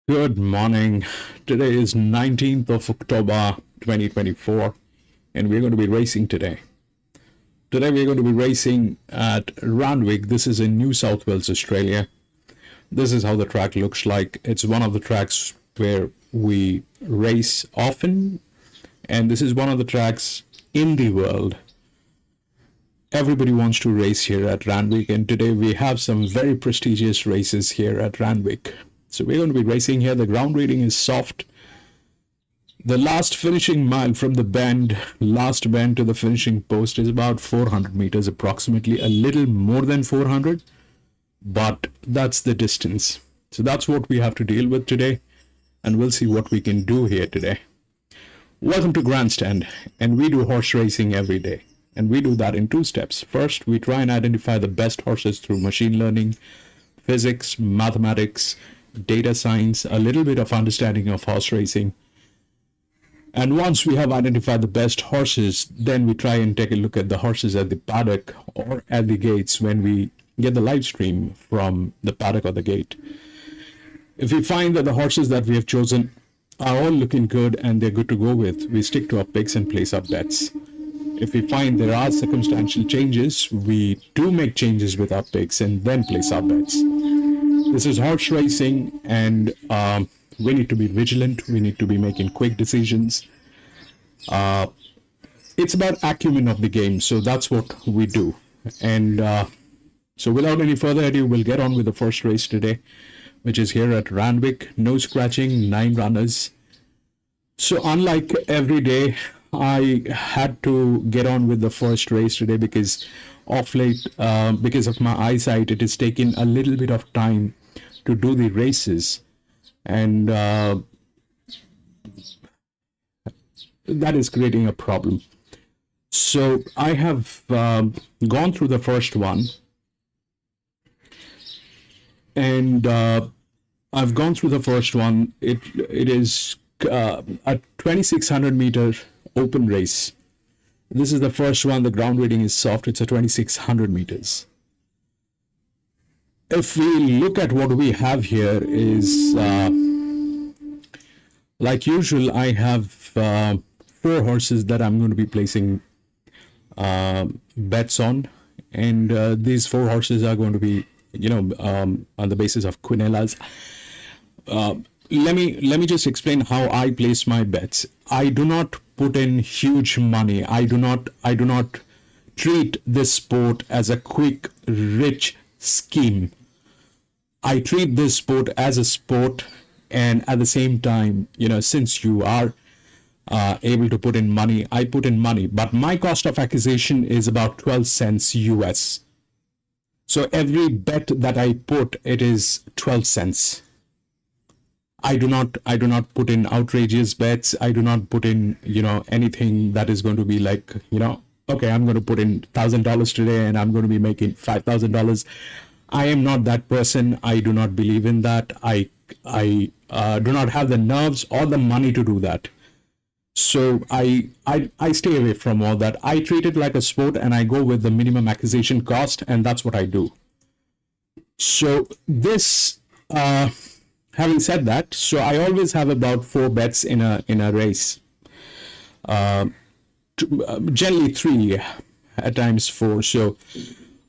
Good morning. Today is 19th of October 2024 and we're going to be racing today. Today we're going to be racing at Randwick. This is in New South Wales, Australia. This is how the track looks like. It's one of the tracks where we race often, and this is one of the tracks in the world. Everybody wants to race here at Randwick, and today we have some very prestigious races here at Randwick. So we're going to be racing here. The ground rating is soft. The last finishing mile from the last bend to the finishing post is about 400 meters approximately, a little more than 400, but that's the distance. So that's what we have to deal with today, and we'll see what we can do here today. Welcome to Grandstand, and we do horse racing every day, and we do that in two steps. First, we try and identify the best horses through machine learning, physics, mathematics, data science, a little bit of understanding of horse racing. And once we have identified the best horses, then we try and take a look at the horses at the paddock or at the gates when we get the live stream from the paddock or the gate. If we find that the horses that we have chosen are all looking good and they're good to go with, we stick to our picks and place our bets. If we find there are circumstantial changes, we do make changes with our picks and then place our bets. This is horse racing, and we need to be vigilant. We need to be making quick decisions. It's about acumen of the game, so that's what we do. And so without any further ado, we'll get on with the first race today, which is here at Randwick. No scratching, 9 runners. So unlike every day, I had to get on with the first race today because of late, because of my eyesight, it is taking a little bit of time to do the races, and that is creating a problem. So I have gone through the first one, and I've gone through the first one. It is a 2600 meter open race. This is the first one. The ground rating is soft. It's a 2600 meters. If we look at what we have here is, like usual, I have 4 horses that I'm going to be placing bets on, and these 4 horses are going to be, on the basis of quinellas. Let me just explain how I place my bets. I do not put in huge money. I do not treat this sport as a quick, rich scheme. I treat this sport as a sport, and at the same time, since you are able to put in money, I put in money, but my cost of acquisition is about 12 cents US. So every bet that I put, it is 12 cents. I do not put in outrageous bets. I do not put in, anything that is going to be like, okay, I'm going to put in $1,000 today and I'm going to be making $5,000. I am not that person. I do not believe in that. I do not have the nerves or the money to do that. So I stay away from all that. I treat it like a sport, and I go with the minimum acquisition cost, and that's what I do. So this, having said that, so I always have about 4 bets in a race. Generally 3, at times 4. So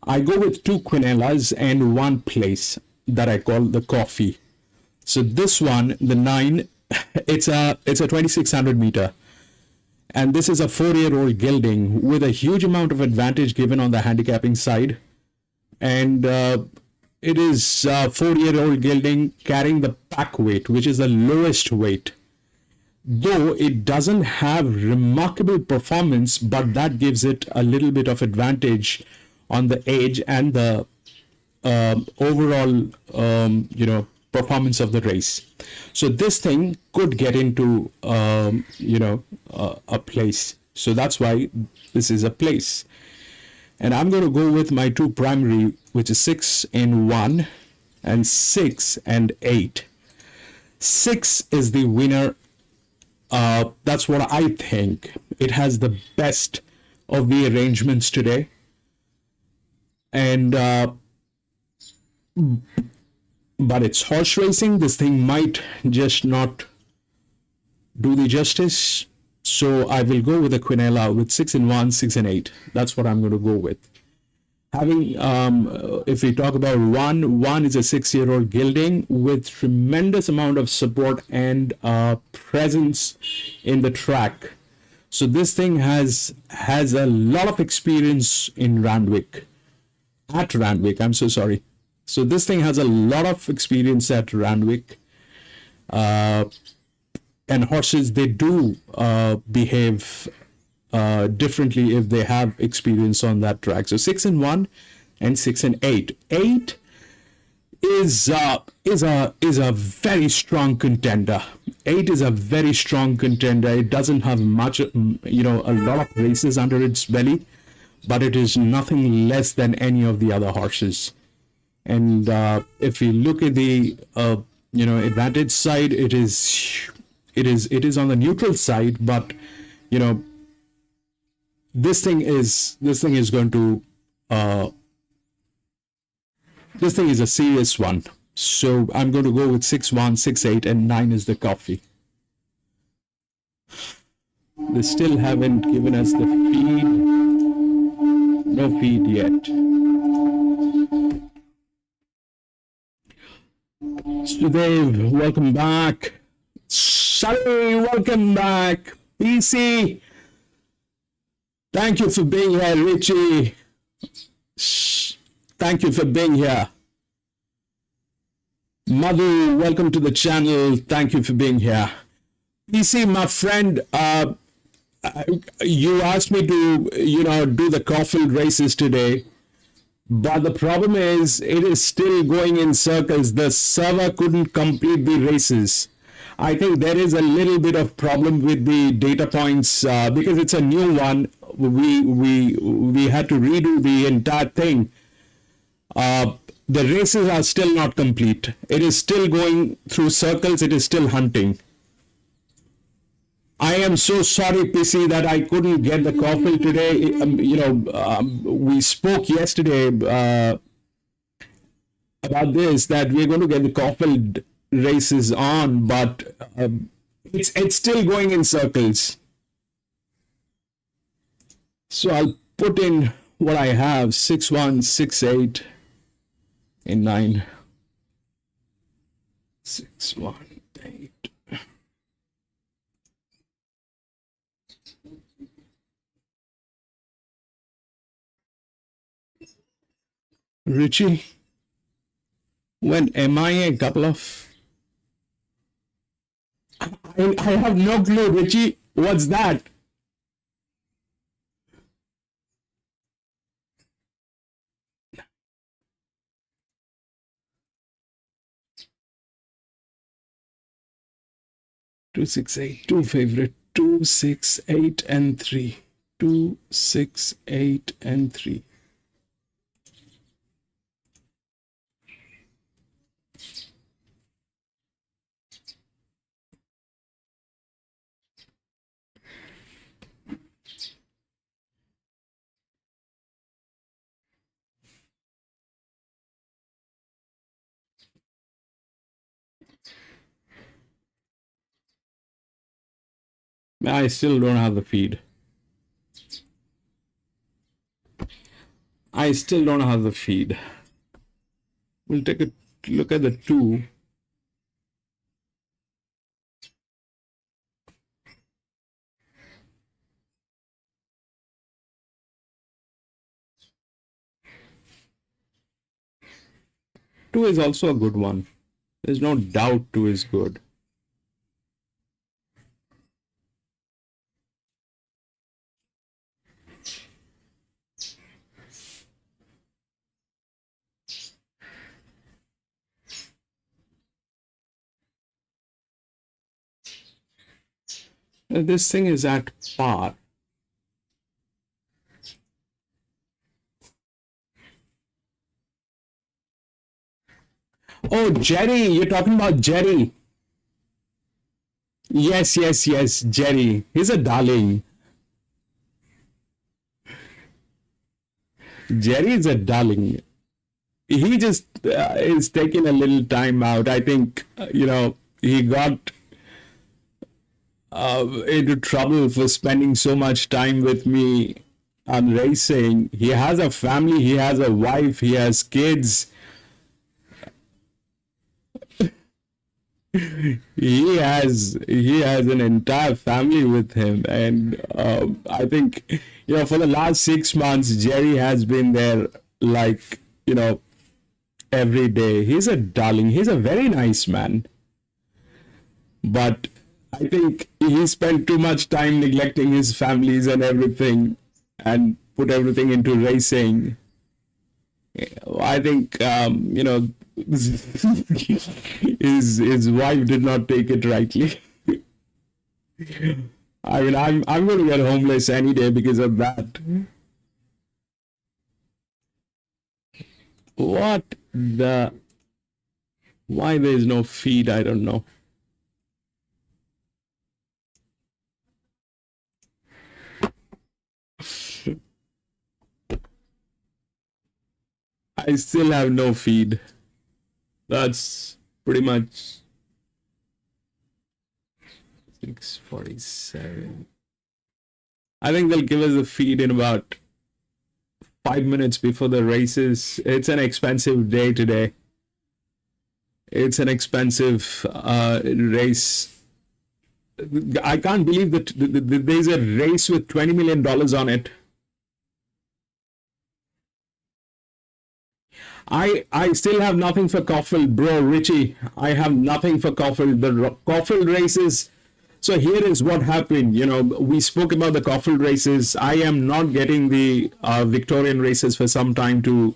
I go with 2 quinellas and 1 place that I call the coffee. So this one, the 9, it's a 2600 meter, and this is a 4-year-old gelding with a huge amount of advantage given on the handicapping side, and it is a 4-year-old gelding carrying the pack weight, which is the lowest weight. Though it doesn't have remarkable performance, but that gives it a little bit of advantage on the age and the overall, performance of the race. So this thing could get into, a place. So that's why this is a place. And I'm going to go with my 2 primary, which is 6 and 1 and 6 and 8. 6 is the winner. That's what I think. It has the best of the arrangements today. And but it's horse racing. This thing might just not do the justice. So I will go with a Quinella with 6 and 1, 6 and 8. That's what I'm going to go with. Having, if we talk about one is a 6-year-old gelding with tremendous amount of support and presence in the track. So this thing has a lot of experience in Randwick. At Randwick, I'm so sorry. So this thing has a lot of experience at Randwick. And horses, they do behave differently if they have experience on that track. So 6 and 1 and 6 and 8. 8 is a very strong contender. 8 is a very strong contender. It doesn't have much, a lot of races under its belly, but it is nothing less than any of the other horses. And if we look at the advantage side, it is on the neutral side, but this thing is going to this thing is a serious one. So I'm going to go with 6-1, 6-8, and 9 is the coffee. They still haven't given us the feed. No feed yet. Sudhav, welcome back. Sally, welcome back. PC, thank you for being here. Richie, thank you for being here. Madhu, welcome to the channel. Thank you for being here. PC, my friend, you asked me to, do the Caulfield races today, but the problem is it is still going in circles. The server couldn't complete the races. I think there is a little bit of problem with the data points because it's a new one. We had to redo the entire thing. The races are still not complete. It is still going through circles. It is still hunting. I am so sorry, PC, that I couldn't get the Caulfield today. We spoke yesterday about this, that we're going to get the Caulfield races on, but it's still going in circles. So I'll put in what I have: 6-1, 6-8, and 9. 6-1, 8. Richie, when MIA a couple of... I have no clue, Richie. What's that? Two, 6, 8, 2 favorite. 2, 6, 8, and 3. 2, 6, 8, and 3. I still don't have the feed. I still don't have the feed. We'll take a look at the 2. Two is also a good one. There's no doubt 2 is good. This thing is at par. Oh, Jerry, you're talking about Jerry. Yes, Jerry. He's a darling. Jerry is a darling. he just is taking a little time out. I think, he got into trouble for spending so much time with me on racing. He has a family, he has a wife, he has kids. He has an entire family with him, and I think, for the last 6 months, Jerry has been there, like, every day. He's a darling. He's a very nice man, but I think he spent too much time neglecting his families and everything, and put everything into racing. I think, his wife did not take it rightly. I mean, I'm going to get homeless any day because of that. What the? Why there is no feed? I don't know. I still have no feed. That's pretty much 6:47. I think they'll give us a feed in about 5 minutes before the races. It's an expensive day today. It's an expensive race. I can't believe that there's a race with $20 million on it. I still have nothing for Caulfield, bro, Richie. I have nothing for Caulfield. The Caulfield races. So here is what happened. We spoke about the Caulfield races. I am not getting the Victorian races for some time to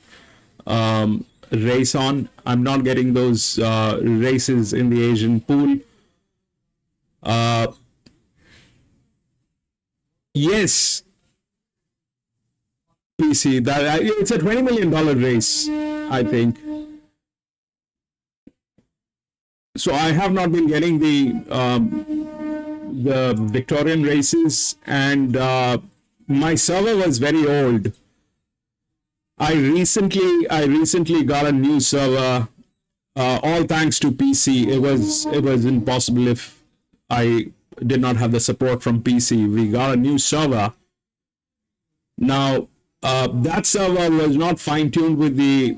race on. I'm not getting those races in the Asian pool. Yes, PC. It's a $20 million race, I think. So I have not been getting the Victorian races, and my server was very old. I recently got a new server, all thanks to PC. It was impossible if I did not have the support from PC. We got a new server. Now, that server was not fine-tuned with the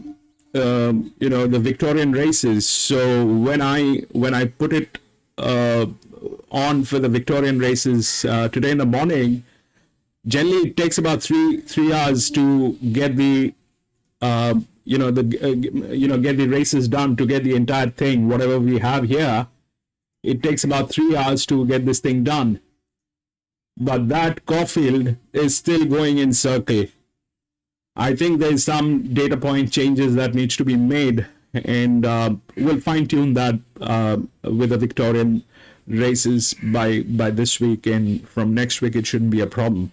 the Victorian races. So when I put it on for the Victorian races today in the morning, generally it takes about three hours to get the get the races done, to get the entire thing, whatever we have here. It takes about 3 hours to get this thing done. But that Caulfield is still going in circle. I think there's some data point changes that needs to be made, and we'll fine tune that with the Victorian races by this week, and from next week it shouldn't be a problem.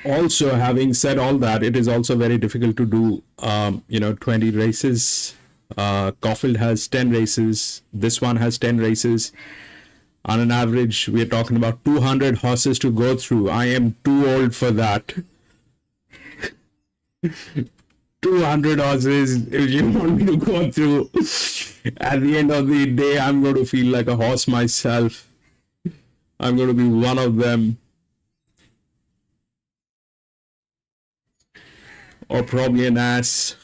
Also, having said all that, it is also very difficult to do 20 races. Caulfield has 10 races. This one has 10 races. On an average, we're talking about 200 horses to go through. I am too old for that. 200 horses, if you want me to go through, at the end of the day, I'm going to feel like a horse myself. I'm going to be one of them. Or probably an ass.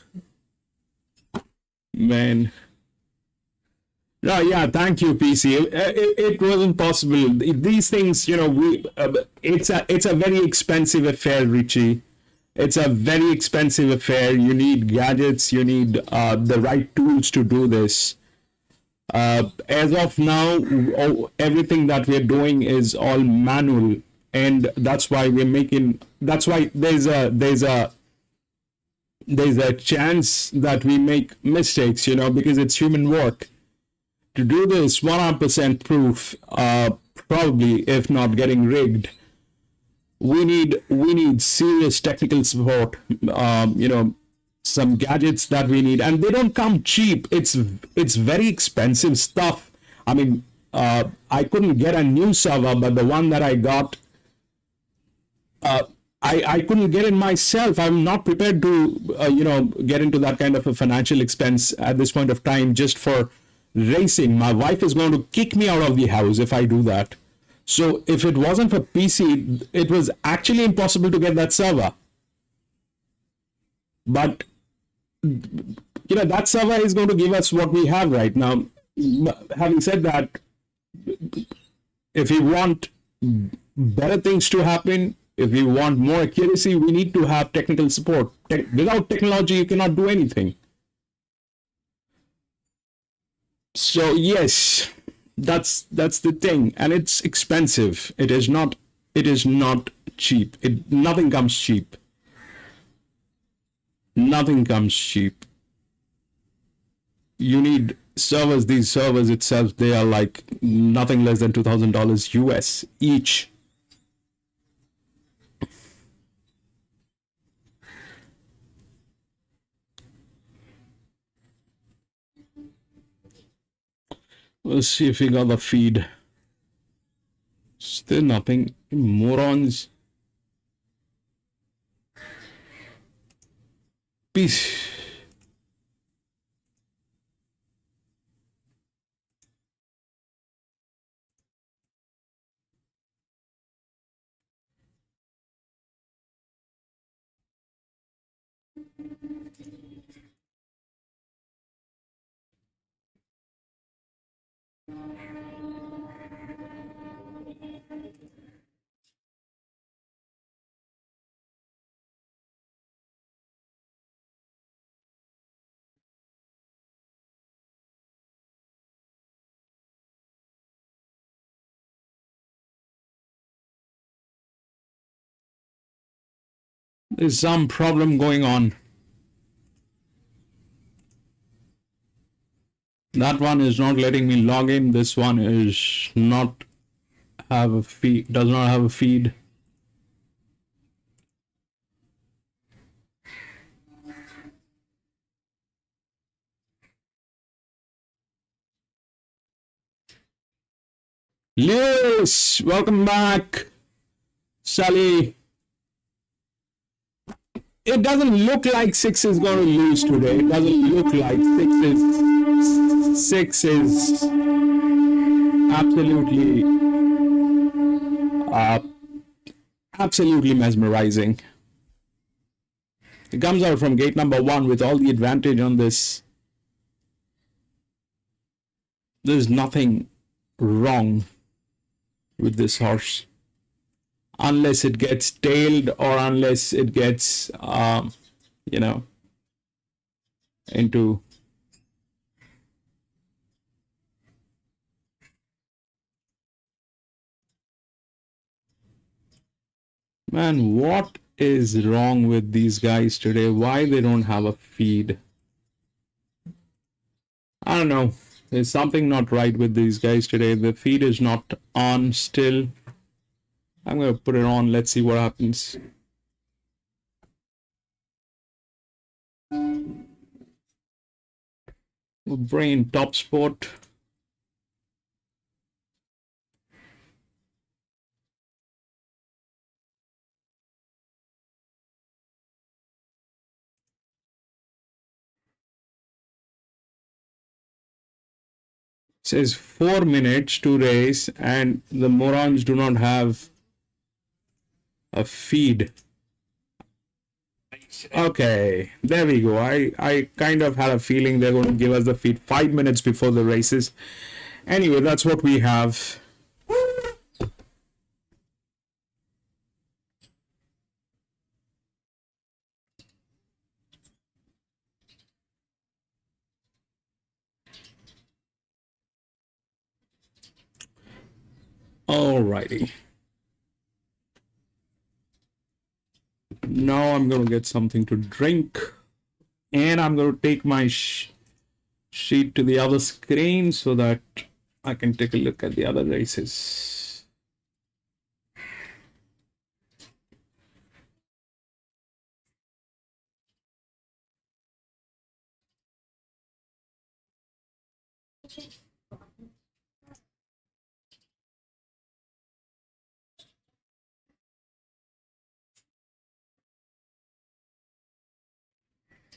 Man. No, yeah, thank you, PC. It wasn't possible. These things, it's a very expensive affair, Richie. It's a very expensive affair. You need gadgets. You need the right tools to do this. As of now, everything that we're doing is all manual, and that's why we're making. That's why there's a chance that we make mistakes, because it's human work. To do this 100% proof, probably, if not getting rigged, we need serious technical support. Some gadgets that we need, and they don't come cheap. It's very expensive stuff. I mean, I couldn't get a new server, but the one that I got, I couldn't get it myself. I'm not prepared to, get into that kind of a financial expense at this point of time just for racing. My wife is going to kick me out of the house if I do that. So if it wasn't for PC, it was actually impossible to get that server. But, that server is going to give us what we have right now. Having said that, if we want better things to happen, if we want more accuracy, we need to have technical support. Without technology, you cannot do anything. So yes, that's the thing, and it's expensive. It is not cheap. Nothing comes cheap. Nothing comes cheap. You need servers. These servers itself, they are like nothing less than $2,000 US each. Let's see if we got the feed. Still nothing. Morons. Peace. There's some problem going on. That one is not letting me log in. This one is not have a feed, does not have a feed. Lewis, welcome back. Sally. It doesn't look like 6 is going to lose today. It doesn't look like 6 is absolutely mesmerizing. It comes out from gate number 1 with all the advantage on this. There's nothing wrong with this horse, unless it gets tailed or unless it gets, into man, what is wrong with these guys today? Why they don't have a feed? I don't know. There's something not right with these guys today. The feed is not on still. I'm going to put it on. Let's see what happens. We'll bring in Top Sport. It says 4 minutes to race, and the morons do not have a feed. Okay, there we go. I kind of had a feeling they're going to give us the feed 5 minutes before the races. Anyway, that's what we have. Alrighty. Now I'm going to get something to drink, and I'm going to take my sheet to the other screen so that I can take a look at the other races.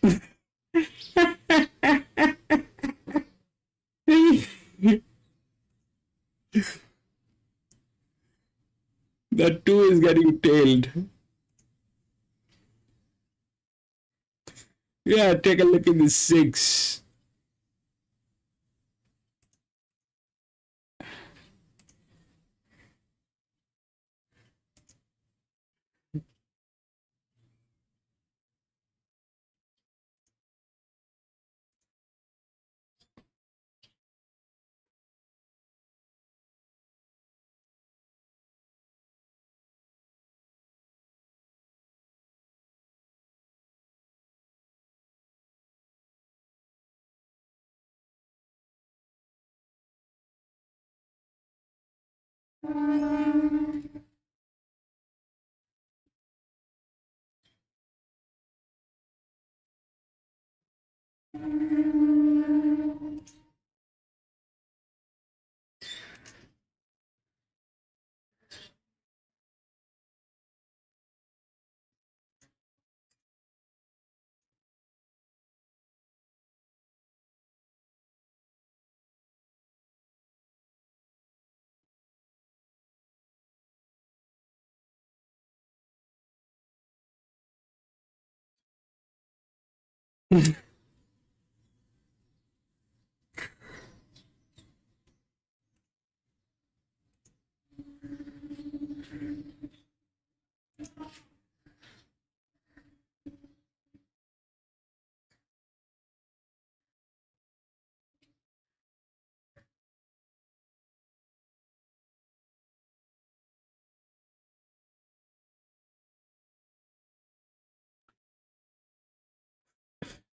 The 2 is getting tailed. Yeah, take a look at the 6.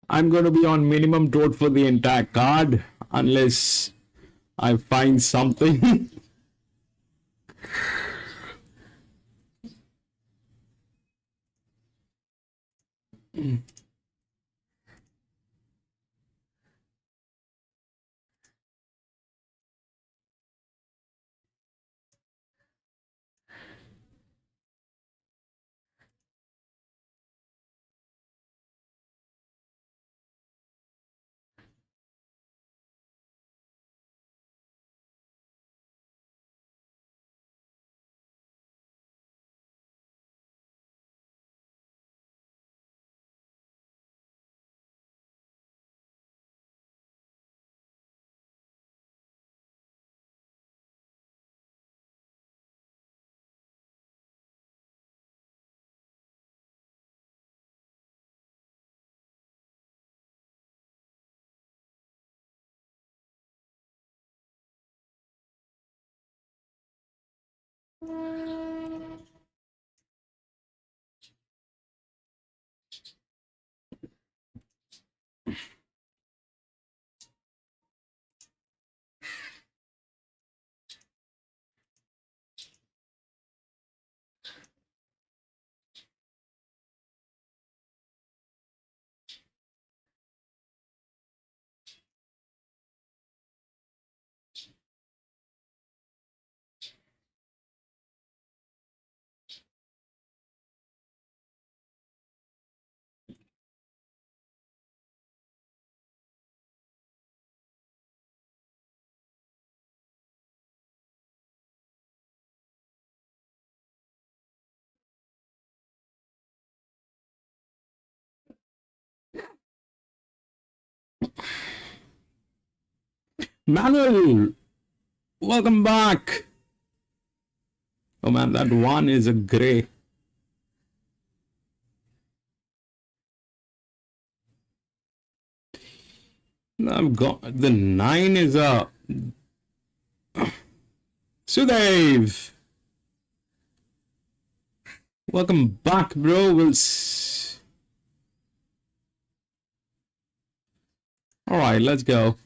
I'm going to be on minimum tote for the entire card unless I find something. Manuel, welcome back. Oh man, that 1 is a gray. I've got the 9 is a Sudev. Welcome back, bro. All right, let's go.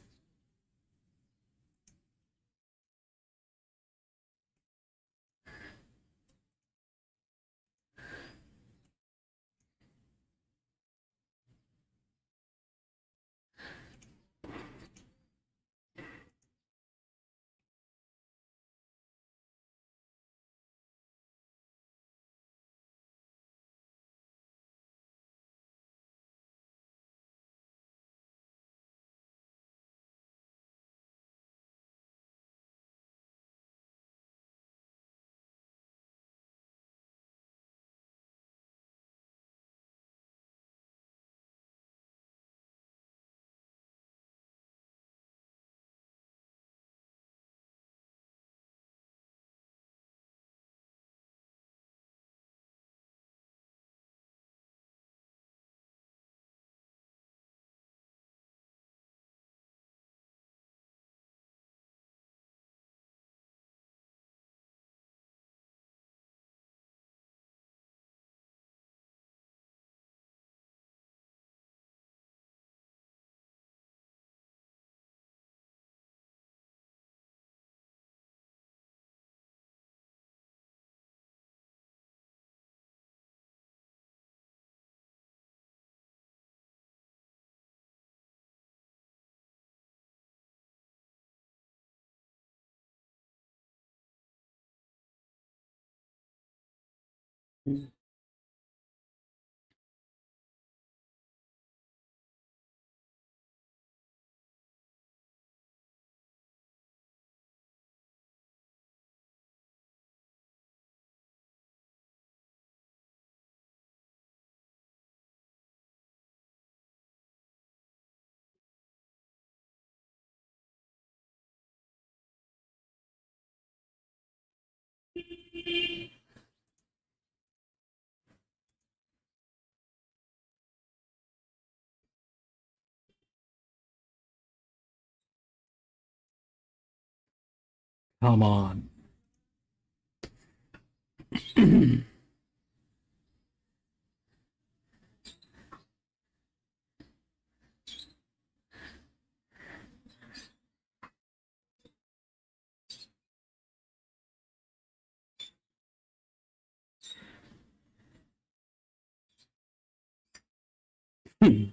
Come on.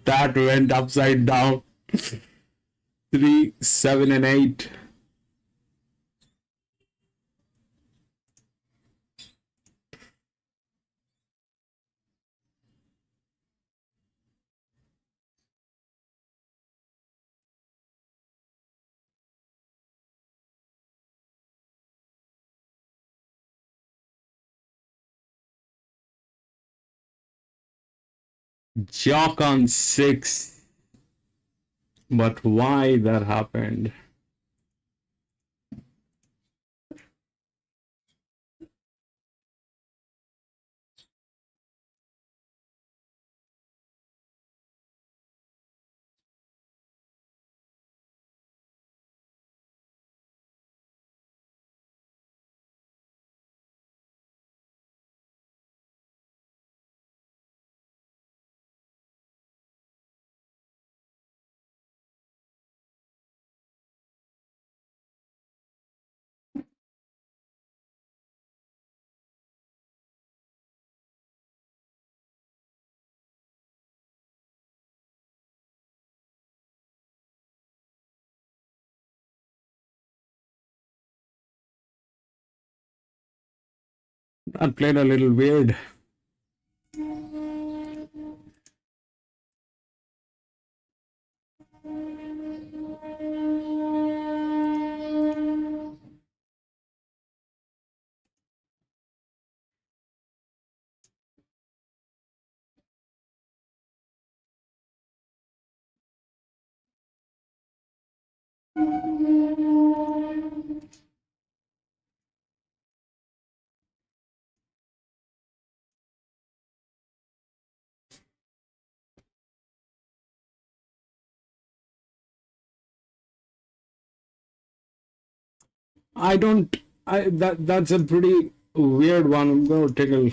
That went upside down. 3, 7, and 8. Jock on 6. But why that happened? That played a little weird. That's a pretty weird one. I'm gonna take a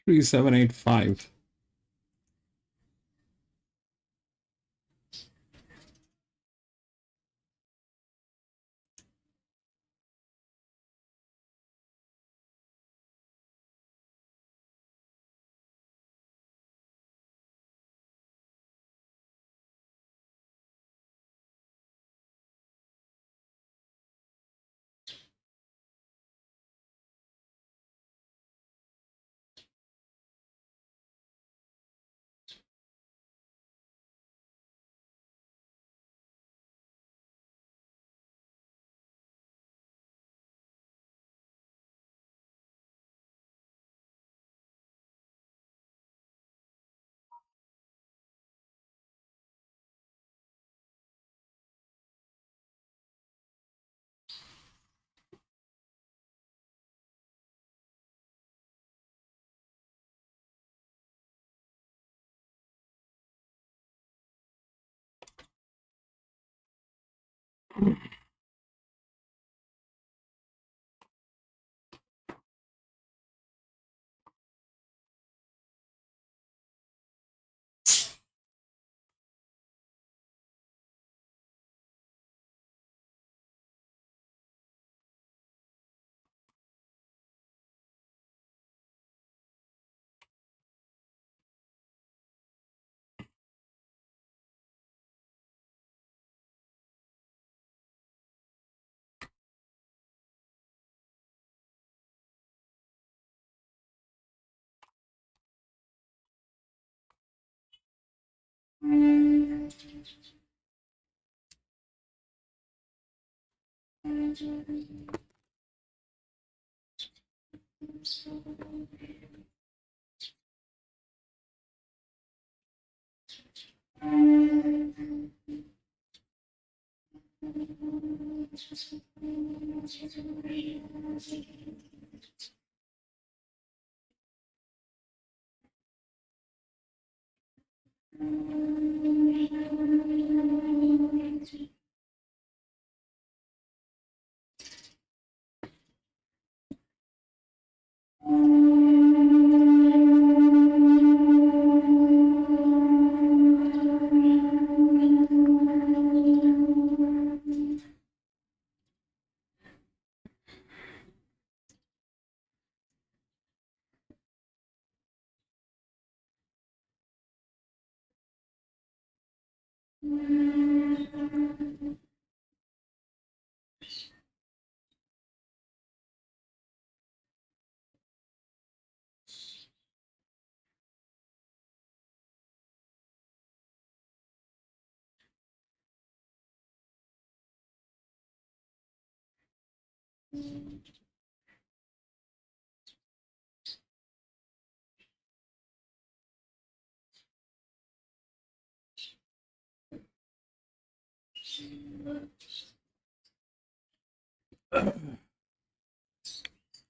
3785.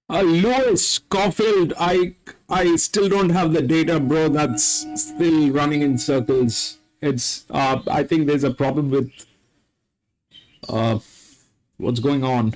Lewis Caulfield, I still don't have the data, bro. That's still running in circles. It's I think there's a problem with what's going on.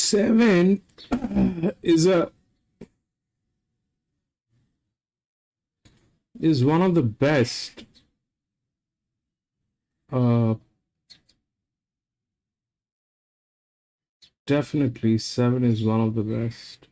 7 is one of the best. Definitely 7 is one of the best.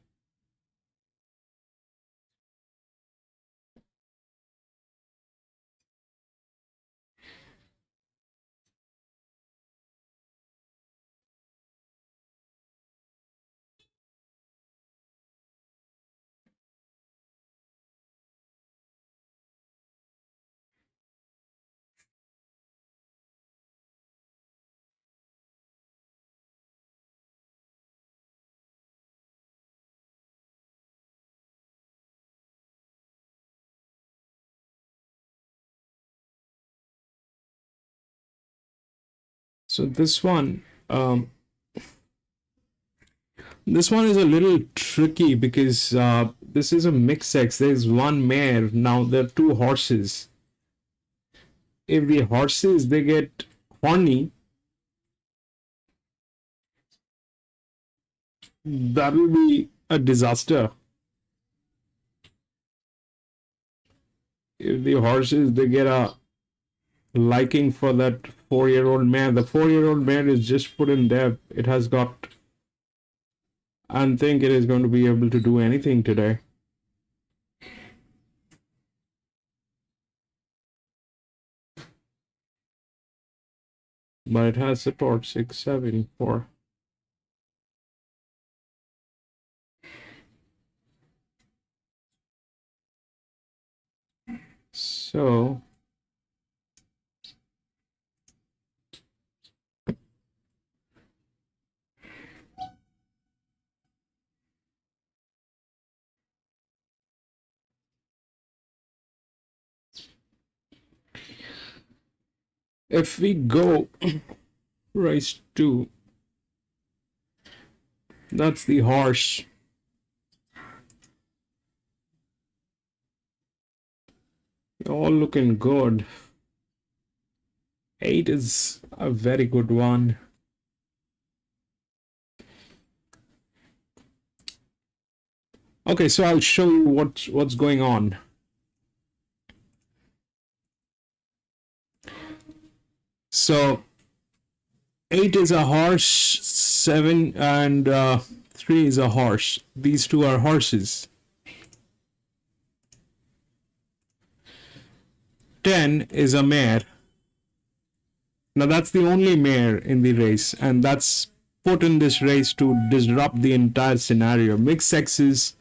So this one is a little tricky because this is a mixed sex. There's one mare. Now there are 2 horses. If the horses they get horny, that will be a disaster. If the horses they get a liking for that 4-year-old mare, the 4-year-old mare is just put in there. It has got, I don't think it is going to be able to do anything today. But it has support 6, 7, 4. So if we go race 2, that's the horse. They're all looking good. 8 is a very good one. Okay, so I'll show you what's going on. So 8 is a horse, 7 and 3 is a horse. These 2 are horses. 10 is a mare. Now that's the only mare in the race, and that's put in this race to disrupt the entire scenario. Mixed sexes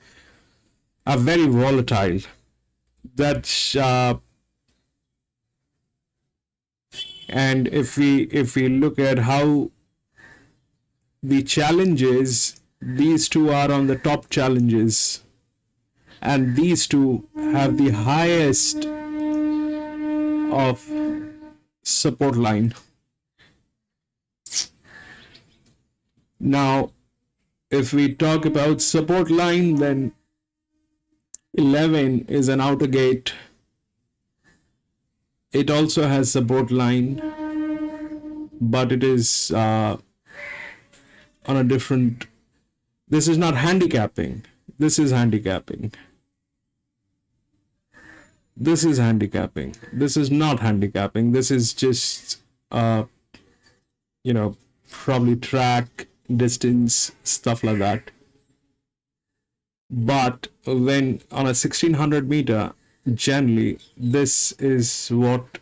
are very volatile. That's and if we look at how the challenges, these 2 are on the top challenges, and these 2 have the highest of support line. Now if we talk about support line, then 11 is an outer gate. It also has support line, but it is on a different. This is not handicapping. This is handicapping. This is handicapping. This is not handicapping. This is just, probably track, distance, stuff like that. But when on a 1600 meter, generally, this is what,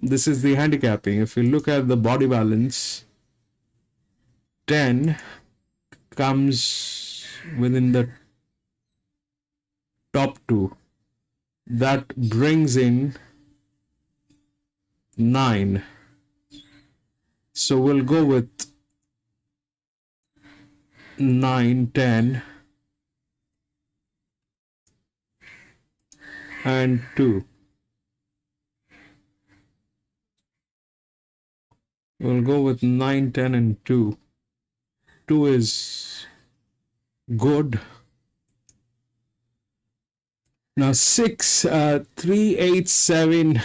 this is the handicapping. If you look at the body balance, 10 comes within the top 2. That brings in 9. So we'll go with 9, 10, and 2. We'll go with 9, 10, and 2. 2 is good. Now 6, 3, 8, 7.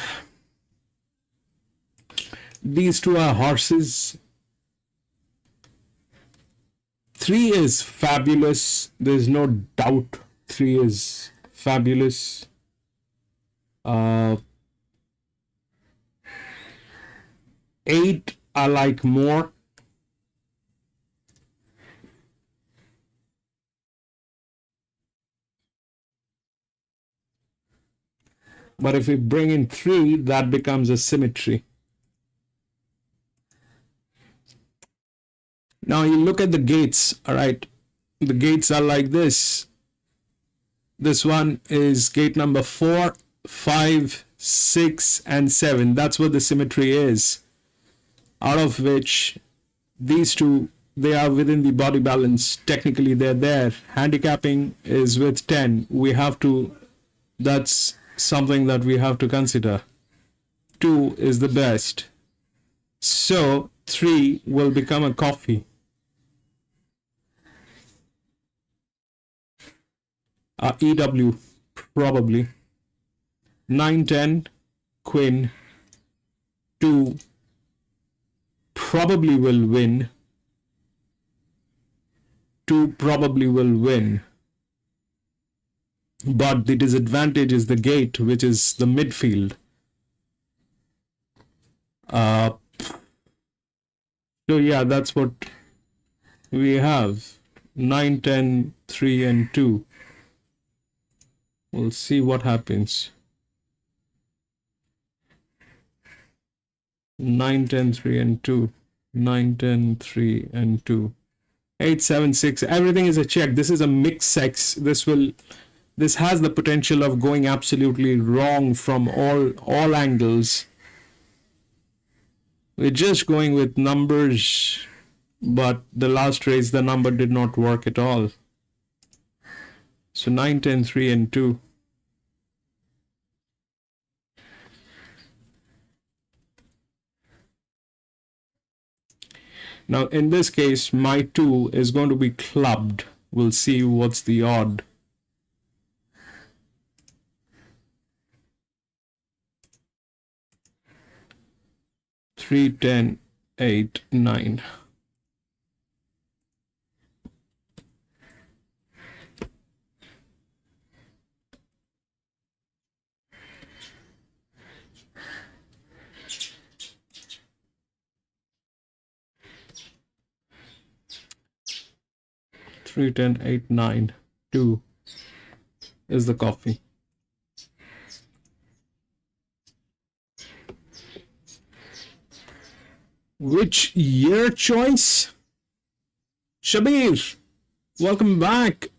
These 2 are horses. 3 is fabulous. There's no doubt 3 is fabulous. 8 I like more. But if we bring in 3, that becomes a symmetry. Now you look at the gates, all right? The gates are like this. This one is gate number 4, 5, 6, and 7. That's what the symmetry is. Out of which these two, they are within the body balance. Technically, they're there. Handicapping is with 10. We have to, that's something that we have to consider. 2 is the best. So 3 will become a coffee. EW, probably. 9, 10, queen. 2 probably will win. 2 probably will win. But the disadvantage is the gate, which is the midfield. So yeah, that's what we have. 9, 10, 3, and 2. We'll see what happens. 9, 10, 3, and 2. 9, 10, 3, and 2. 8, 7, 6. Everything is a check. This is a mixed sex. This has the potential of going absolutely wrong from all angles. We're just going with numbers, but the last race the number did not work at all. So 9, 10, 3, and 2. Now in this case, my 2 is going to be clubbed. We'll see what's the odd. Three, 10, 8, 9. Three, 10, 8, 9. 2 is the coffee. Which year choice? Shabir, welcome back.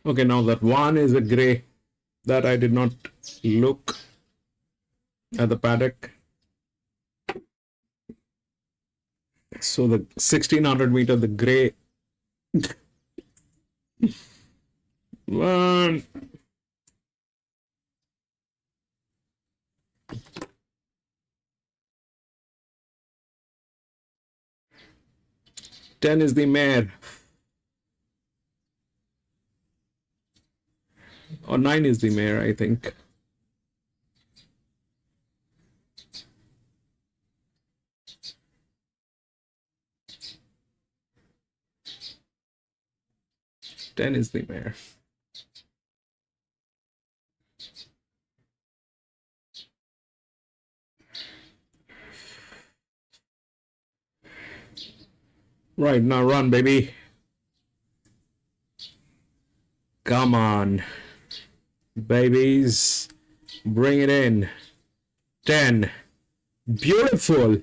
Okay, now that one is a gray that I did not look at the paddock. So the 1600 meter, the gray one. Ten is the mare. Or 9 is the mare, I think. Ten is the mare. Right, now run, baby. Come on. Babies, bring it in. 10. Beautiful.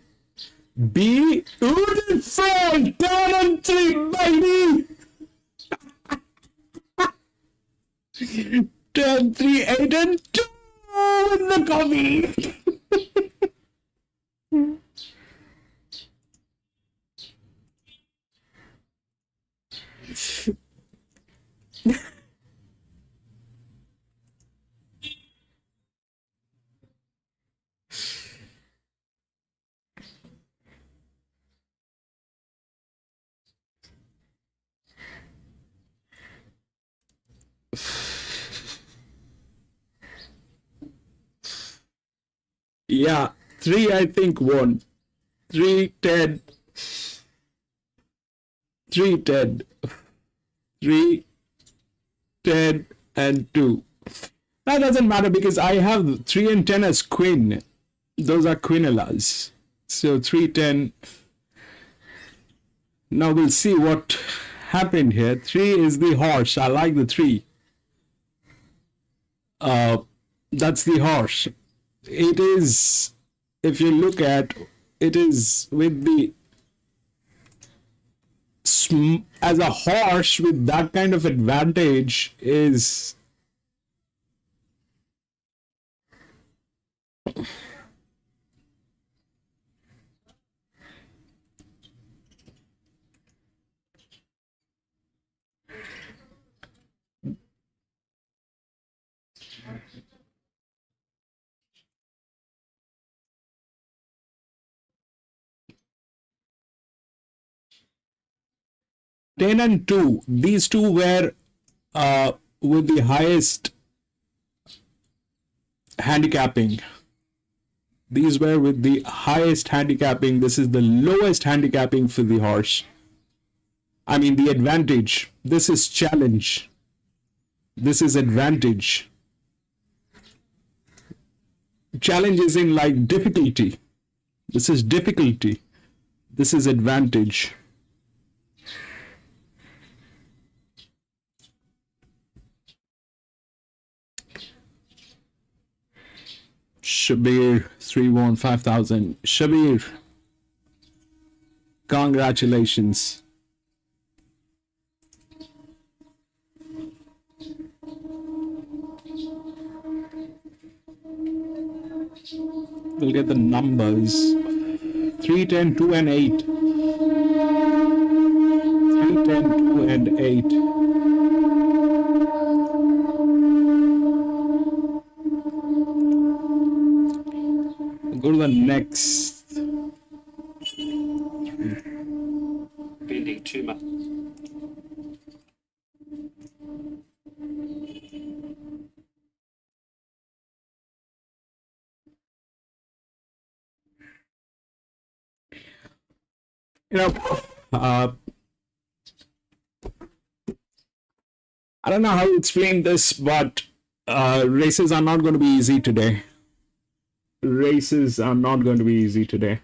Beautiful. 10 and 3, baby. 10, 3, 8, and 2 in the coffee. Yeah, 3 I think won. 3, 10, 3, 10, 3, 10, and 2. That doesn't matter because I have 3 and 10 as queen. Those are quinellas. So 3, 10. Now we'll see what happened here. 3 is the horse. I like the 3. That's the horse. It is, if you look at, it is with the, as a horse with that kind of advantage is, ten and 2. These two were with the highest handicapping. These were with the highest handicapping. This is the lowest handicapping for the horse. I mean, the advantage. This is challenge. This is advantage. Challenge is in like difficulty. This is difficulty. This is advantage. Shabir 3 won 5,000. Shabir, congratulations. We'll get the numbers. 3, 10, 2, and 8. 3, 10, 2, and 8. Go to the next. Spending too much. You know, I don't know how to explain this, but races are not going to be easy today. Races are not going to be easy today.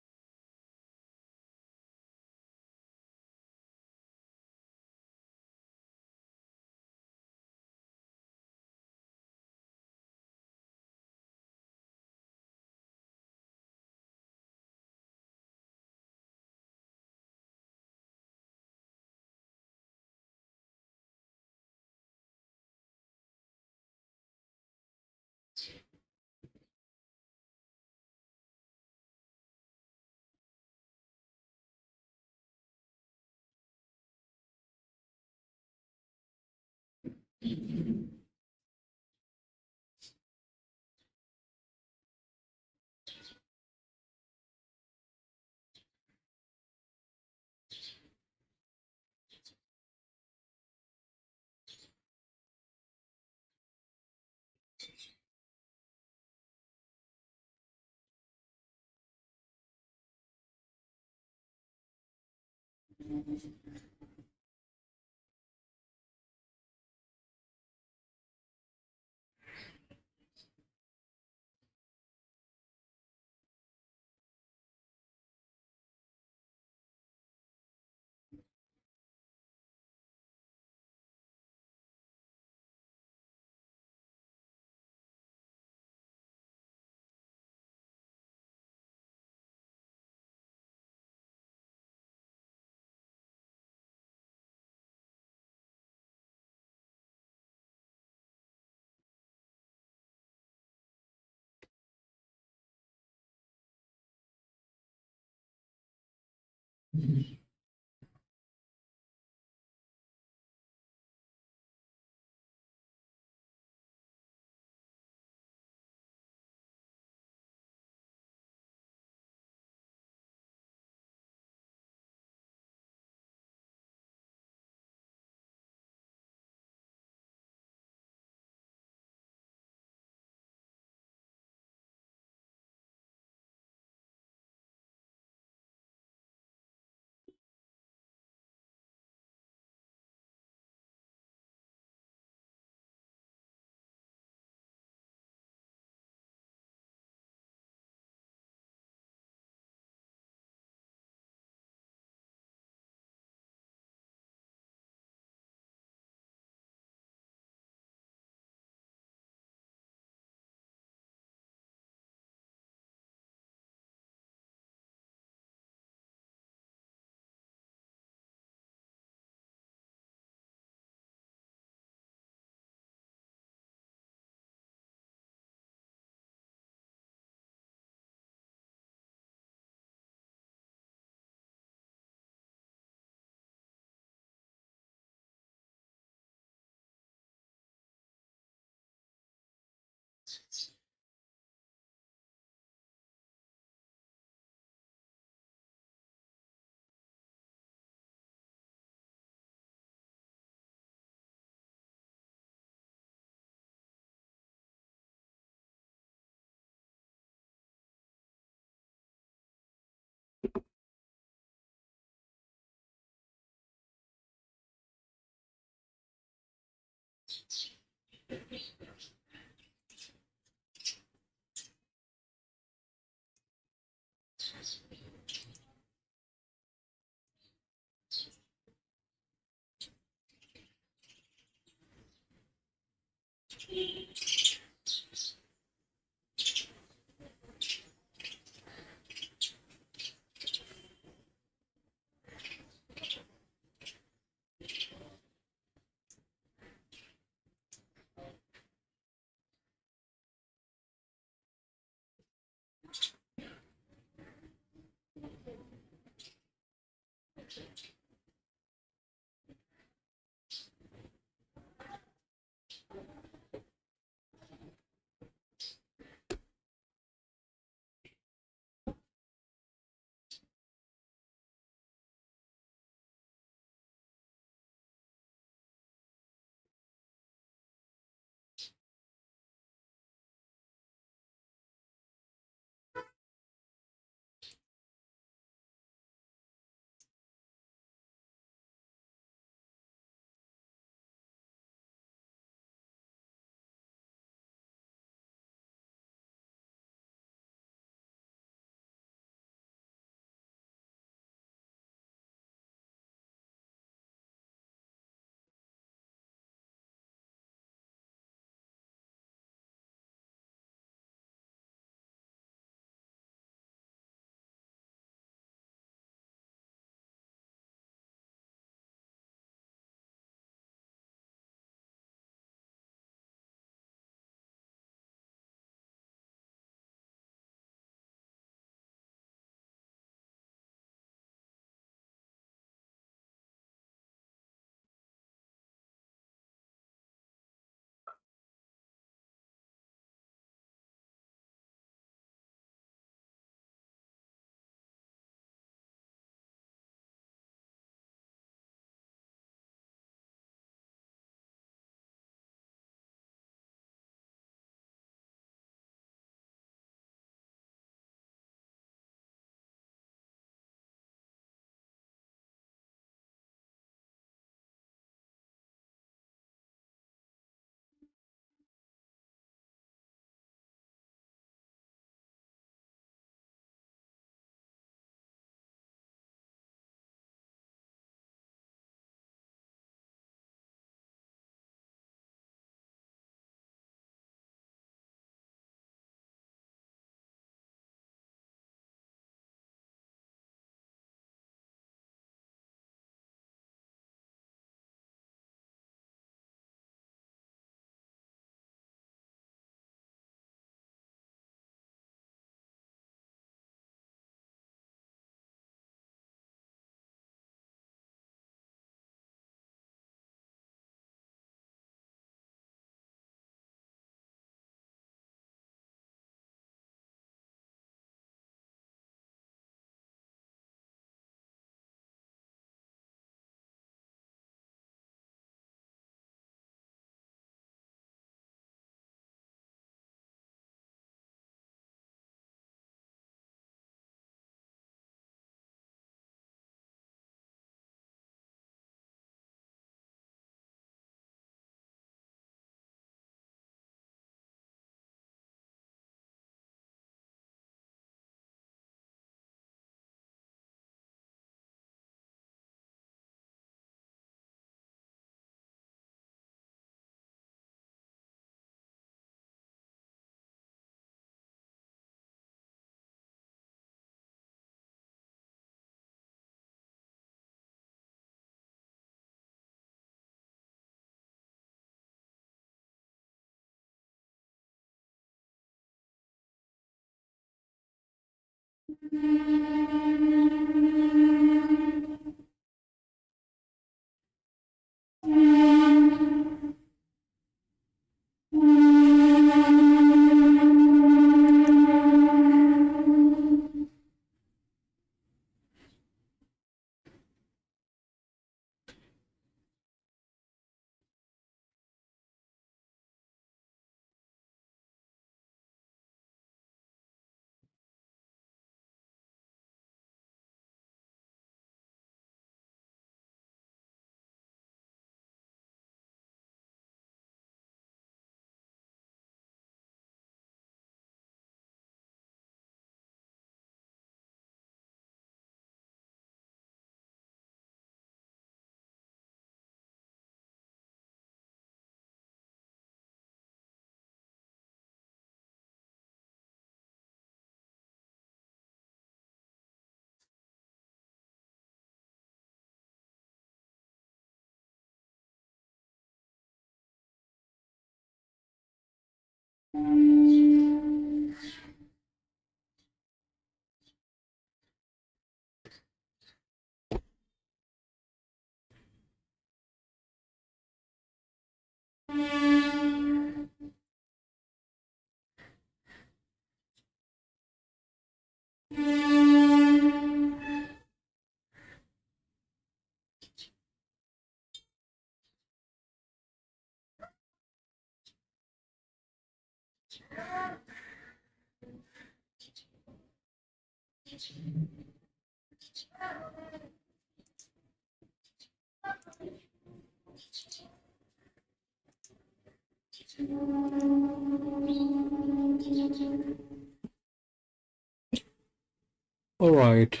All right,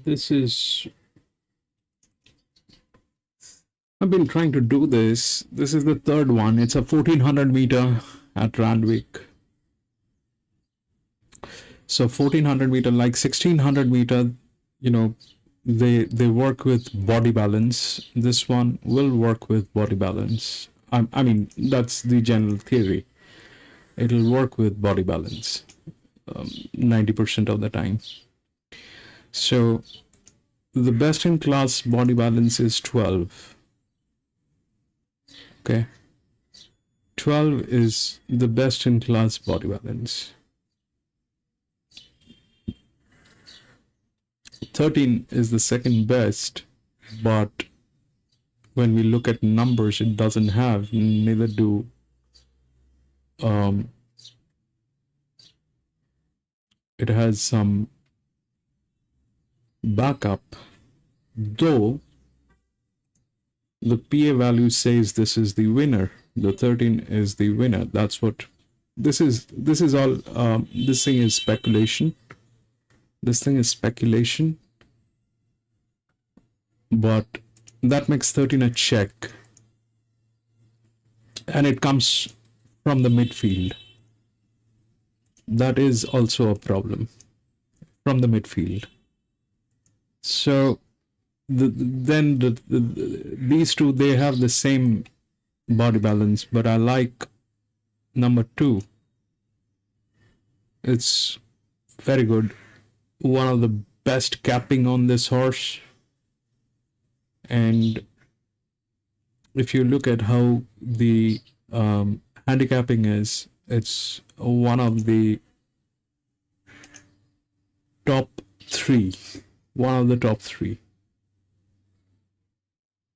this is, I've been trying to do this. This is the third one. It's a 1400 meter at Randwick. So 1400 meter, like 1600 meter, you know, they work with body balance. This one will work with body balance. I mean, that's the general theory. It'll work with body balance 90% of the time. So the best in class body balance is 12. Okay. 12 is the best in class body balance. 13 is the second best, but when we look at numbers, it doesn't have, neither do it has some backup, though the PA value says this is the winner. The 13 is the winner. That's what this is. This is all. This thing is speculation. This thing is speculation, but that makes 13 a check, and it comes from the midfield. That is also a problem from the midfield. So these two, they have the same body balance, but I like number 2. It's very good. One of the best capping on this horse. And if you look at how the handicapping is, it's one of the top 3. One of the top 3.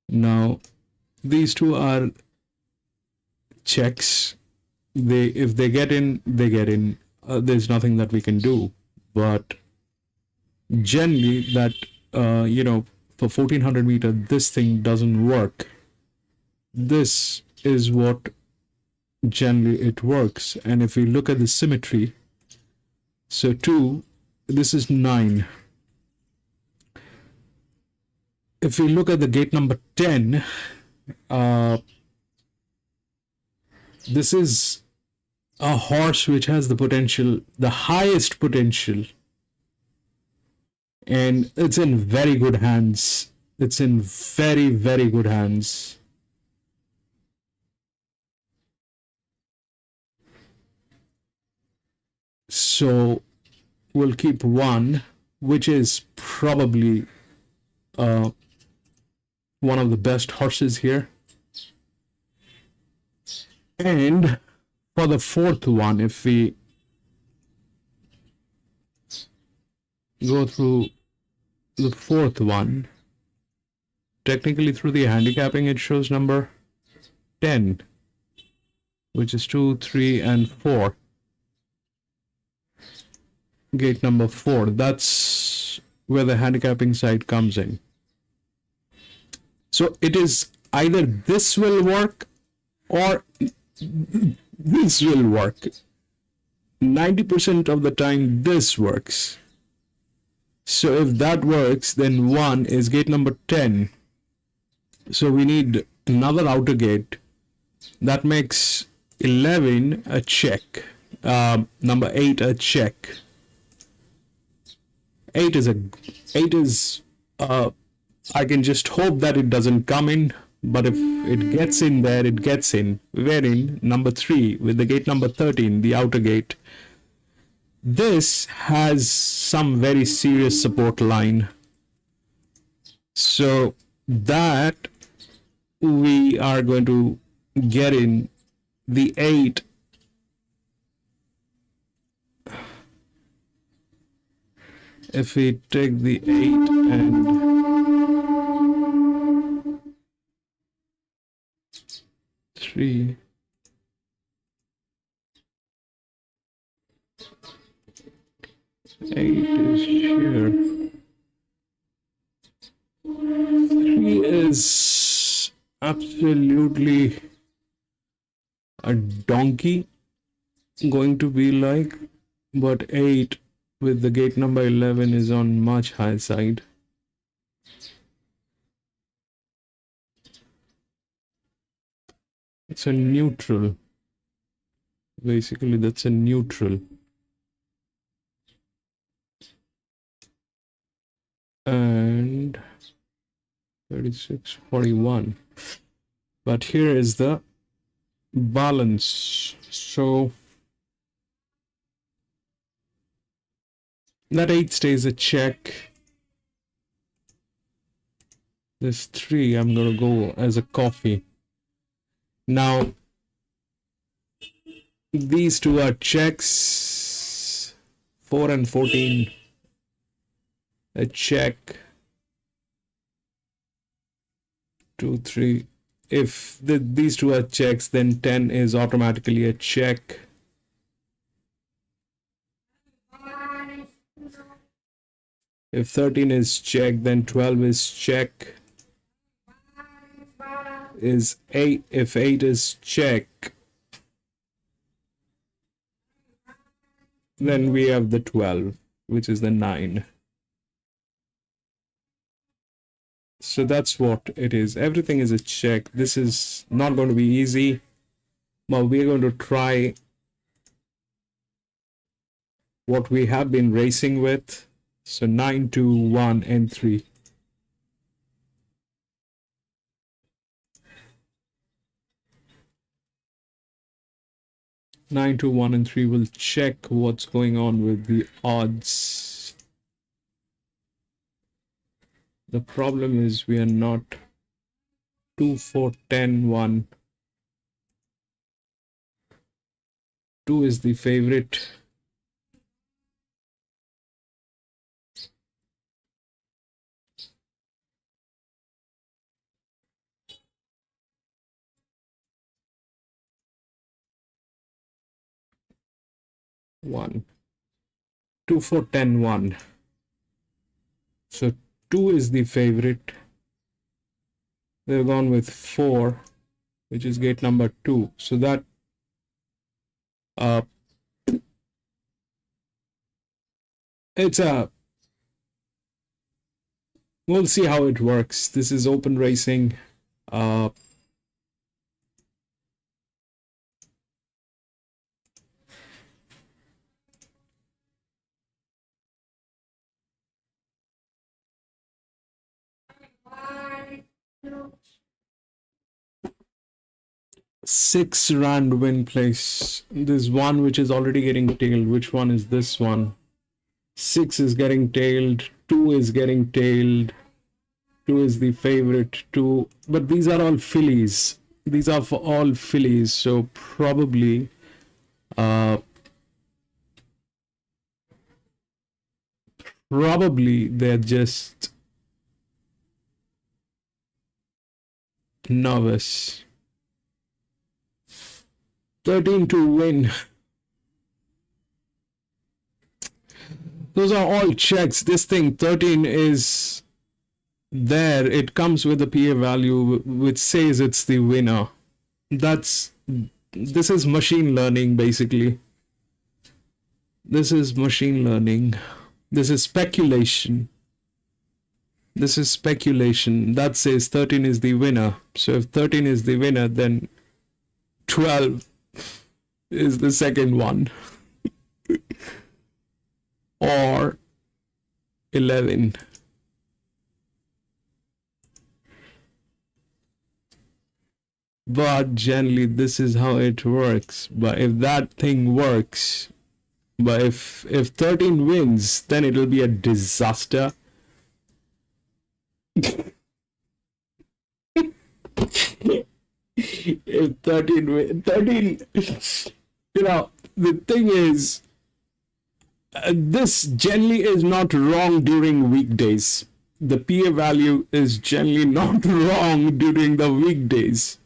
Now, these two are checks. If they get in, they get in. There's nothing that we can do. But generally, that for 1400 meter, this thing doesn't work. This is what generally it works. And if we look at the symmetry, so 2, this is 9. If we look at the gate number 10, this is a horse which has the potential, the highest potential, and it's in very good hands. It's in very, very good hands. So we'll keep 1, which is probably one of the best horses here. And for the 4th one, if we go through the 4th one, technically through the handicapping, it shows number 10, which is 2, 3, and 4. Gate number 4. That's where the handicapping side comes in. So it is either this will work or this will work. 90% of the time this works. So if that works, then 1 is gate number 10. So we need another outer gate. That makes 11 a check. Number 8 a check. 8 is I can just hope that it doesn't come in, but if it gets in there, it gets in. Wherein number 3 with the gate number 13, the outer gate, this has some very serious support line. So that we are going to get in the 8. If we take the 8 and 3, eight is here. 3 is absolutely a donkey going to be like, but 8 with the gate number 11 is on much higher side. It's a neutral. Basically, that's a neutral. And 36, 41. But here is the balance. So that 8 stays a check. This 3, I'm going to go as a coffee. Now, these two are checks. 4 and 14. A check. 2, 3. If these two are checks, then 10 is automatically a check. If 13 is check, then 12 is check. Is 8. If 8 is check, then we have the 12, which is the 9. So that's what it is. Everything is a check. This is not going to be easy, but we're going to try what we have been racing with. So 9, 2, 1, and 3. Nine, 2, 1, and 3 will check what's going on with the odds. The problem is we are not 2, 4, 10, 1. 2 is the favorite. One. 2, 4, 10, 1. So 2 is the favorite. They've gone with 4, which is gate number 2. So that it's a, we'll see how it works. This is open racing. Six rand win place. There's one which is already getting tailed. Which one is this one? 6 is getting tailed, 2 is getting tailed, 2 is the favorite, 2, but these are all fillies. These are for all fillies, so probably they're just nervous. 13 to win. Those are all checks. This thing 13 is there. It comes with a PA value which says it's the winner. This is machine learning basically. This is machine learning. This is speculation. This is speculation. That says 13 is the winner. So if 13 is the winner, then 12 is the second one. Or 11. But generally this is how it works. But if that thing works, but if 13 wins, then it'll be a disaster. If 13, you know, the thing is, this generally is not wrong during weekdays. The PA value is generally not wrong during the weekdays.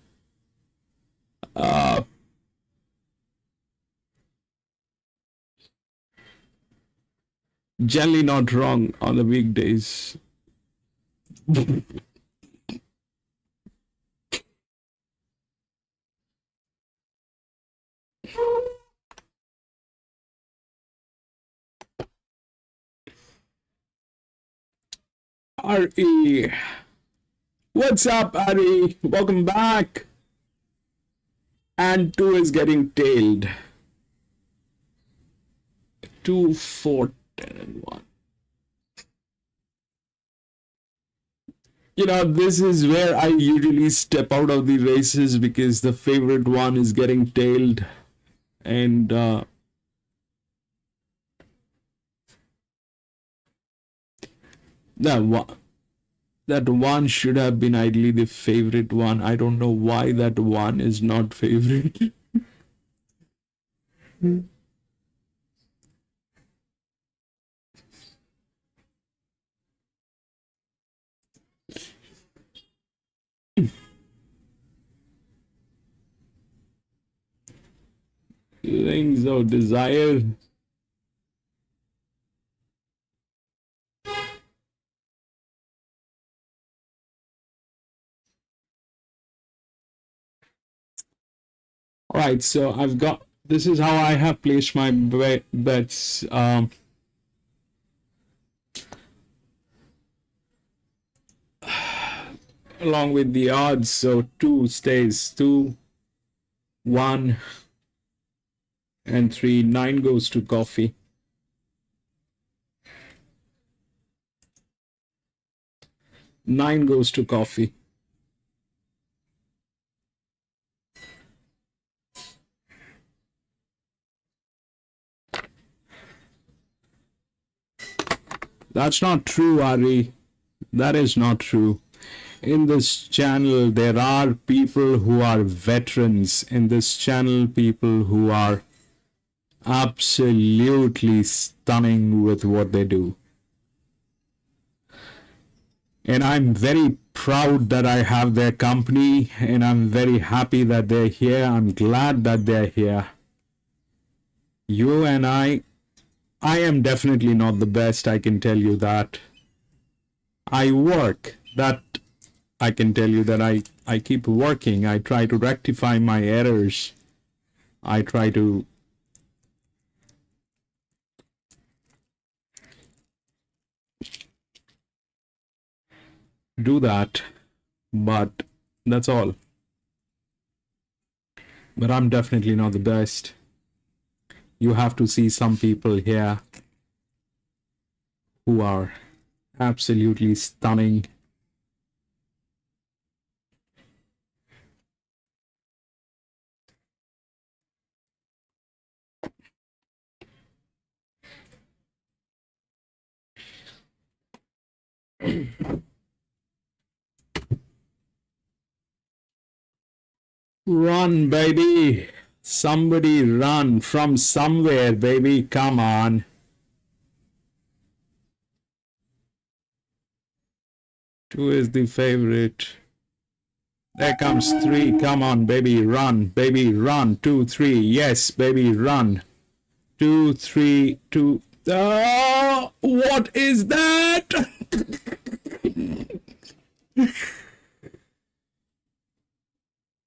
Generally not wrong on the weekdays. Ari, what's up, Ari? Welcome back. And 2 is getting tailed. 2, 4, 10, and 1. You know, this is where I usually step out of the races because the favorite one is getting tailed. And that one should have been ideally the favorite one. I don't know why that one is not favorite. Things of desire. All right, so I've got, this is how I have placed my bets. Along with the odds, so 2 stays, 2, 1, and 3. 9 goes to coffee. 9 goes to coffee. That's not true, Ari. That is not true. In this channel, there are people who are veterans. In this channel, people who are absolutely stunning with what they do. And I'm very proud that I have their company, and I'm very happy that they're here. I'm glad that they're here. You and I am definitely not the best, I can tell you that. I work, that I can tell you that I keep working. I try to rectify my errors. I try to do that, but that's all. But I'm definitely not the best. You have to see some people here who are absolutely stunning. Run, baby. Somebody run from somewhere, baby. Come on. Two is the favorite. There comes three. Come on, baby. Run, baby. Run. 2, 3. Yes, baby. Run. 2, 3, 2. Oh, what is that?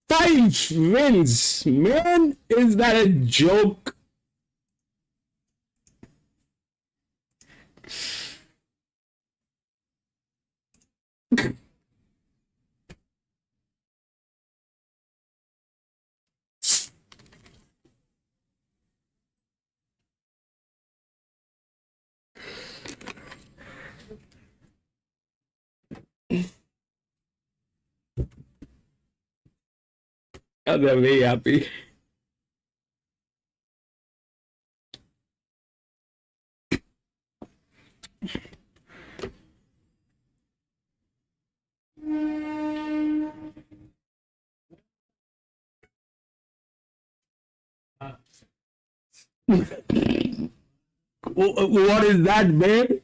5 wins. Man, is that a joke? They're very happy. What is that, babe?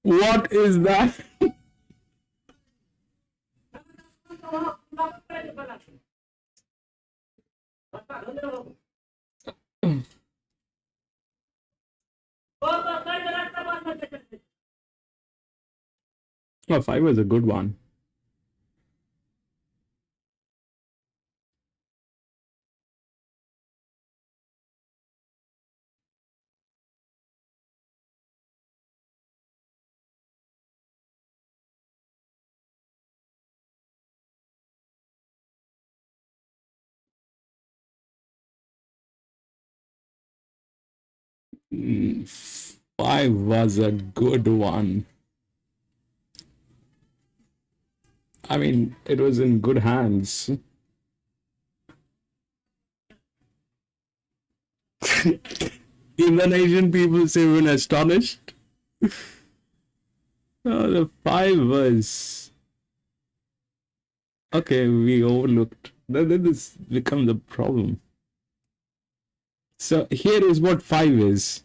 What is that? Oh, 5 was a good one. Mm, 5 was a good one. I mean, it was in good hands. Indonesian people say when astonished. Oh, the 5 was okay. We overlooked. Then this becomes a problem. So here is what 5 is.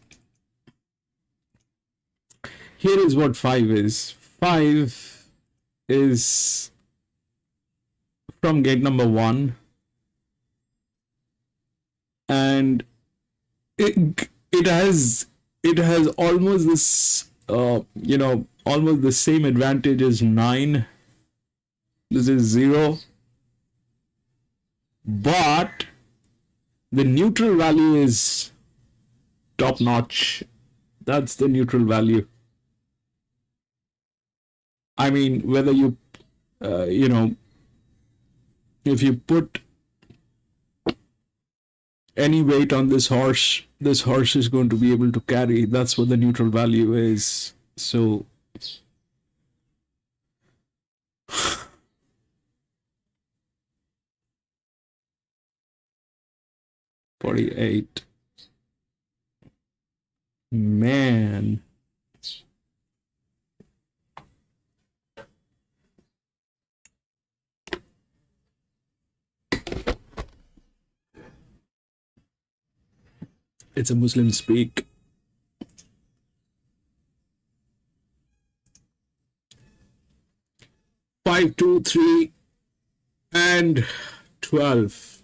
Here is what 5 is. 5 is from gate number 1, and it has almost this almost the same advantage as 9. This is 0, but the neutral value is top notch. That's the neutral value. I mean, whether you if you put any weight on this horse is going to be able to carry. That's what the neutral value is. So $48. Man. It's a Muslim speak. Five, 2, 3, and 12.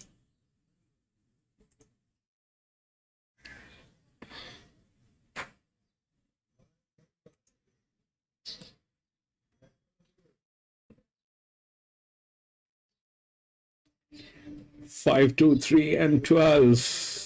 Five, 2, 3, and 12.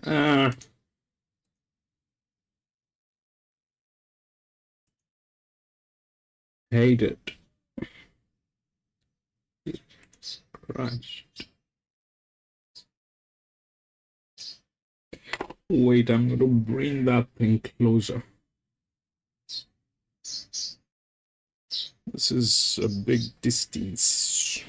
Ah. Hate it. Crashed. Wait, I'm going to bring that thing closer. This is a big distance.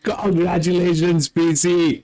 Congratulations, PC.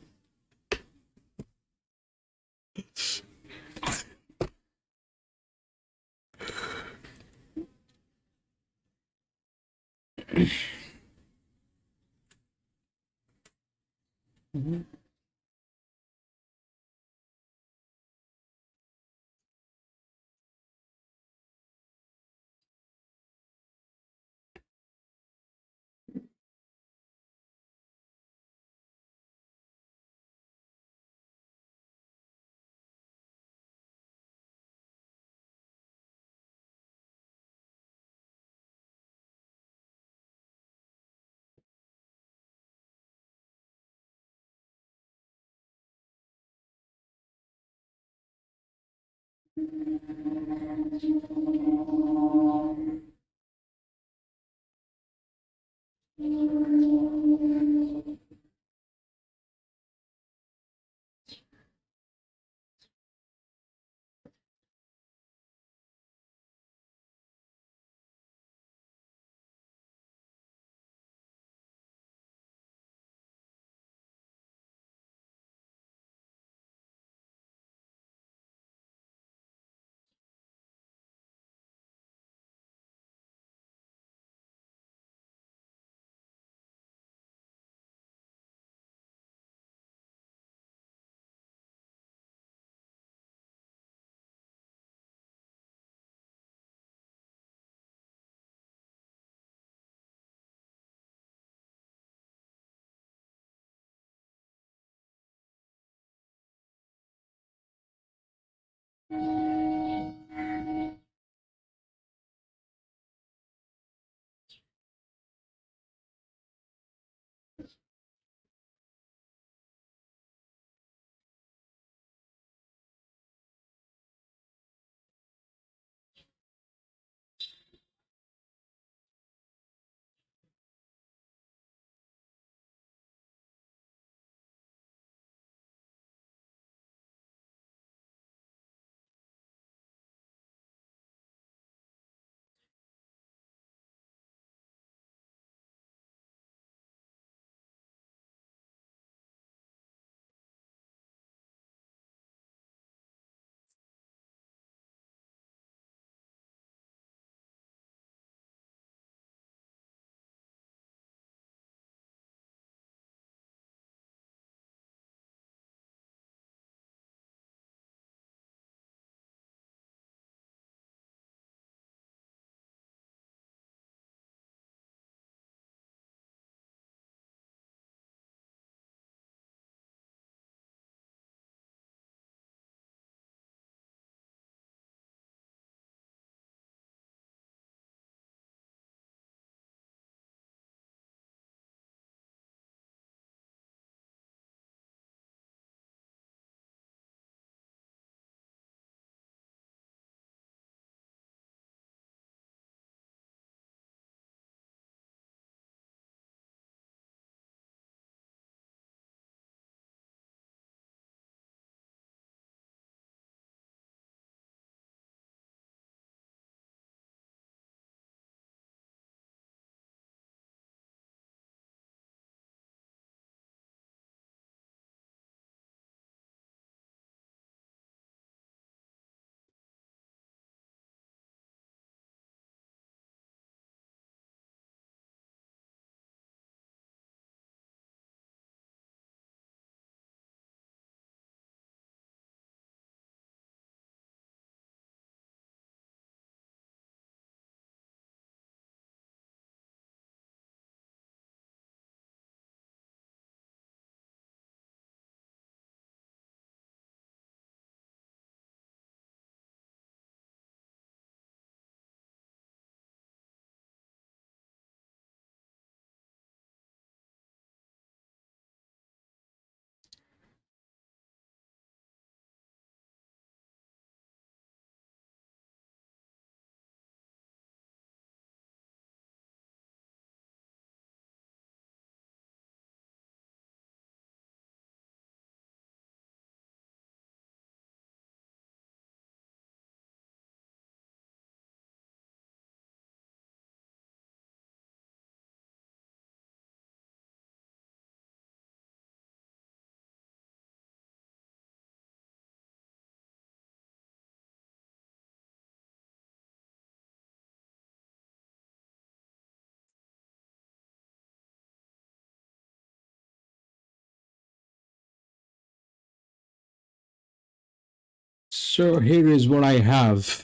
So here is what I have.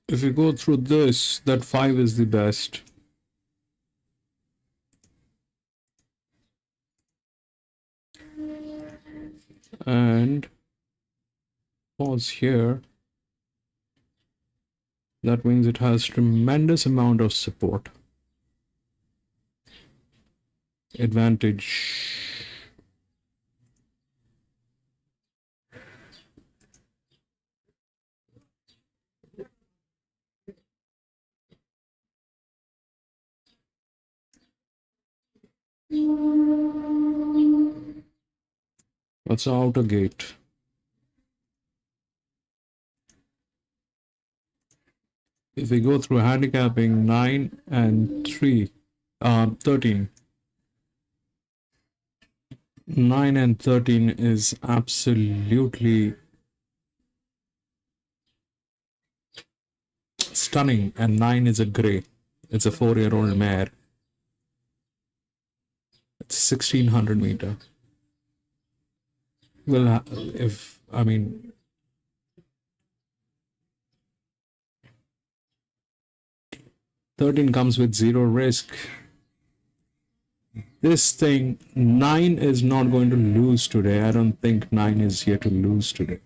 If you go through this, that 5 is the best. And pause here. That means it has tremendous amount of support. Advantage. That's the outer gate. If we go through handicapping 9 and 13. 9 and 13 is absolutely stunning, and 9 is a grey. It's a 4-year-old mare. It's 1600 meter. Well, if I mean, "13 comes with 0 risk." This thing, 9 is not going to lose today. I don't think 9 is here to lose today.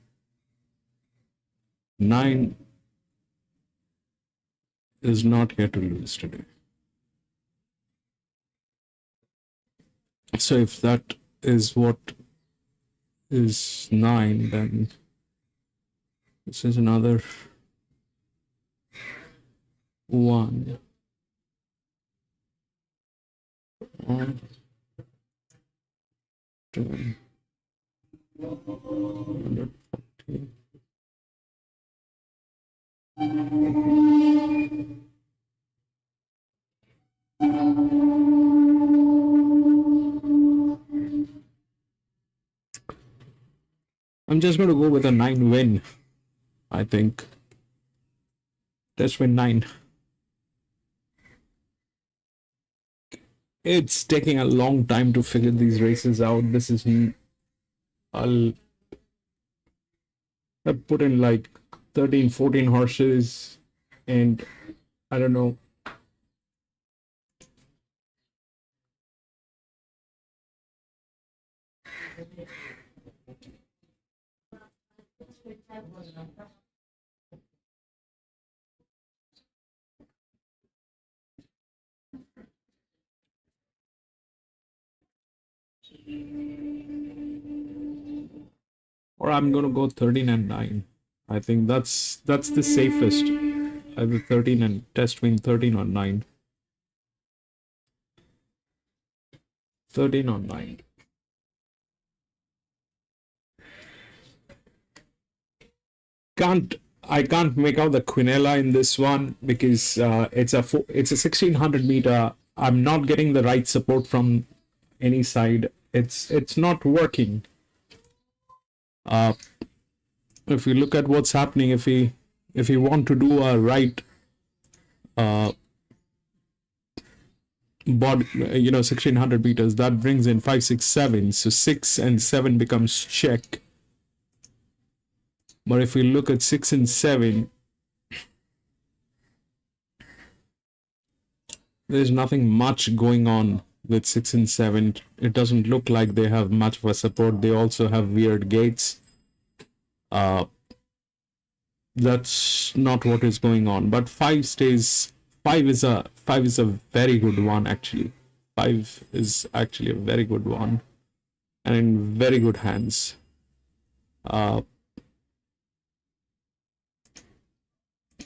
9 is not here to lose today. So if that is what is 9, then this is another 1. 10, 140. I'm just going to go with a 9 win, I think. Test win 9. It's taking a long time to figure these races out. This is, I've put in like 13, 14 horses, and I don't know. Or I'm gonna go 13 and 9. I think that's the safest. Either 13 and test win 13 or 9. 13 or 9. I can't make out the quinella in this one because it's a 1600 meter. I'm not getting the right support from any side. It's not working. If you look at what's happening, if we want to do a right body, 1600 meters, that brings in 5, 6, 7. So 6 and 7 becomes check. But if we look at 6 and 7, there's nothing much going on with 6 and 7. It doesn't look like they have much of a support. They also have weird gates. That's not what is going on. But 5 stays. 5 is a very good one actually. 5 is actually a very good one, and in very good hands.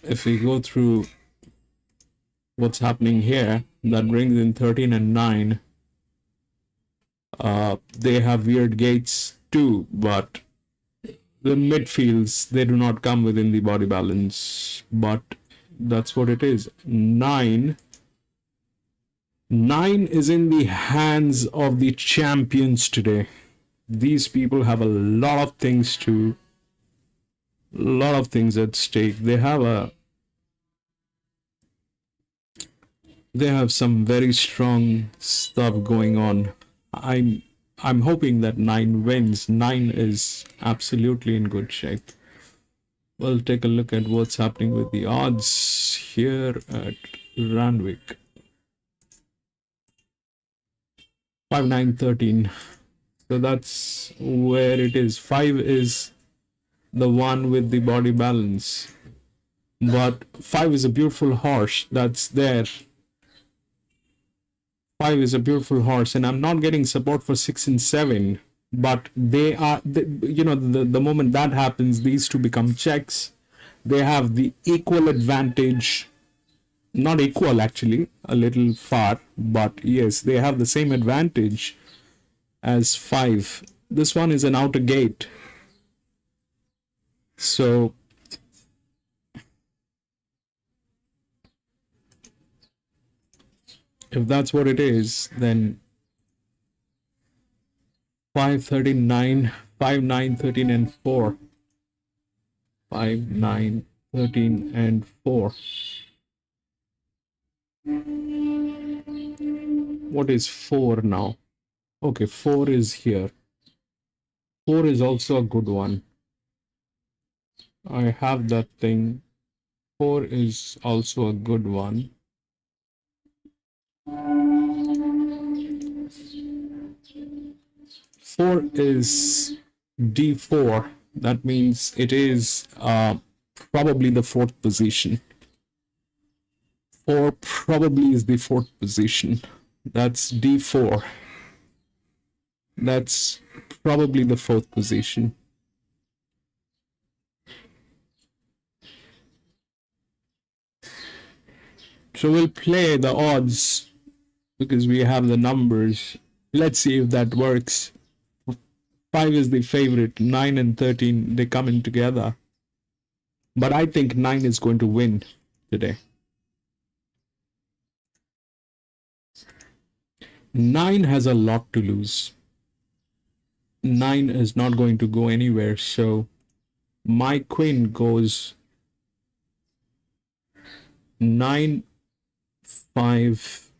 If we go through what's happening here, that brings in 13 and 9. They have weird gates too, but the midfields, they do not come within the body balance, but that's what it is. 9 is in the hands of the champions today. These people have a lot of things at stake. They have some very strong stuff going on. I'm hoping that 9 wins. 9 is absolutely in good shape. We'll take a look at what's happening with the odds here at Randwick. 5, 9, 13. So that's where it is. 5 is the one with the body balance. But 5 is a beautiful horse that's there. 5 is a beautiful horse, and I'm not getting support for 6 and 7. But they are, the moment that happens, these two become checks. They have the equal advantage. Not equal, actually, a little far, but yes, they have the same advantage as 5. This one is an outer gate. So if that's what it is, then 5, 13, 9, 5, 9, 13, and 4. 5, 9, 13, and 4. What is 4 now? Okay, 4 is here. 4 is also a good one. I have that thing. 4 is also a good one. 4 is D4. That means it is probably the 4th position. 4 probably is the 4th position. That's D4. That's probably the 4th position. So we'll play the odds because we have the numbers. Let's see if that works. 5 is the favorite. 9 and 13, they come in together. But I think 9 is going to win today. 9 has a lot to lose. 9 is not going to go anywhere, so my queen goes 9, 5,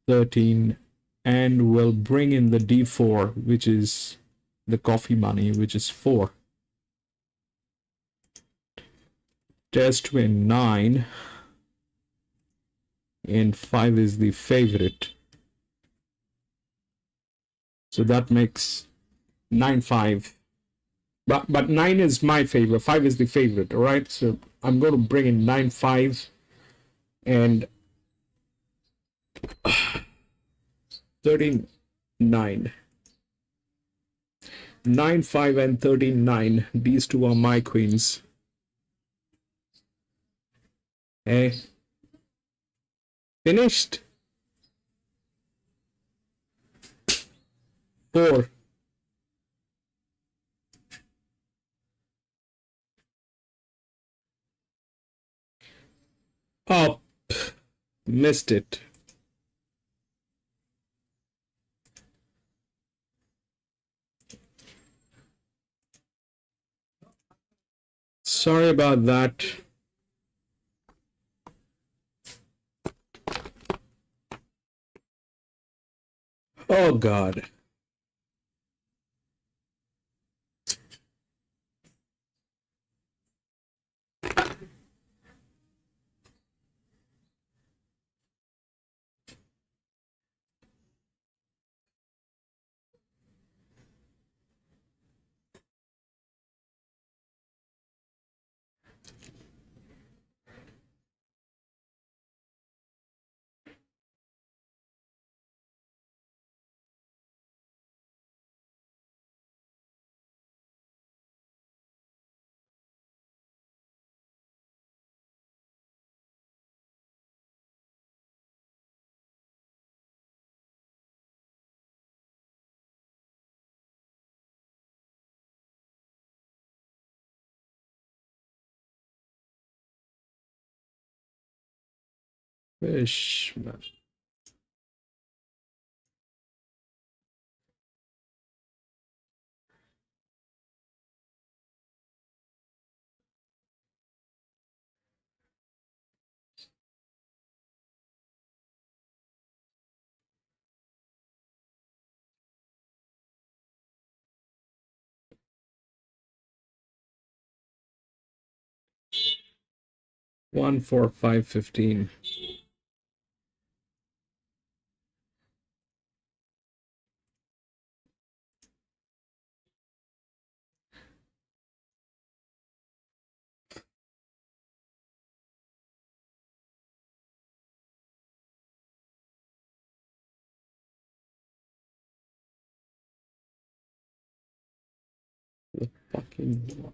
13, and will bring in the D4, which is the coffee money, which is 4. Test win 9, and 5 is the favorite. So that makes 9, 5. But 9 is my favorite. 5 is the favorite, all right? So I'm going to bring in 9, 5, and 13, 9. 9, 5, and 13, 9. These two are my queens. Hey. Finished. 4. Oh, missed it. Sorry about that. Oh, God. Fish, man. 145.15. The fucking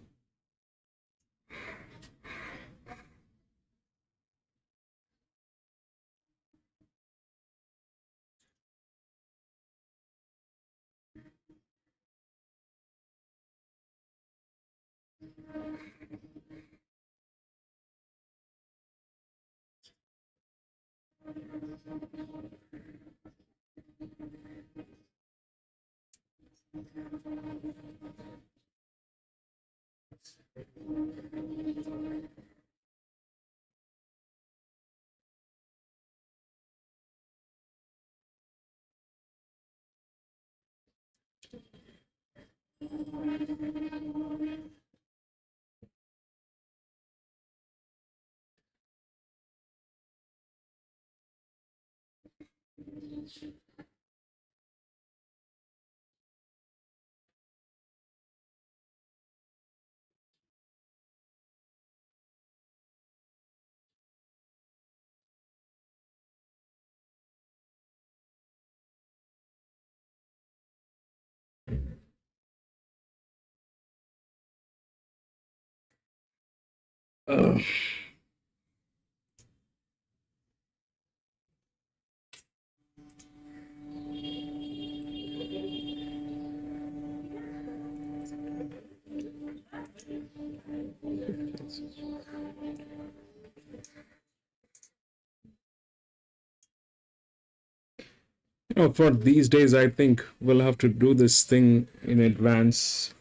for these days, I think we'll have to do this thing in advance.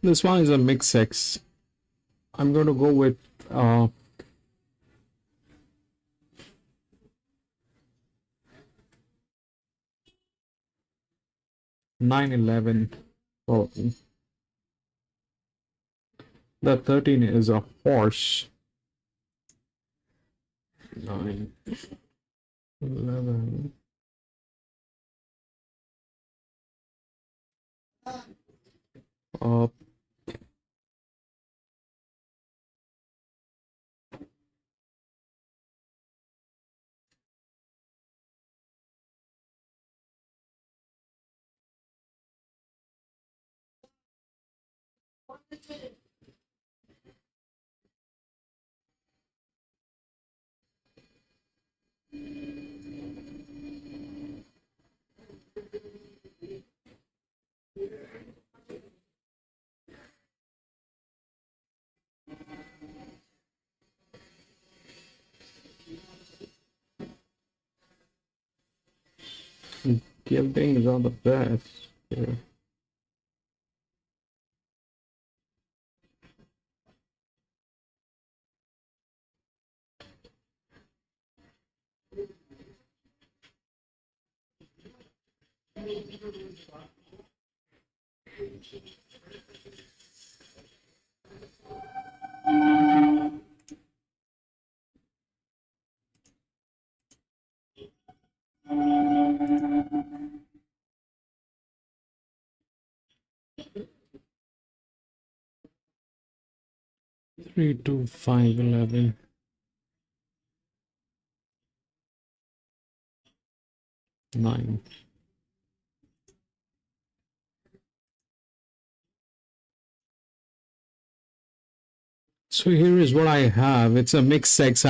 This one is a mix 6. I'm going to go with 911 14. The 13 is a horse. 9 11 up. Gildings are the best here. Three, 2, 5, 11. Nine. So here is what I have. It's a mixed sex.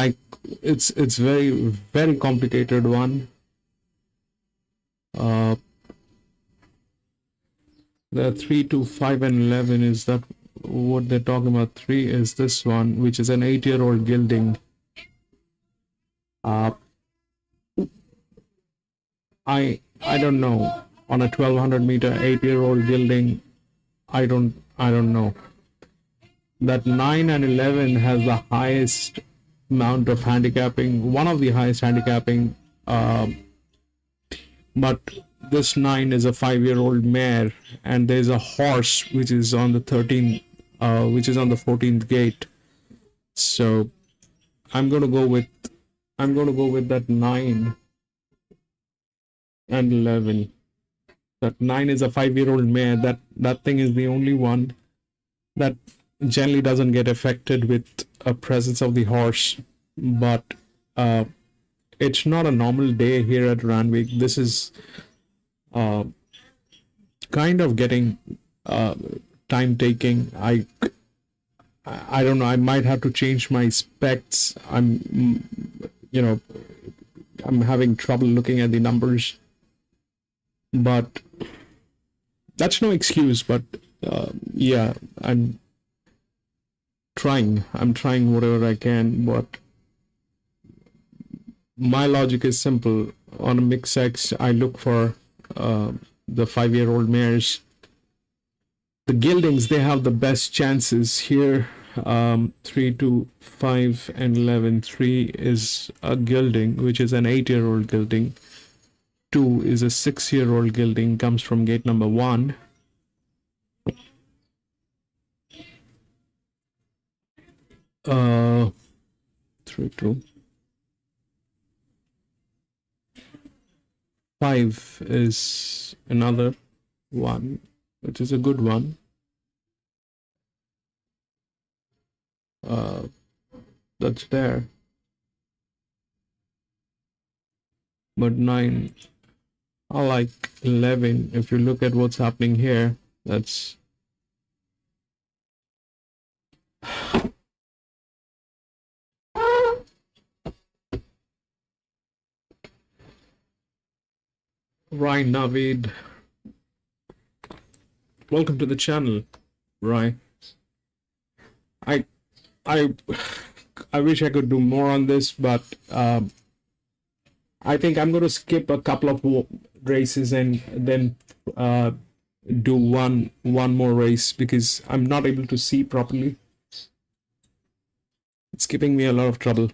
It's very complicated one. The 3, 2, 5, and 11 is that what they're talking about. 3 is this one, which is an 8-year-old gilding. I don't know. On a 1200-meter 8-year-old gilding, I don't know. That 9 and 11 has the highest amount of handicapping, one of the highest handicapping, but this 9 is a 5-year-old mare, and there's a horse which is on the 14th gate. So I'm gonna go with that 9 and 11. That 9 is a 5-year-old mare. That thing is the only one that generally doesn't get affected with a presence of the horse, but it's not a normal day here at Randwick. This is kind of getting time taking. I don't know, I might have to change my specs. I'm having trouble looking at the numbers, but that's no excuse. But yeah, I'm trying whatever I can, but my logic is simple. On a mixed sex, I look for the 5-year-old mares. The gildings, they have the best chances here. 3, 2, 5, and 11. 3 is a gilding, which is an 8-year-old gilding. 2 is a 6-year-old gilding, comes from gate number 1. Uh, 3, 2. 5 is another one, which is a good one. That's there. But 9, I like 11. If you look at what's happening here, that's Ryan Navid. Welcome to the channel, Ryan. I wish I could do more on this, but I think I'm going to skip a couple of races and then do one more race because I'm not able to see properly. It's giving me a lot of trouble.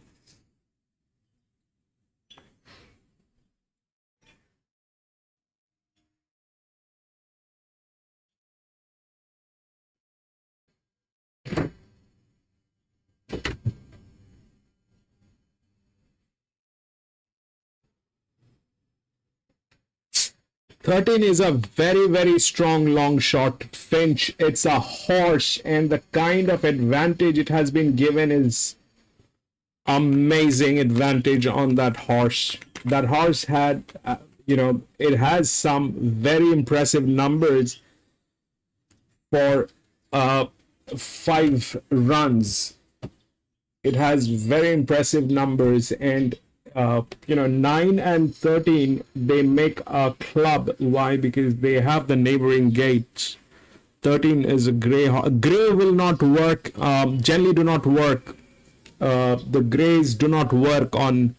Thirteen is a very strong long shot Finch. It's a horse, and the kind of advantage it has been given is amazing advantage on that horse. That horse had, it has some very impressive numbers for 5 runs. It has very impressive numbers, and 9 and 13, they make a club. Why? Because they have the neighboring gates. 13 is a gray. Gray will not work. Generally do not work. The grays do not work on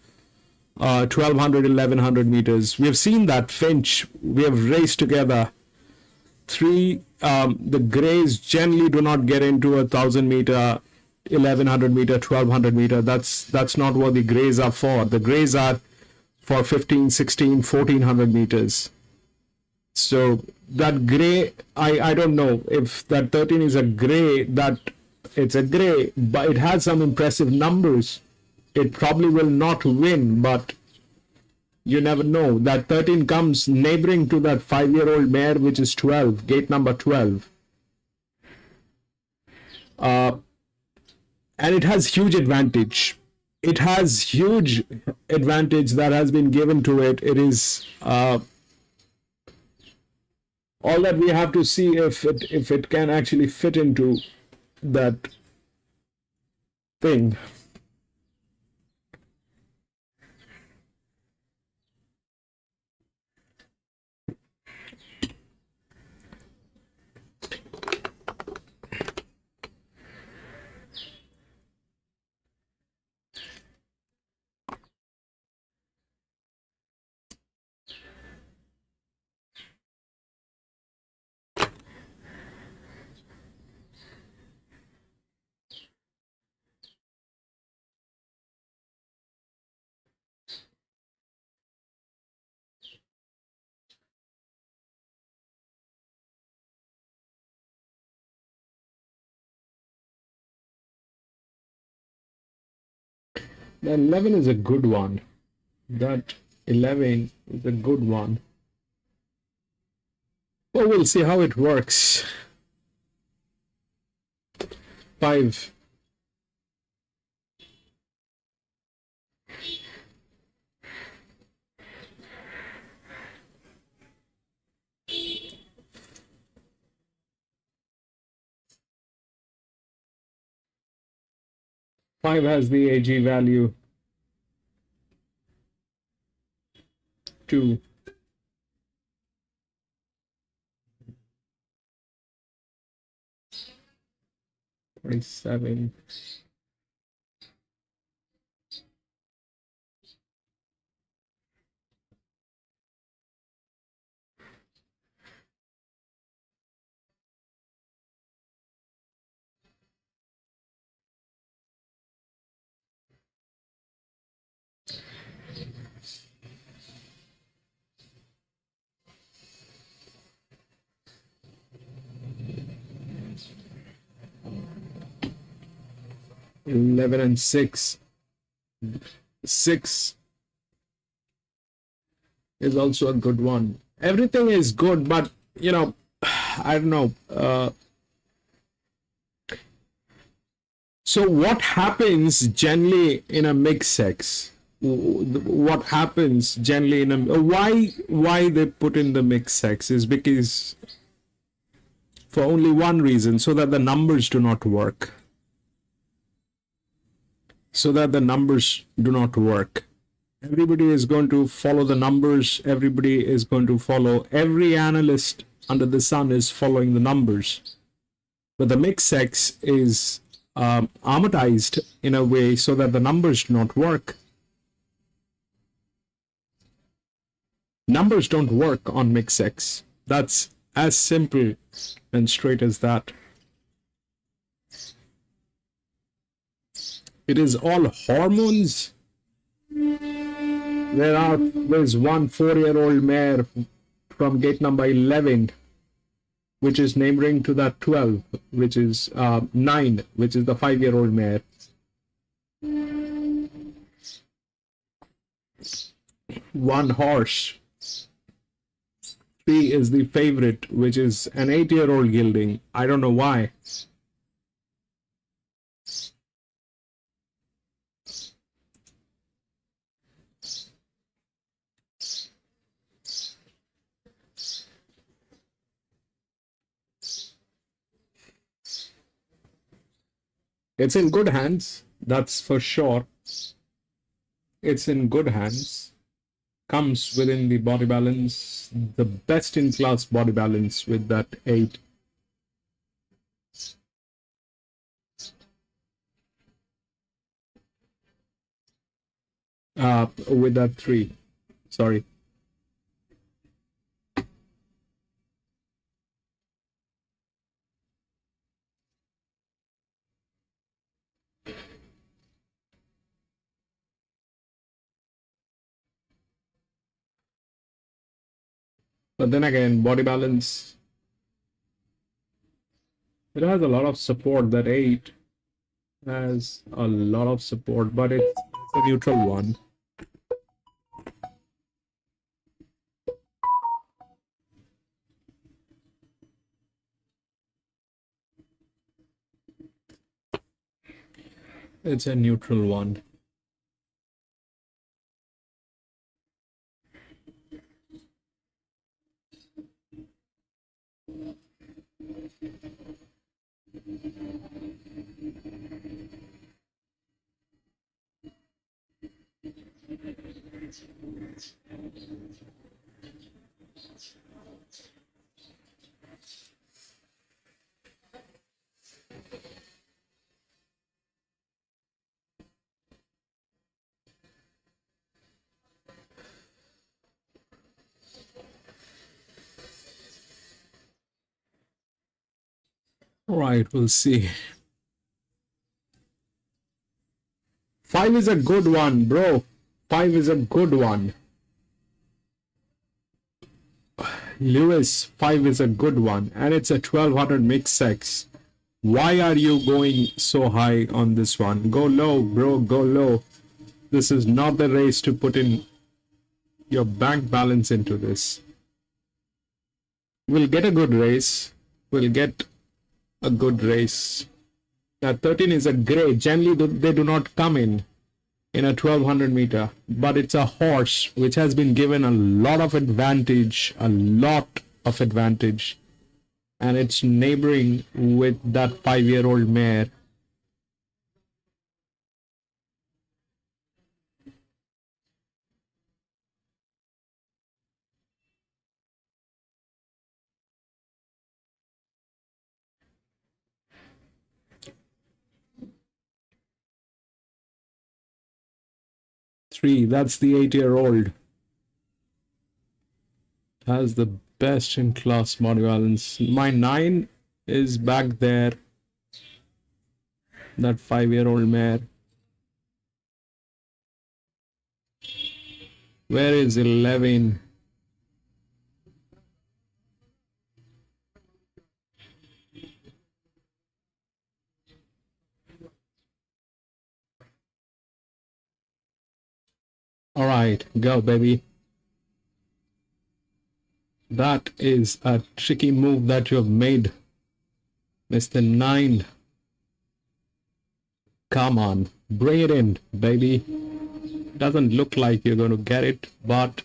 1200, 1100 meters. We have seen that Finch. We have raced together. The grays generally do not get into 1000 meter, 1100 meter, 1200 meter. That's not what the grays are for. The grays are for 15, 16, 1400 meters. So that gray, I don't know if that 13 is a gray, that it's a gray, but it has some impressive numbers. It probably will not win, but you never know. That 13 comes neighboring to that 5-year-old mare, which is 12, gate number 12. And it has huge advantage. It has huge advantage that has been given to it. It is all that we have to see if it can actually fit into that thing. The 11 is a good one. That 11 is a good one. Well, we'll see how it works. 5. Five has the AG value 2. $27. $11 and 6. 6 is also a good one. Everything is good, but you know, I don't know. So what happens generally in a mixed sex? What happens generally in a why they put in the mixed sex is because for only one reason, so that the numbers do not work. So that the numbers do not work. Everybody is going to follow the numbers. Everybody is going to follow. Every analyst under the sun is following the numbers. But the mixed sex is amortized in a way so that the numbers do not work. Numbers don't work on mixed sex. That's as simple and straight as that. It is all hormones. There's one 4-year-old mare from gate number 11, which is neighboring to that 12, which is 9, which is the 5-year-old mare. One horse. 3 is the favorite, which is an 8-year-old gelding. I don't know why. It's in good hands, that's for sure. It's in good hands. Comes within the body balance, the best in class body balance with that 8. with that 3. Sorry. But then again, body balance, it has a lot of support. That 8 has a lot of support, but it's a neutral one. It's a neutral one. All right, we'll see. 5 is a good one, bro. 5 is a good one. Lewis, 5 is a good one. And it's a 1200 mixed sex. Why are you going so high on this one? Go low, bro. Go low. This is not the race to put in your bank balance into this. We'll get a good race. We'll get a good race. That 13 is a gray. Generally, they do not come in a 1200 meter, but it's a horse which has been given a lot of advantage, and it's neighboring with that 5-year-old mare. Three, that's the 8-year-old. Has the best in class body balance. My 9 is back there. That 5-year-old mare. Where is 11? All right, go, baby. That is a tricky move that you have made, Mr. 9. Come on, bring it in, baby. Doesn't look like you're going to get it, but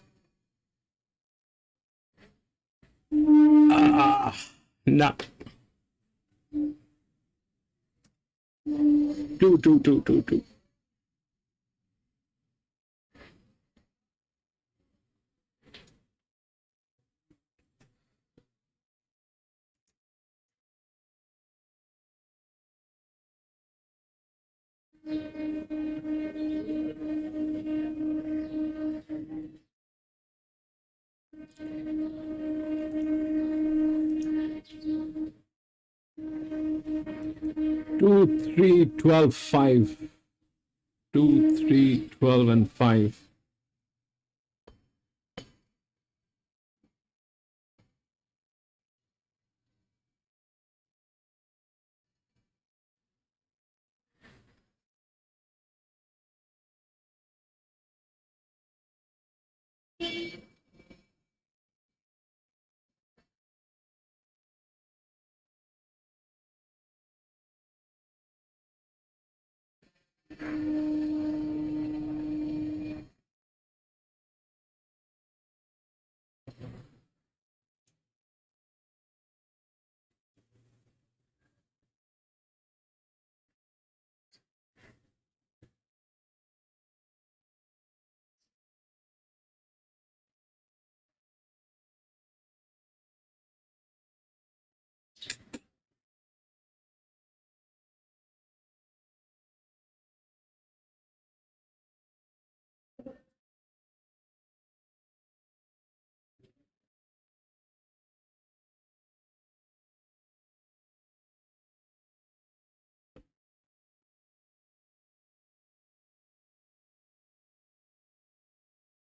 no. 2. 2, 3, 12, 5. 2, 3, 12, and 5.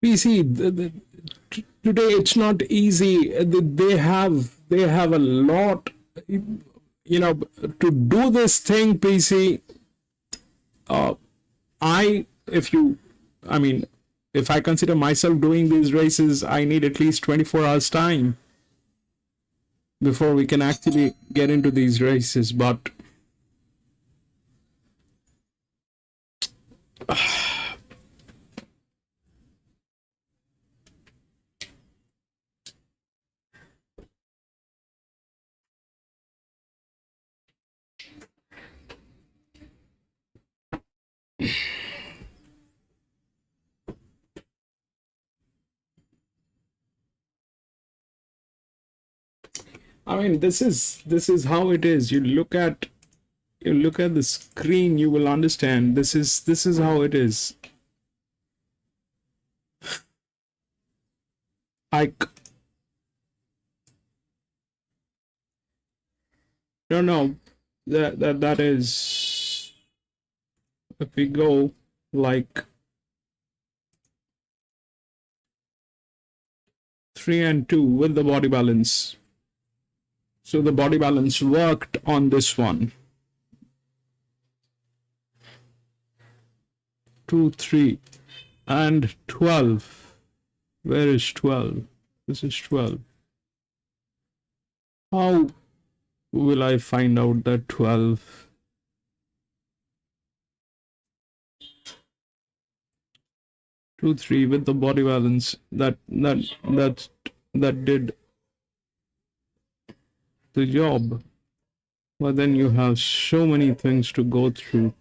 PC, today it's not easy. They have a lot, to do this thing, PC. If you, I mean, if I consider myself doing these races, I need at least 24 hours time before we can actually get into these races. But I mean, this is how it is. You look at the screen, you will understand. This is how it is. I don't know. That is, if we go like 3 and 2 with the body balance. So the body balance worked on this one. 2, 3, and 12. Where is 12? This is 12. How will I find out that 12? Two, 3 with the body balance. That did the job. But then you have so many things to go through.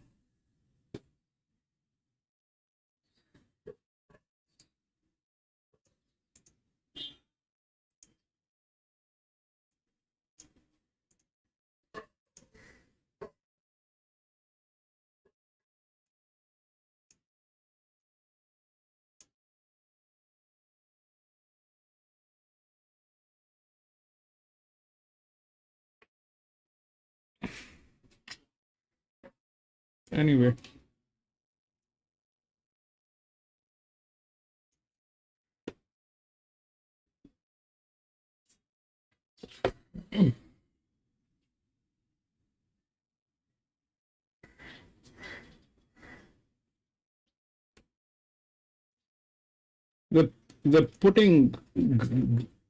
Anyway. They're putting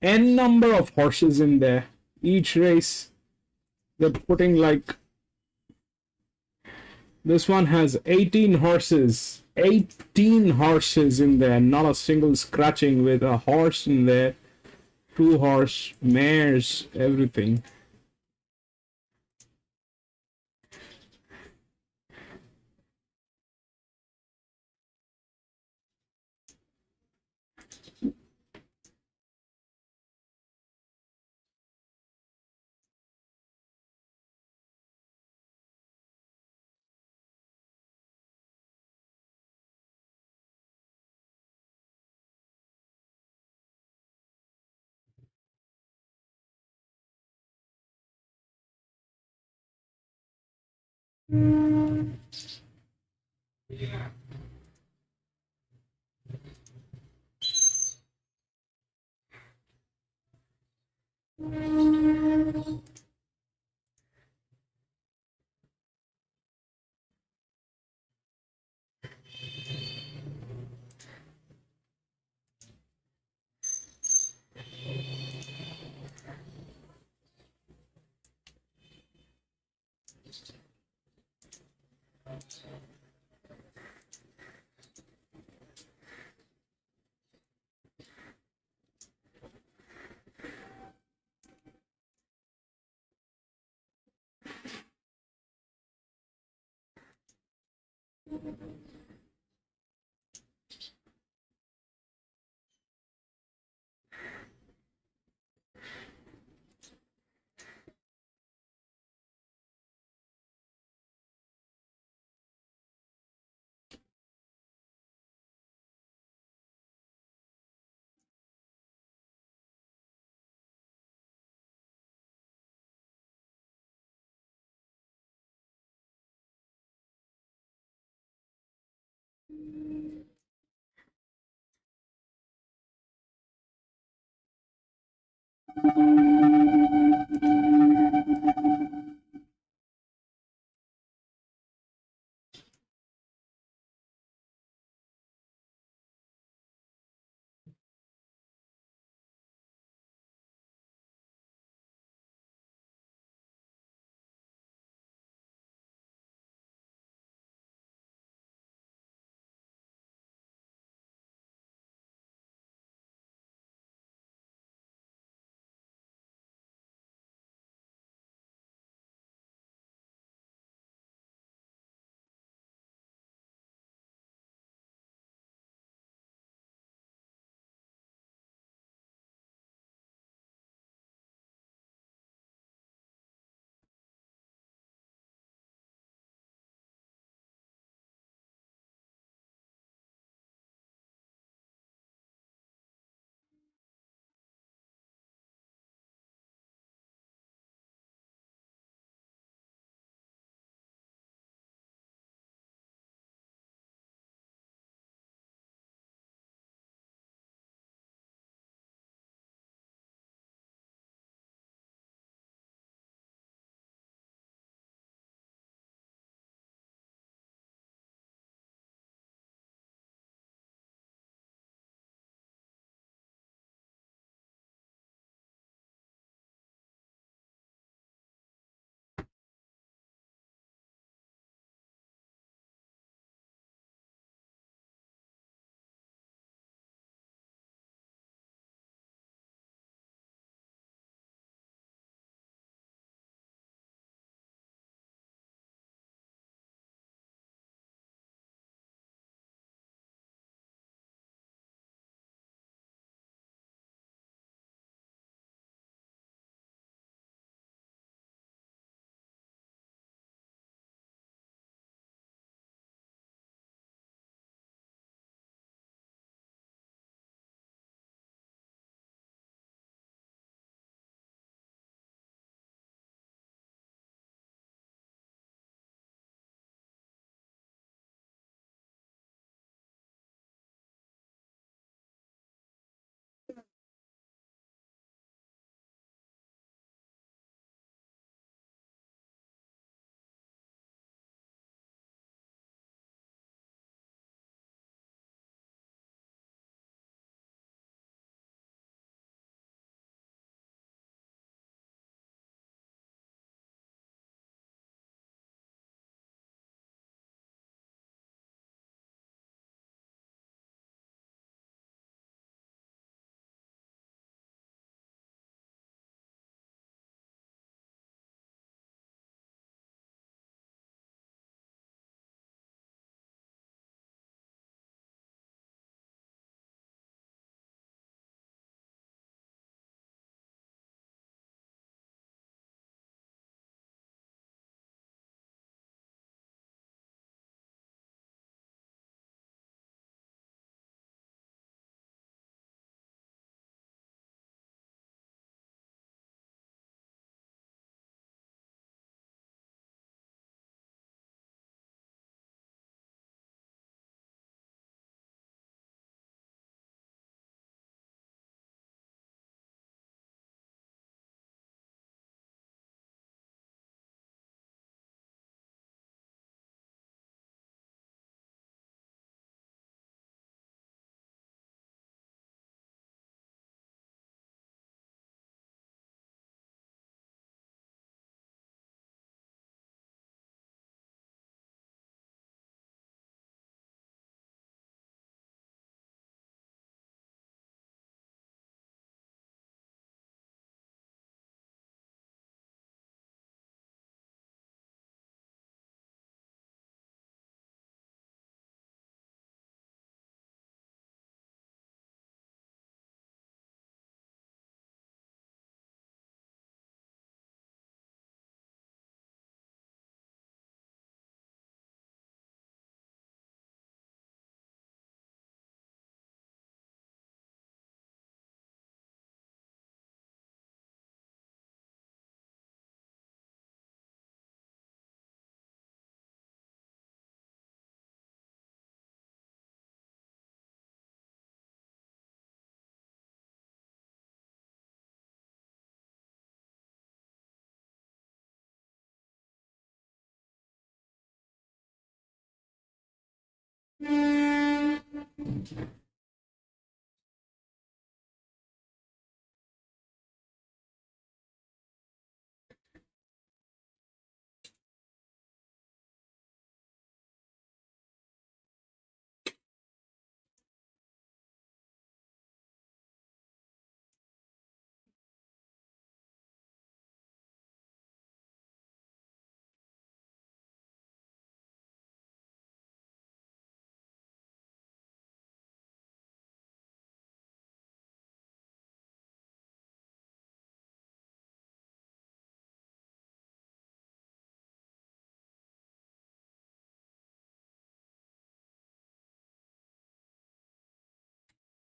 n number of horses in there. Each race, they're putting like, this one has 18 horses. 18 horses in there, not a single scratching, with a horse in there, 2 horse, mares, everything.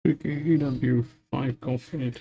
EW5 confident.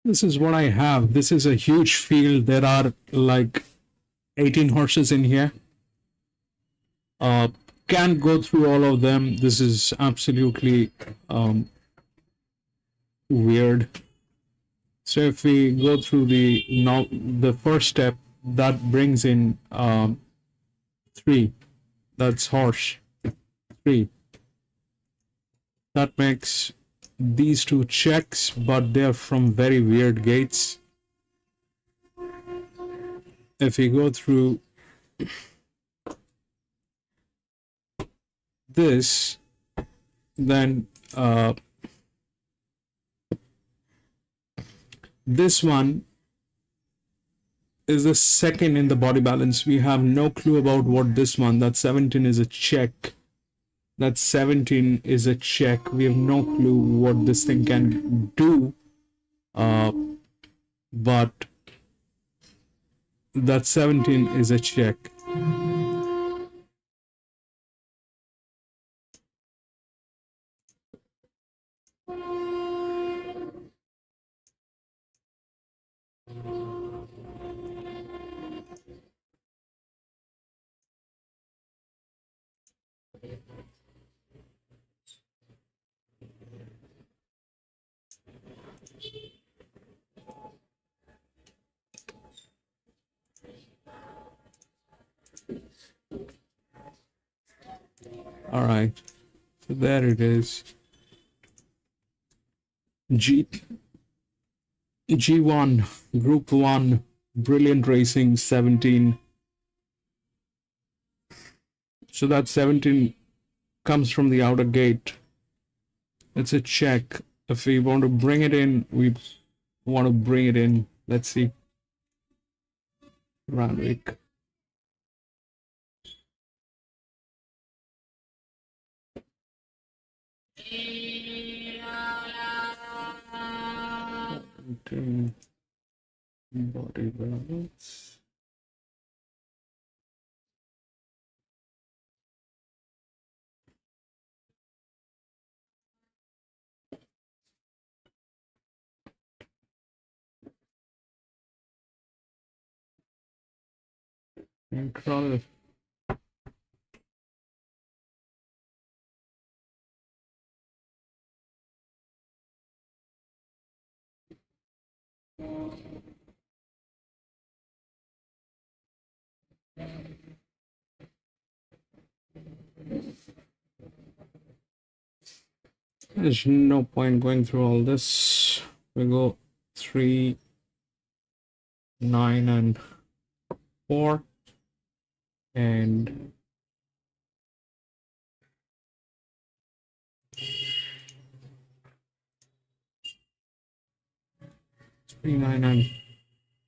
This is what I have. This is a huge field. There are like 18 horses in here. Can't go through all of them. This is absolutely weird. So if we go through the first step, that brings in 3. That's horse 3. That makes these 2 checks, but they're from very weird gates. If we go through this, then this one is the second in the body balance. We have no clue about what this one, that 17 is a check. That 17 is a check. We have no clue what this thing can do. But that 17 is a check. All right, so there it is. G1, Group 1, Brilliant Racing 17. So that 17 comes from the outer gate. It's a check. If we want to bring it in, we want to bring it in. Let's see. Randwick. Body balance. Control. There's no point going through all this. We go 3, 9, and 4, and 3, 9, and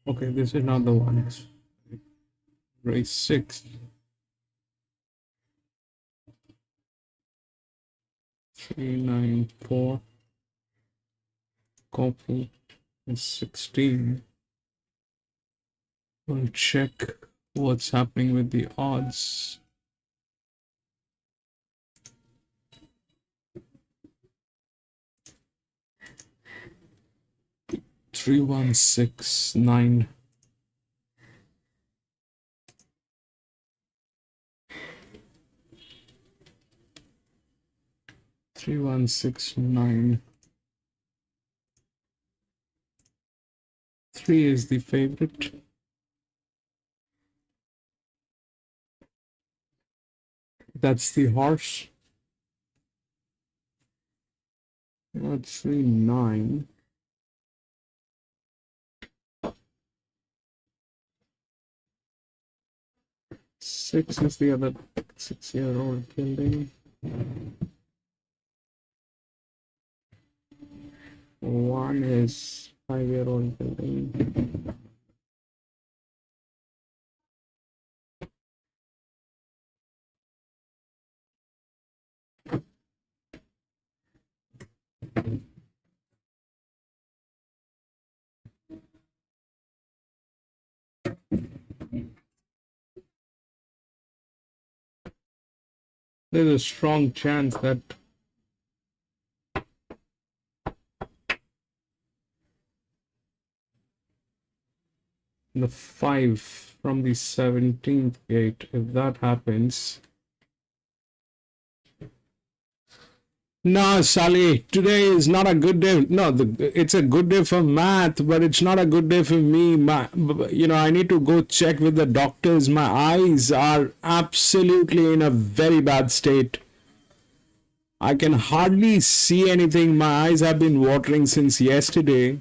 okay, this is not the one. It's race 6. 3, 9, 4. Copy is 16. We'll check what's happening with the odds. Three, 1, 6, 9. Three, 1, 6, 9. 3 is the favorite. That's the horse. Let's see, 9. Six is the other 6-year-old building. 1 is 5-year-old building. There's a strong chance that the 5 from the 17th gate, if that happens. No, Sally, today is not a good day. No, it's a good day for math, but it's not a good day for me. I need to go check with the doctors. My eyes are absolutely in a very bad state. I can hardly see anything. My eyes have been watering since yesterday.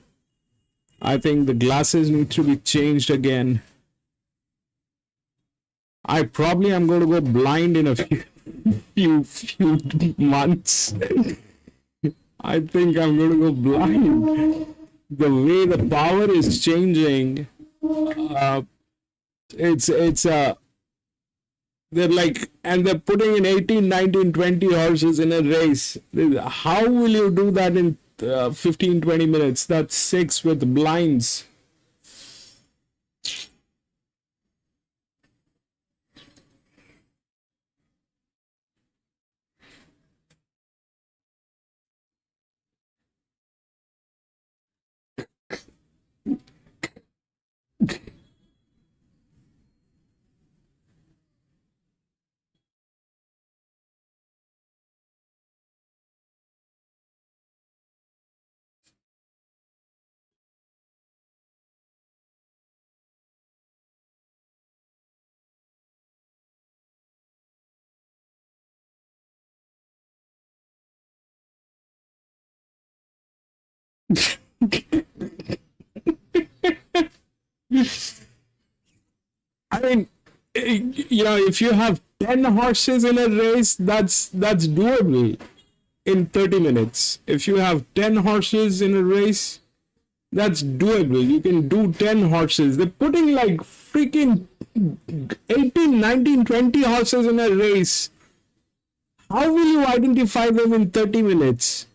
I think the glasses need to be changed again. I probably am going to go blind in a few months. I think I'm going to go blind. The way the power is changing, they're like, and they're putting in 18, 19, 20 horses in a race. How will you do that in 15, 20 minutes? That's 6 with blinds. I mean, if you have 10 horses in a race, that's doable in 30 minutes. If you have 10 horses in a race, that's doable. You can do 10 horses. They're putting like freaking 18, 19, 20 horses in a race. How will you identify them in 30 minutes?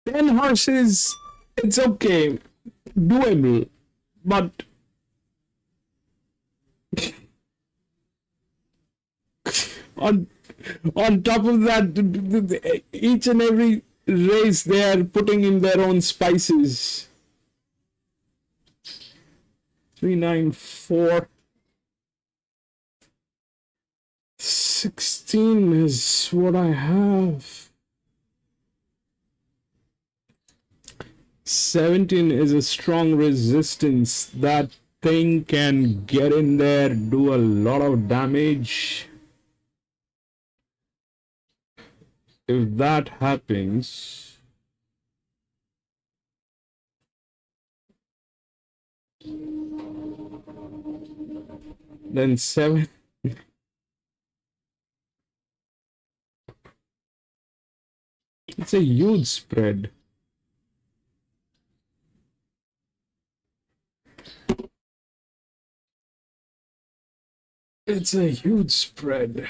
Ten horses, it's okay, doable, but on top of that, each and every race they are putting in their own spices. 394. 16 is what I have. 17 is a strong resistance. That thing can get in there, do a lot of damage. If that happens, then 7. It's a huge spread. It's a huge spread.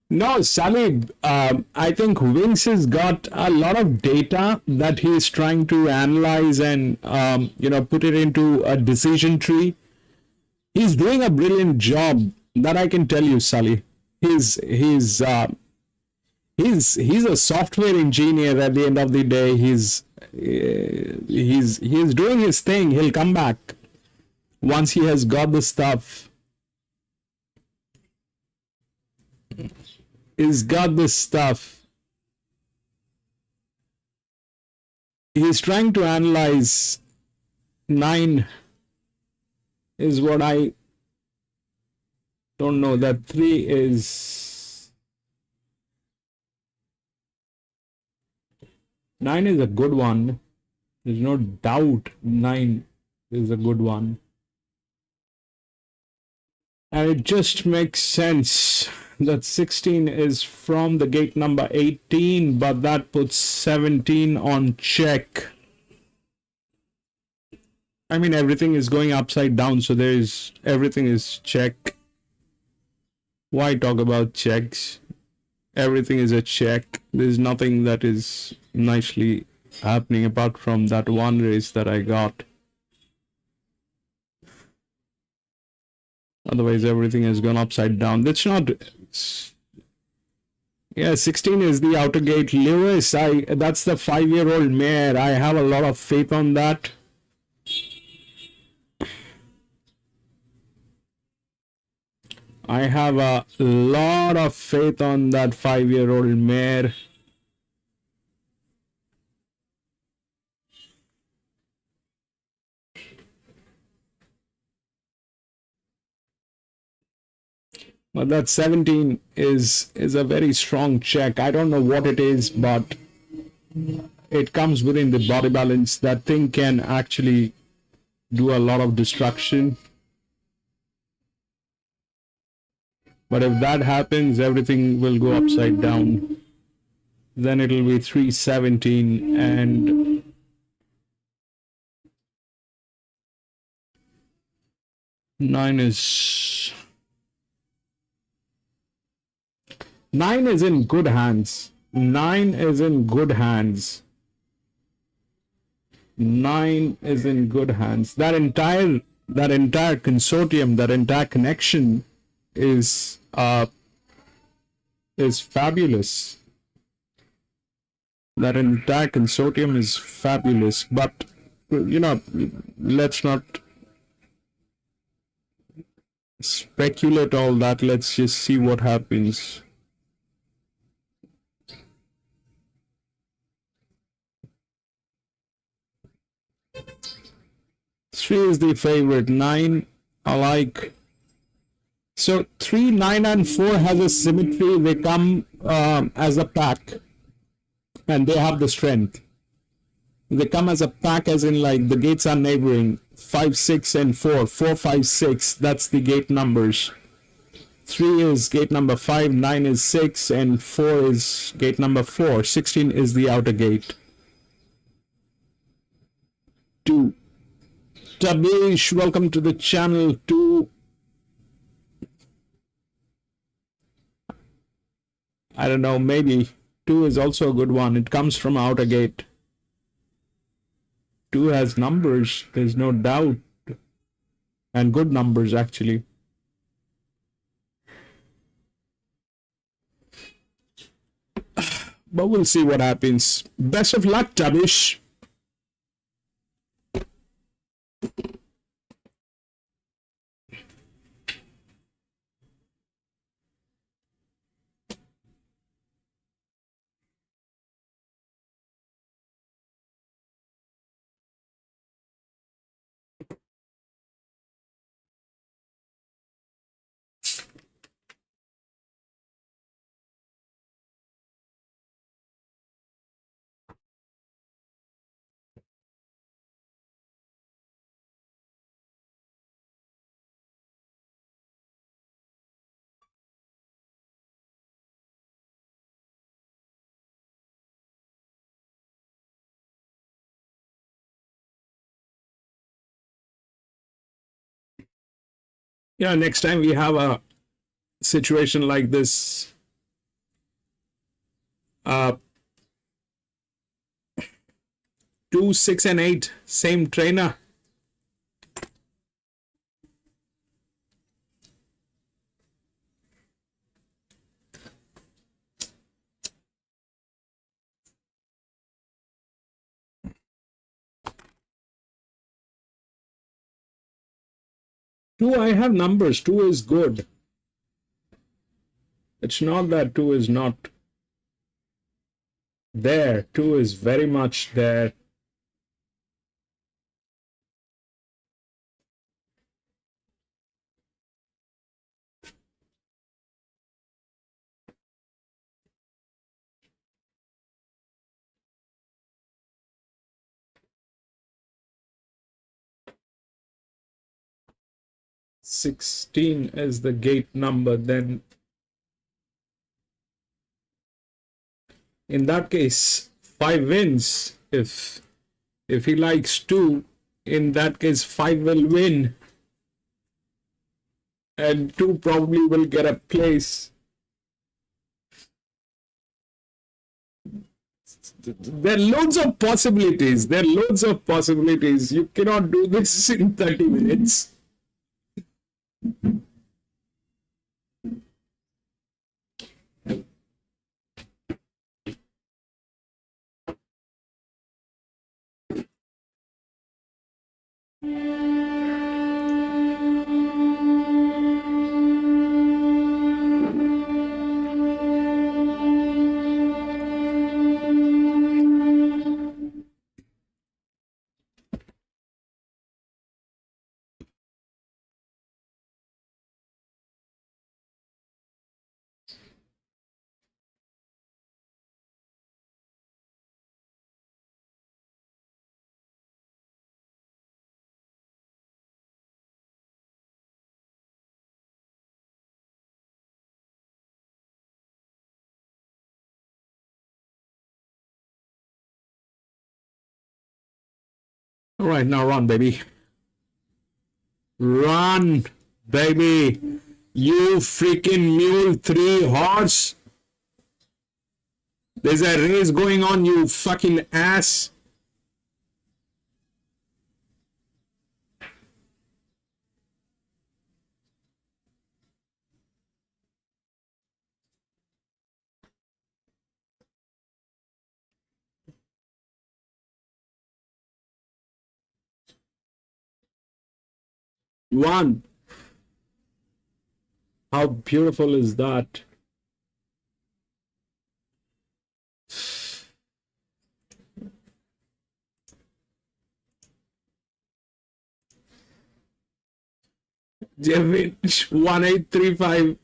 No, Sally, I think Wings has got a lot of data that he's trying to analyze and, put it into a decision tree. He's doing a brilliant job, that I can tell you, Sully. He's a software engineer at the end of the day. He's doing his thing. He'll come back once he has got the stuff. He's got this stuff. He's trying to analyze 9 is what I don't know. That 3 is 9 is a good one. There's no doubt 9 is a good one. And it just makes sense that 16 is from the gate number 18, but that puts 17 on check. I mean, everything is going upside down, so everything is check. Why talk about checks? Everything is a check. There's nothing that is nicely happening apart from that one race that I got. Otherwise, everything has gone upside down. That's not. Yeah, 16 is the outer gate. Lewis, that's the 5-year-old mare. I have a lot of faith on that. I have a lot of faith on that 5-year-old mare. But that 17 is a very strong check. I don't know what it is, but it comes within the body balance. That thing can actually do a lot of destruction. But if that happens, everything will go upside down. Then it'll be 317 and 9 is... 9 is in good hands. 9 is in good hands. 9 is in good hands. That entire consortium, that entire connection is fabulous. That entire consortium is fabulous. But let's not speculate all that. Let's just see what happens. Three is the favorite. 9, I like. So 3, 9, and 4 has a symmetry. They come as a pack, and they have the strength. They come as a pack, as in like the gates are neighboring. 5, 6, and 4. 4, 5, 6. That's the gate numbers. 3 is gate number 5. 9 is 6, and 4 is gate number 4. 16 is the outer gate. 2. Tabish, welcome to the channel. 2. I don't know, maybe 2 is also a good one. It comes from outer gate. 2 has numbers, there's no doubt. And good numbers, actually. But we'll see what happens. Best of luck, Tabish. Yeah, next time we have a situation like this, 2, 6, and 8, same trainer. Two, I have numbers. 2 is good. It's not that 2 is not there. 2 is very much there. "16 is the gate number, then in that case 5 wins. If he likes 2, in that case 5 will win and 2 probably will get a place. There are loads of possibilities. You cannot do this in 30 minutes. All right, now run, baby. Run, baby. You freaking mule 3 horse. There's a race going on, you fucking ass. One. How beautiful is that? Jevin 1835.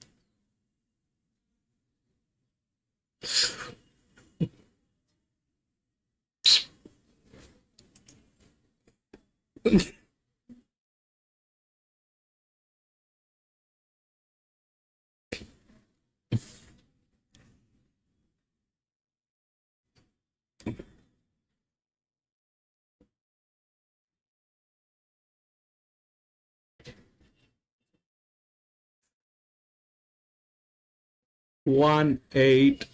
One, 8,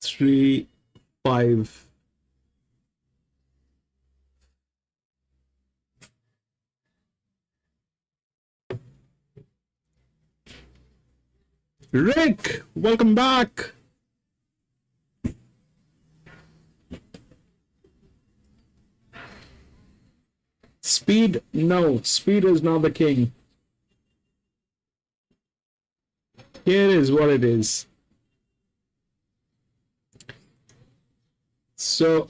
3, 5. Rick, welcome back. Speed, no, speed is not the king. Here is what it is. So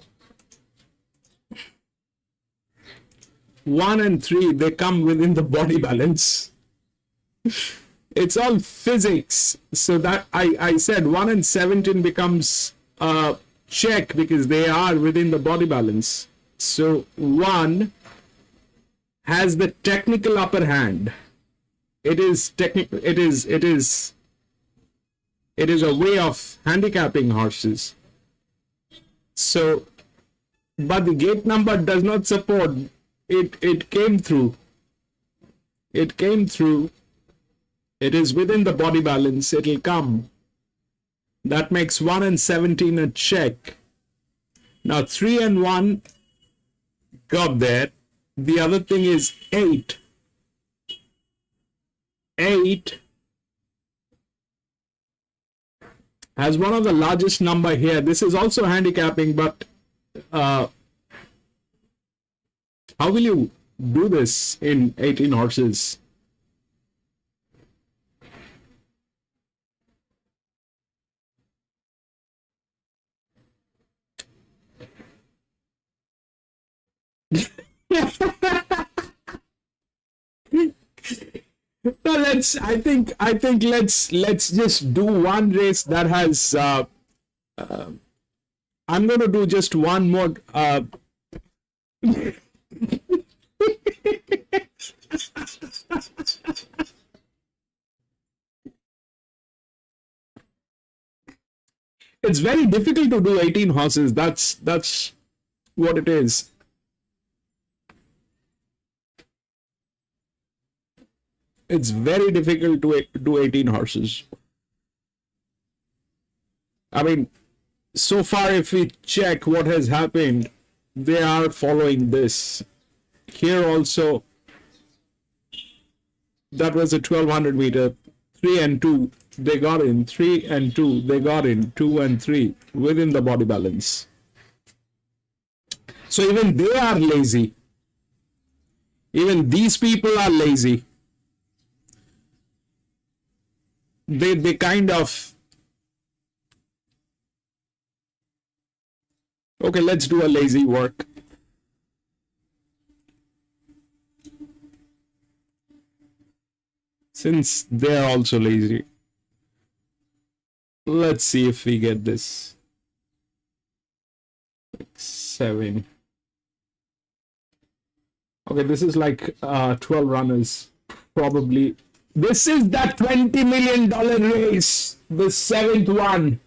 1 and 3, they come within the body balance. It's all physics. So that I said 1 and 17 becomes a check because they are within the body balance. So 1 has the technical upper hand. It is a way of handicapping horses. So, but the gate number does not support it. It came through. It came through. It is within the body balance. It'll come. That makes 1 and 17 a check. Now 3 and 1 got there. The other thing is 8. 8 has one of the largest number here. This is also handicapping, but how will you do this in 18 horses? No, I think let's just do one race that has I'm going to do just one more it's very difficult to do 18 horses. That's what it is. It's very difficult to do 18 horses. I mean, so far, if we check what has happened, they are following this. Here also, that was a 1200 meter, 3 and 2, they got in, 3 and 2, they got in, 2 and 3, within the body balance. So even they are lazy. Even these people are lazy. They kind of, okay, let's do a lazy work. Since they're also lazy, let's see if we get this. 7. Okay, this is like 12 runners, probably. This is that $20 million race, the 7th one.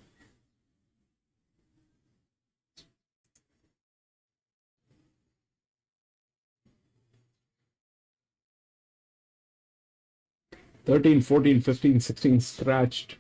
$13, $14, $15, $16 scratched.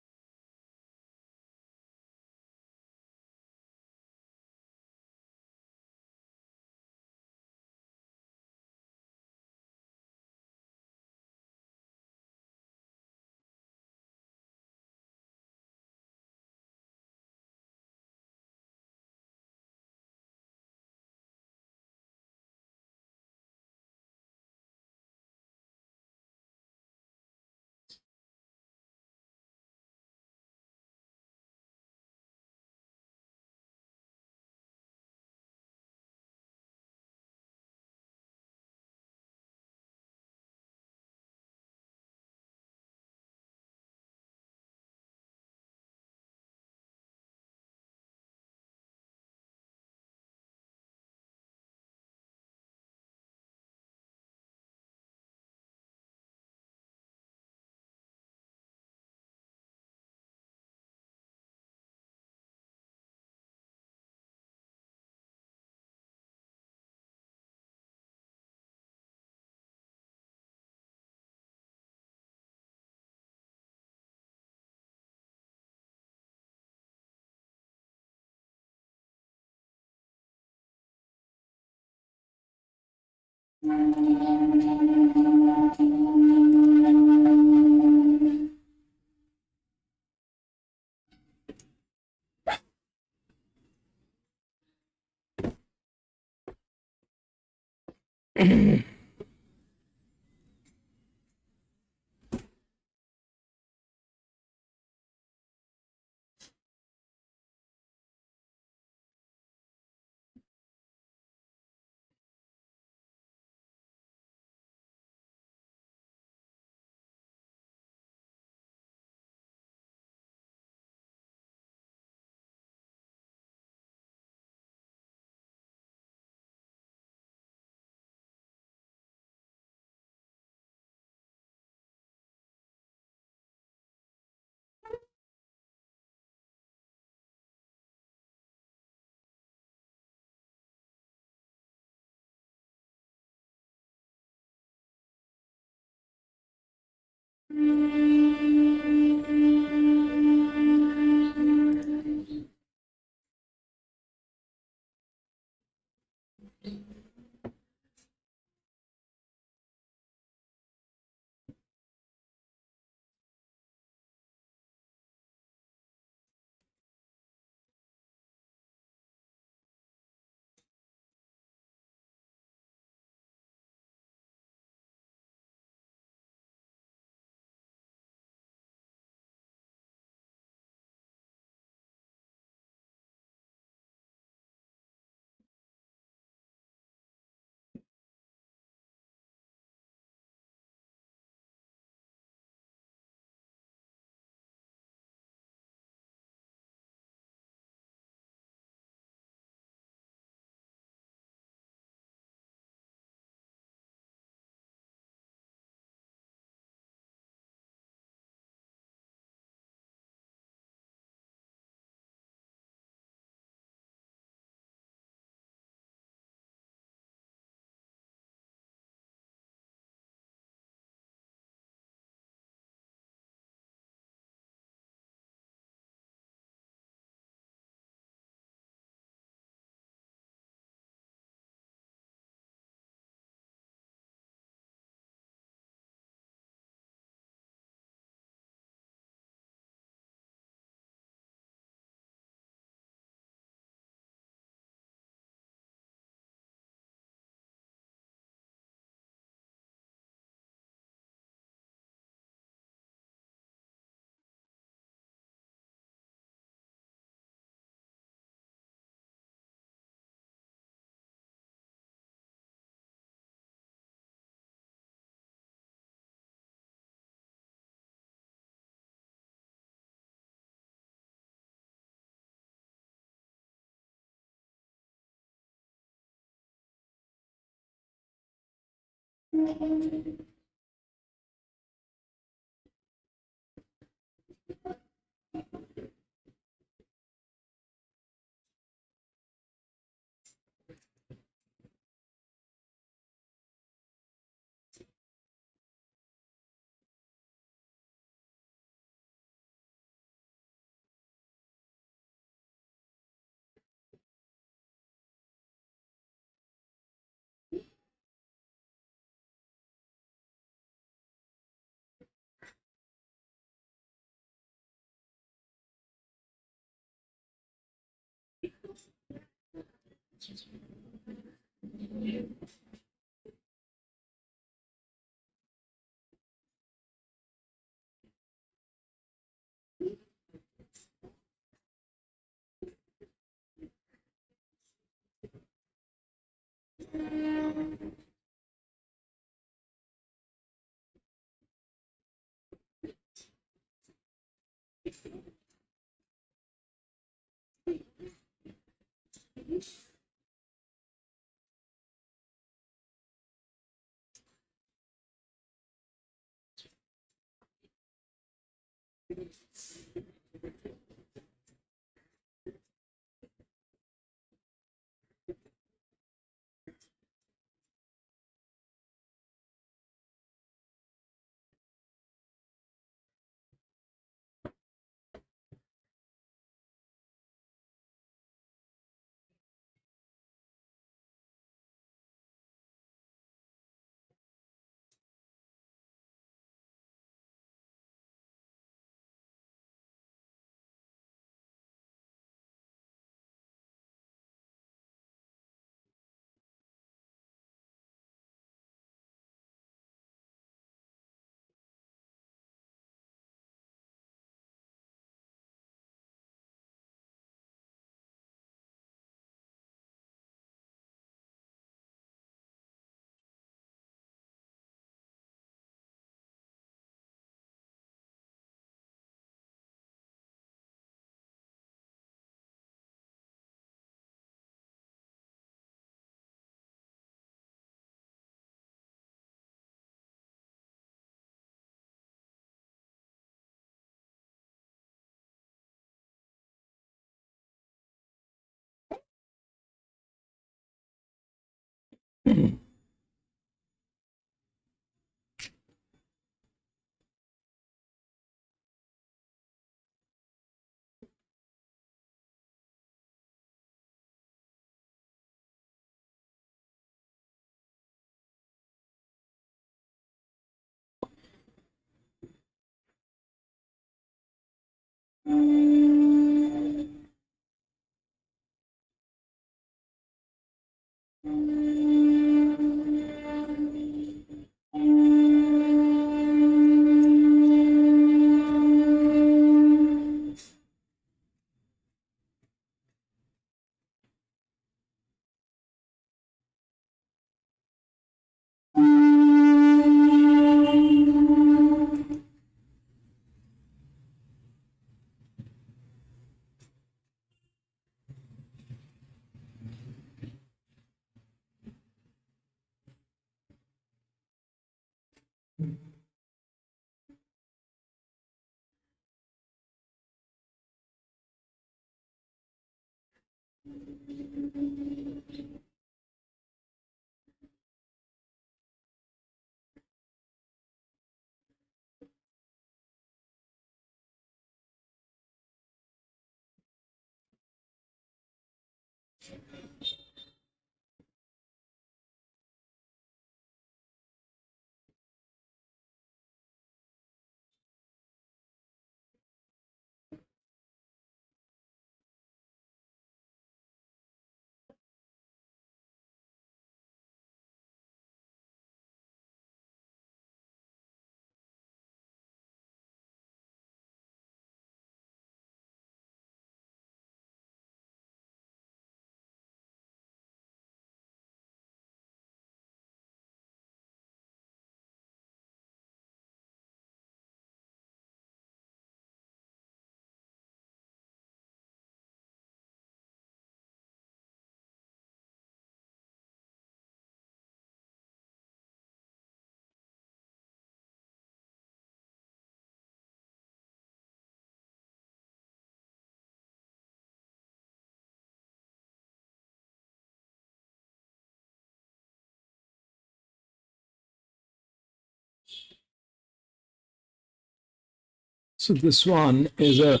So this one is a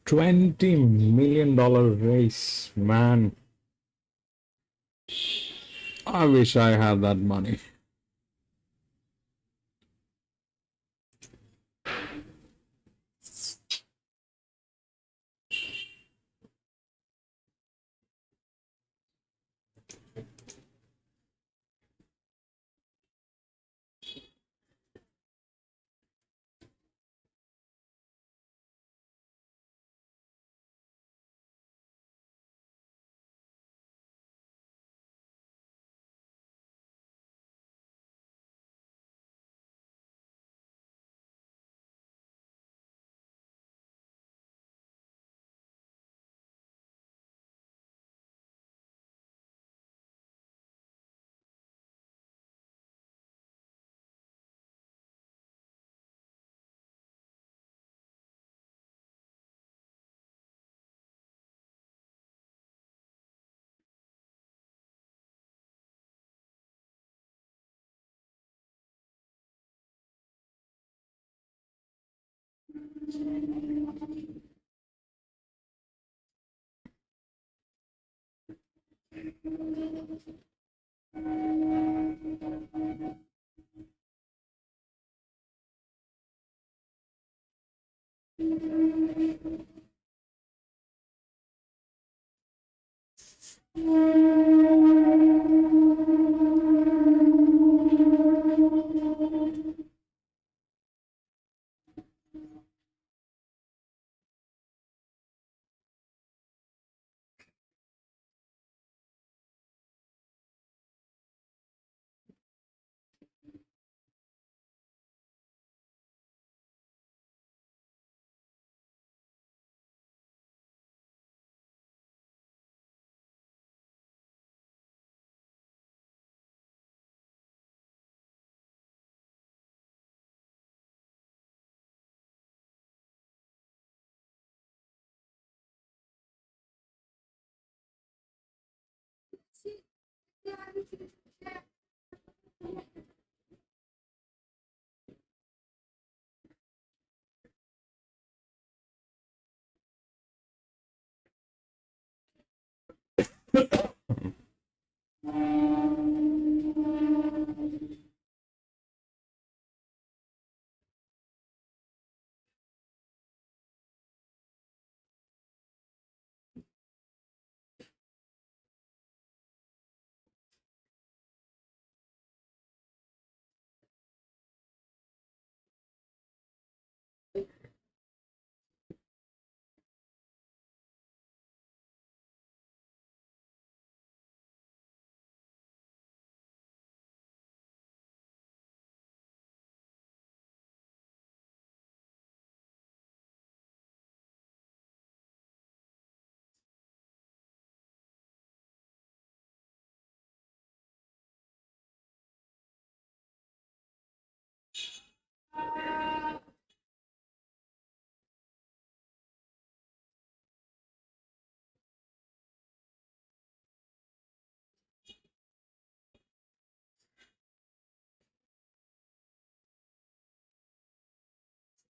$20 million race, man. I wish I had that money.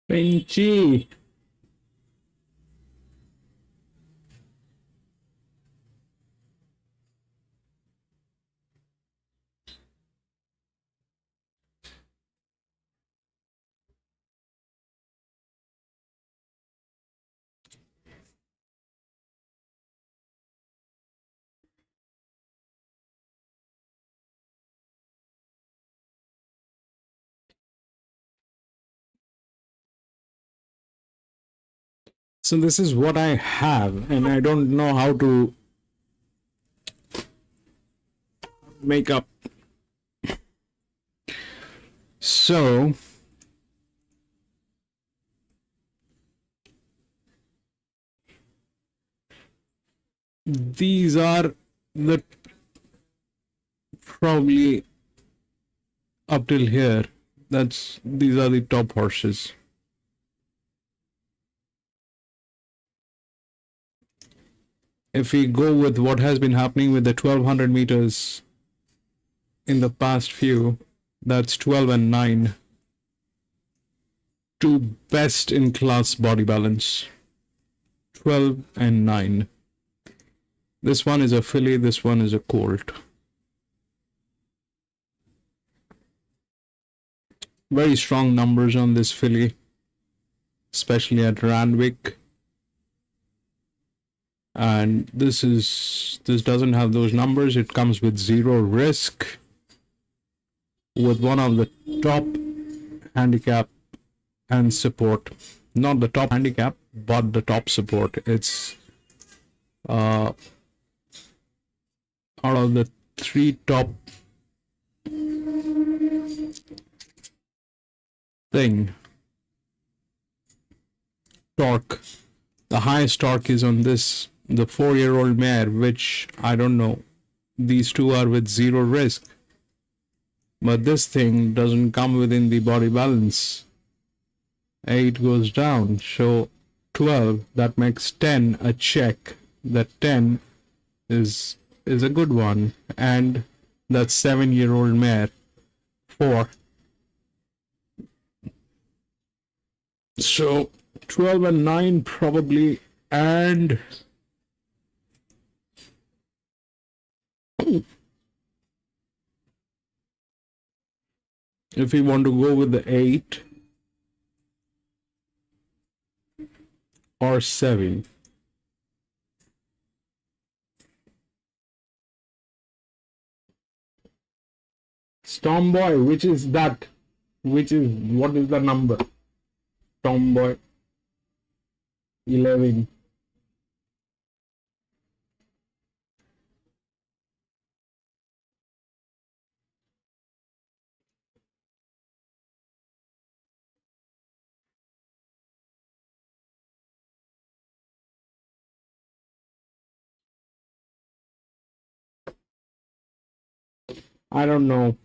Pinchy. So this is what I have, and I don't know how to make up. So these are the probably up till here. These are the top horses. If we go with what has been happening with the 1200 meters in the past few, that's 12 and 9. Two best in class body balance. 12 and 9. This one is a filly, this one is a colt. Very strong numbers on this filly, especially at Randwick. And this doesn't have those numbers. It comes with 0 risk, with one of the top handicap and support. Not the top handicap, but the top support. It's out of the 3 top thing. Torque. The highest torque is on this, the 4-year-old mare, which I don't know. These two are with 0 risk. But this thing doesn't come within the body balance. 8 goes down. So 12, that makes 10 a check. That 10 is a good one. And that 7-year-old mare, 4. So 12 and 9 probably, and if we want to go with the 8 or 7. Tomboy, which is that? What is the number? Tomboy 11. I don't know.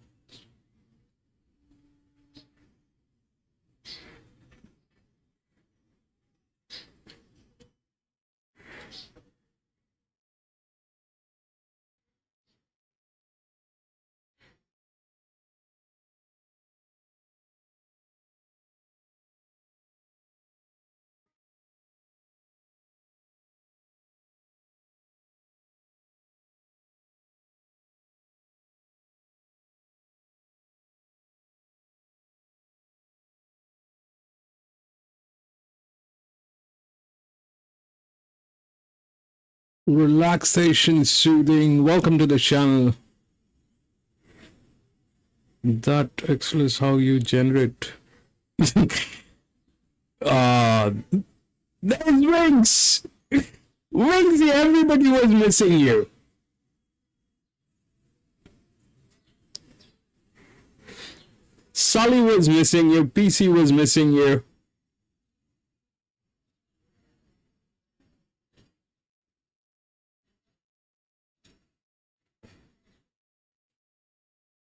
Relaxation, soothing. Welcome to the channel. That actually is how you generate. There's Wings. Wings, everybody was missing you. Sully was missing you. PC was missing you.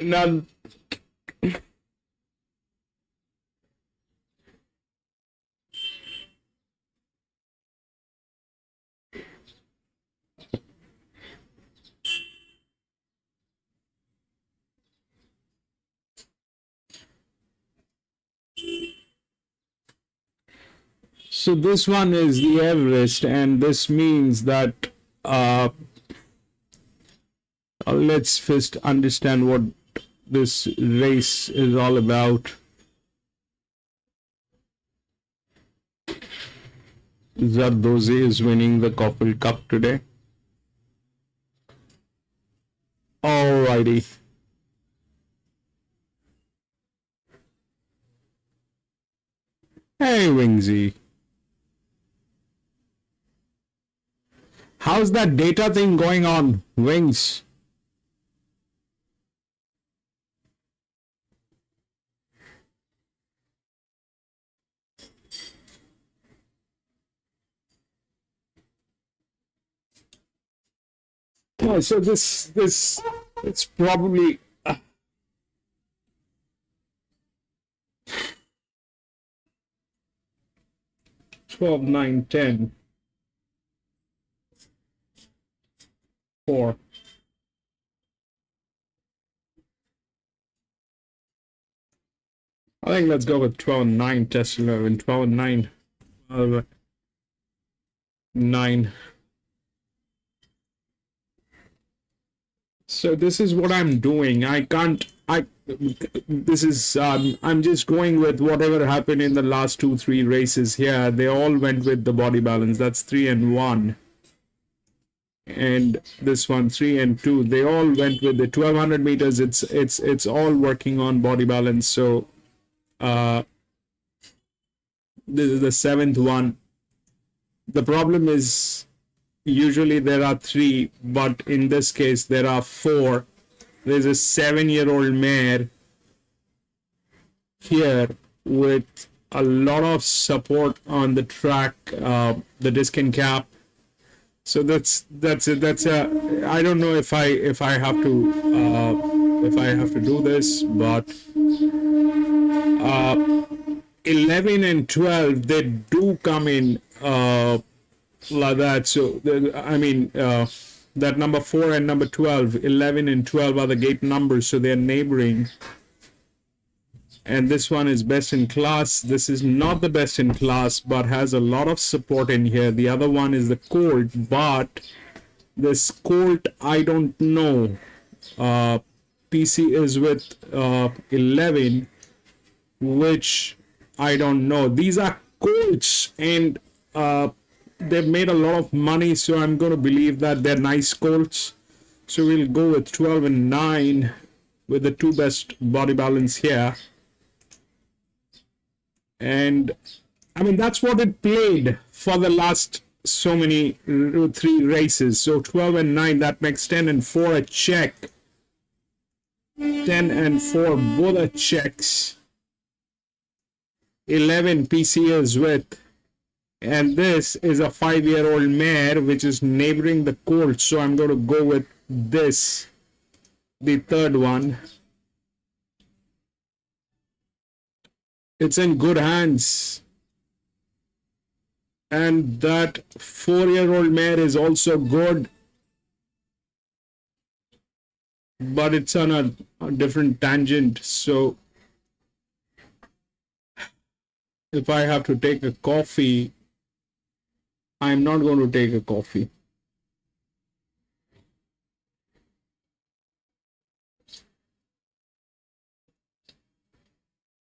None. So this one is the Everest, and this means that let's first understand what this race is all about. Zardozi is winning the Koppel Cup today. Alrighty. Hey, Wingsy. How's that data thing going on, Wings? Oh, so this it's probably 12, 9, 10, 4. I think let's go with 12, 9, test 11, 12, 9, 9. So this is what I'm doing. This is, I'm just going with whatever happened in the last 2-3 races here. They all went with the body balance. That's 3 and 1. And this one, 3 and 2. They all went with the 1200 meters. It's all working on body balance. So, this is the 7th one. The problem is, usually there are 3, but in this case there are 4. There's a 7-year-old mare here with a lot of support on the track, the disc and cap. So that's a I don't know if I have to do this, but 11 and 12 they do come in like that. So I mean that number 4 and number 12, 11 and 12 are the gate numbers, so they're neighboring. And this one is best in class. This is not the best in class, but has a lot of support in here. The other one is the Colt, but this Colt I don't know. PC is with 11, which I don't know. These are Colts, and they've made a lot of money, so I'm going to believe that they're nice Colts. So we'll go with 12 and 9 with the 2 best body balance here. And I mean, that's what it played for the last so many 3 races. So 12 and 9, that makes 10 and 4 a check. 10 and 4 both are checks. 11 PC is with. And this is a 5-year-old mare which is neighboring the Colt. So I'm going to go with this, the 3rd one. It's in good hands. And that 4-year-old mare is also good. But it's on a different tangent. So if I have to take a coffee, I'm not going to take a coffee.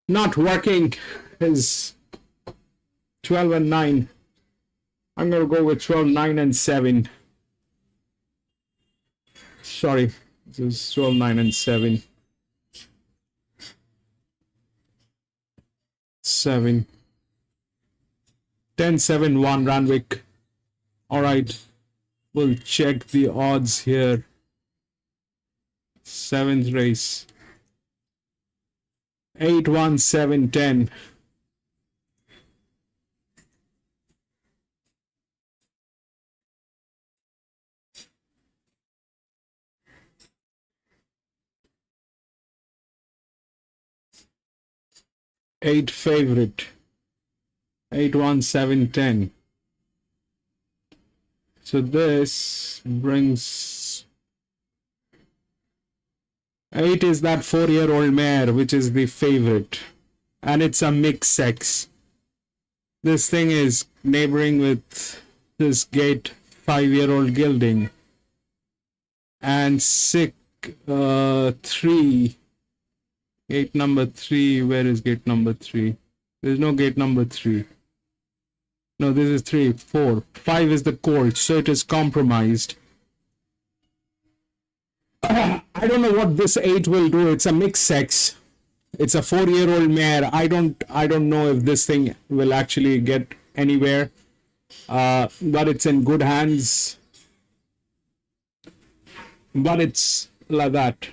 Not working is 12 and 9. I'm going to go with 12, 9 and 7. Sorry, this is 12, 9 and 7. 7. 10, 7, 1, Randwick. All right, we'll check the odds here. 7th race. 8, 1, 7, 10. Eight favorite. 8, 1, 7, 10. So this brings 8 is that 4-year-old mare, which is the favorite, and it's a mixed sex. This thing is neighboring with this gate 5-year-old gelding. And sick 3. Gate number 3. Where is gate number 3? There's no gate number 3. No, this is 3, 4. 5 is the colt, so it is compromised. I don't know what this 8 will do. It's a mixed sex. It's a 4-year-old mare. I don't know if this thing will actually get anywhere. But it's in good hands. But it's like that.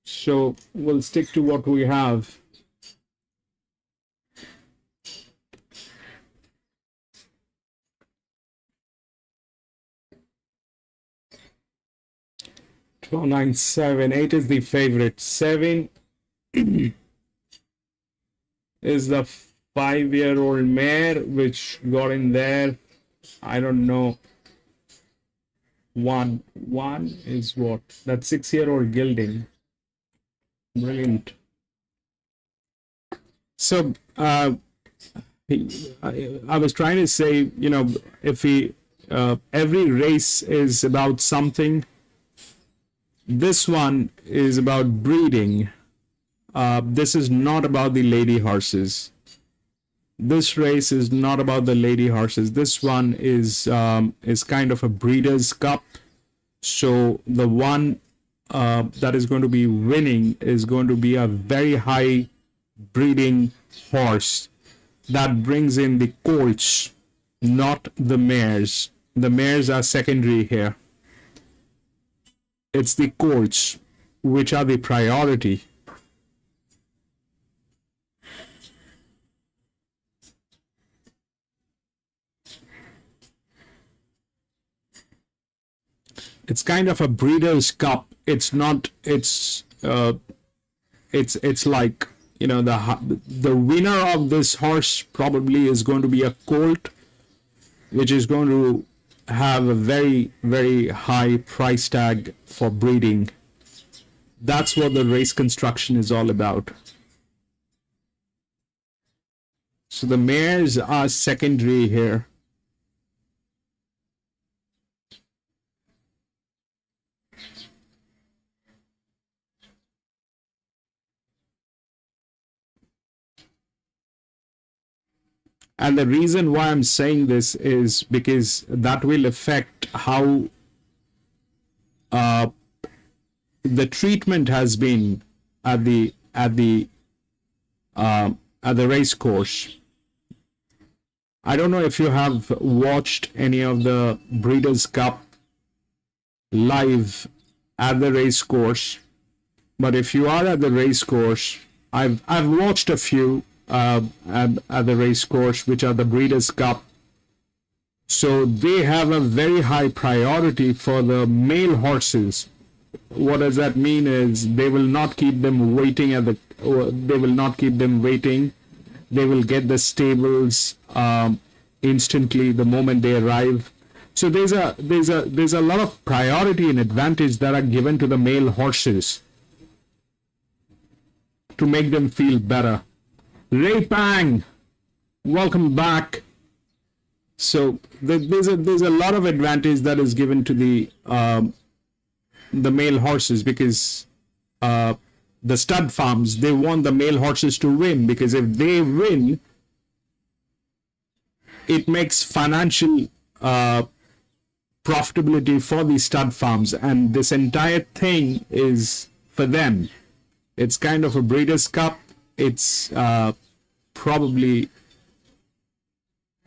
So we'll stick to what we have. Oh, 9, 7, 8 is the favorite. 7 is the 5-year-old mare which got in there. I don't know. 1 is what? That 6-year-old gelding. Brilliant. So I was trying to say, you know, if we every race is about something. This one is about breeding. This is not about the lady horses. This race is not about the lady horses. This one is kind of a breeder's cup. So the one that is going to be winning is going to be a very high breeding horse that brings in the colts, not the mares. The mares are secondary here. It's the colts which are the priority. It's kind of a breeder's cup. It's not. It's like, you know, the winner of this horse probably is going to be a colt, which is going to have a very, very high price tag for breeding. That's what the race construction is all about. So the mares are secondary here. And the reason why I'm saying this is because that will affect how the treatment has been at the race course. I don't know if you have watched any of the Breeders' Cup live at the race course, but if you are at the race course, I've watched a few at the race course, which are the Breeders' Cup. So they have a very high priority for the male horses. What does that mean is they will not keep them waiting they will get the stables instantly the moment they arrive. So there's a lot of priority and advantage that are given to the male horses to make them feel better. Ray Pang, welcome back. So there's a lot of advantage that is given to the male horses, because the stud farms, they want the male horses to win, because if they win, it makes financial profitability for the stud farms, and this entire thing is for them. It's kind of a Breeders' Cup. It's probably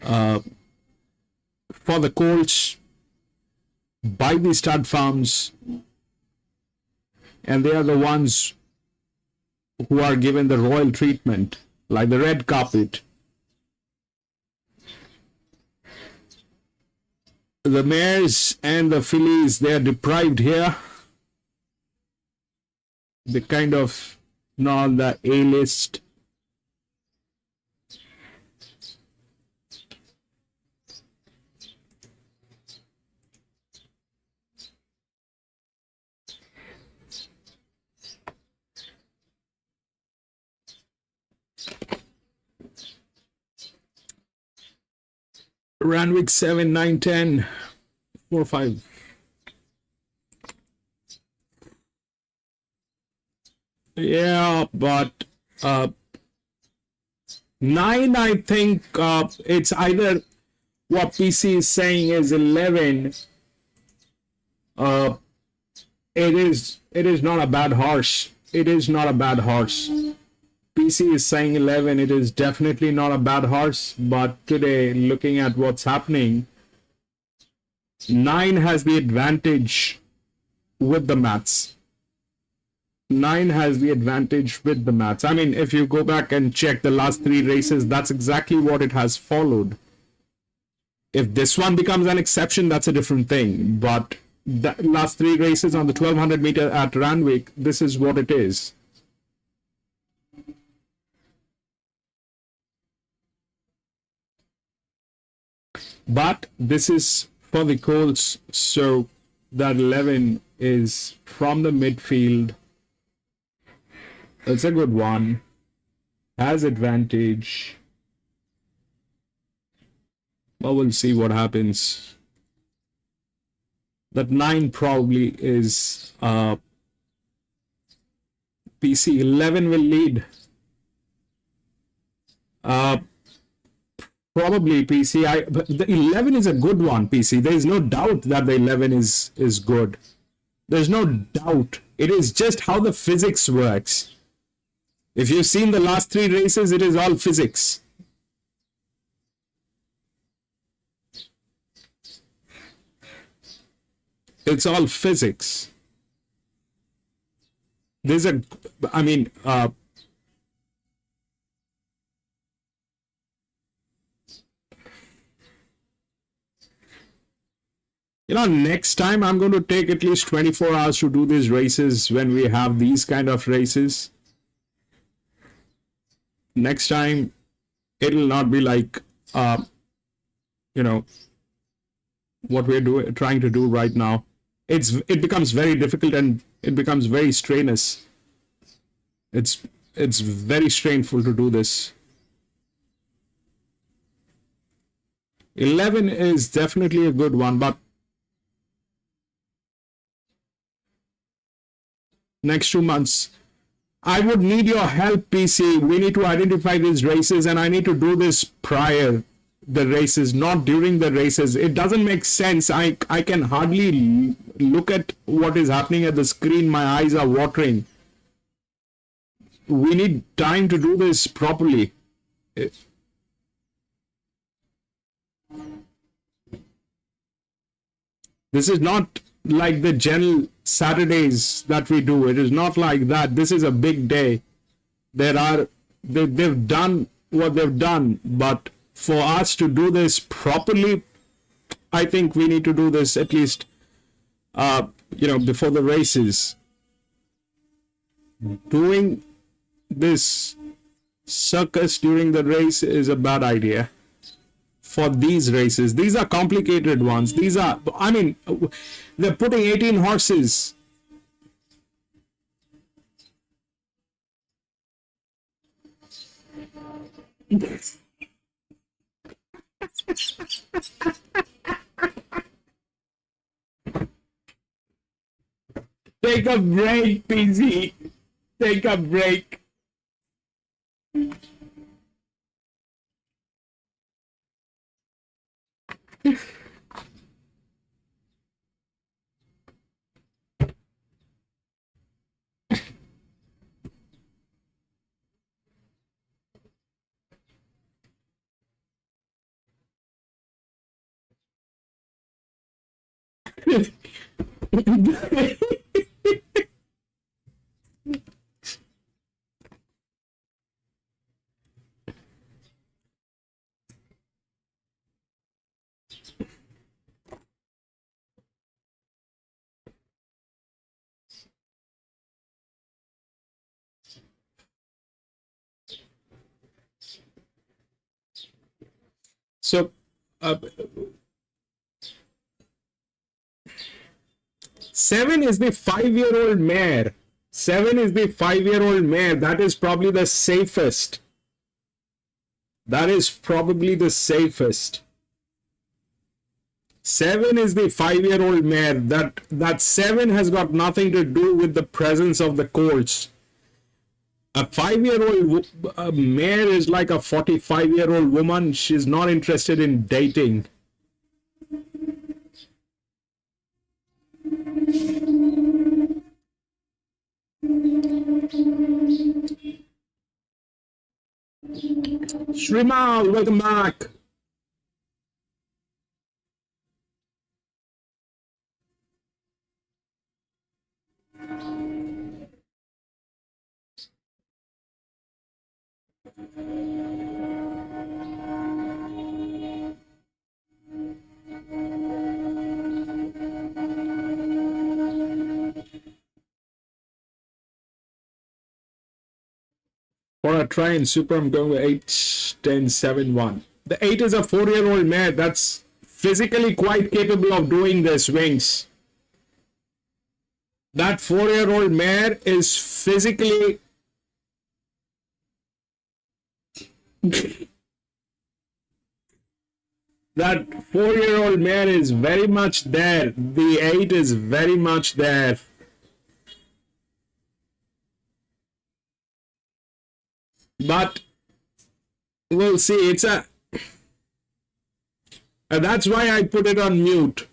for the colts by the stud farms, and they are the ones who are given the royal treatment, like the red carpet. The mares and the fillies, they are deprived here. They kind of not on the A list. Randwick 7, 9, 10, 4, 5. Yeah, but 9, I think it's either what PC is saying is 11. It is not a bad horse. It is not a bad horse. PC is saying 11. It is definitely not a bad horse. But today, looking at what's happening, 9 has the advantage with the maths. 9 has the advantage with the maths. I mean, if you go back and check the last 3 races, that's exactly what it has followed. If this one becomes an exception, that's a different thing. But the last 3 races on the 1200 meter at Randwick, this is what it is. But this is for the Colts, so that 11 is from the midfield. It's a good one. Has advantage. Well, we'll see what happens. That 9 probably is PC. 11 will lead. Probably PC. But the 11 is a good one, PC. There is no doubt that the 11 is good. There's no doubt. It is just how the physics works. If you've seen the last 3 races, it is all physics. It's all physics. There's a, I mean, next time I'm going to take at least 24 hours to do these races when we have these kind of races. Next time, it'll not be like, what we're trying to do right now. It becomes very difficult and it becomes very strenuous. It's very strainful to do this. 11 is definitely a good one, but next 2 months, I would need your help, PC. We need to identify these races and I need to do this prior the races, not during the races. It doesn't make sense. I can hardly look at what is happening at the screen. My eyes are watering. We need time to do this properly. This is not like the general Saturdays that we do. It is not like that. This is a big day. They've done what they've done, but for us to do this properly, I think we need to do this at least, before the races. Doing this circus during the race is a bad idea. For these races, these are complicated ones. These are, I mean, they're putting 18 horses. Take a break, PZ. Take a break. So, 7 is the 5-year-old mare. 7 is the 5-year-old mare. That is probably the safest. That is probably the safest. 7 is the 5-year-old mare. That 7 has got nothing to do with the presence of the course. A 5-year-old mare is like a 45-year-old woman. She's not interested in dating. Shrimal, welcome back. For a try in Super, I'm going with 8, 10, 7, 1. The 8 is a 4-year-old mare that's physically quite capable of doing the swings. That 4-year-old mare is physically that 4-year-old mare is very much there. The 8 is very much there. But we'll see. It's a that's why I put it on mute.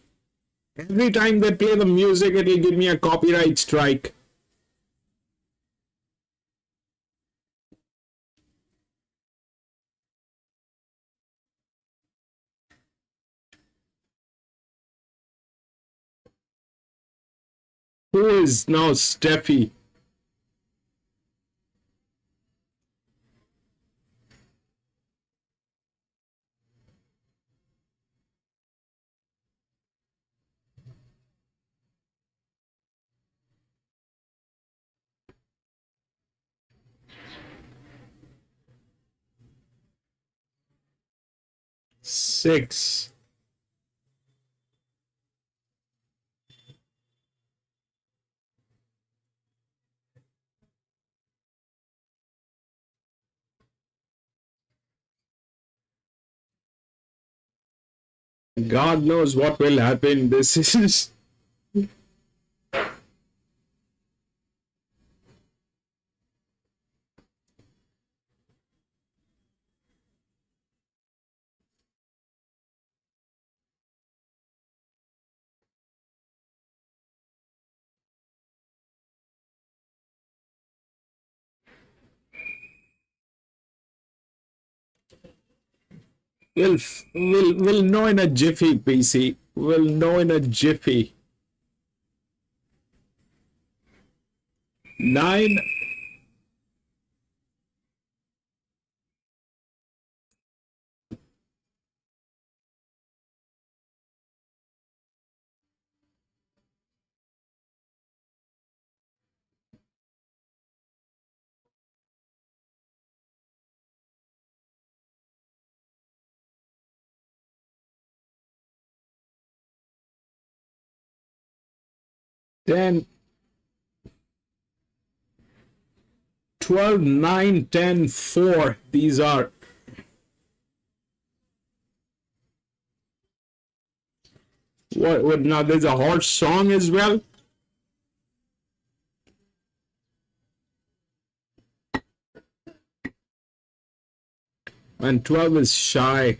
Every time they play the music, it'll give me a copyright strike. Who is now Steffi? Six. God knows what will happen. This is we'll know in a jiffy, PC. We'll know in a jiffy. 9. Then 12, 9, 10, 4. These are what now there's a horse song as well. And 12 is shy.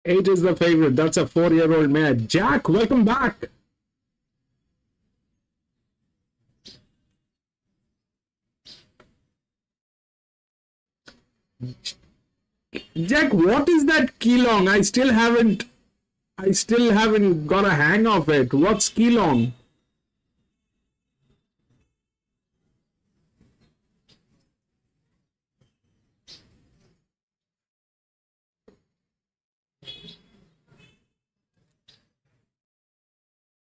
Eight is the favorite. That's a 4-year-old mare. Jack, welcome back. Jack, what is that Keelong? I still haven't I still haven't got a hang of it. What's Keelong?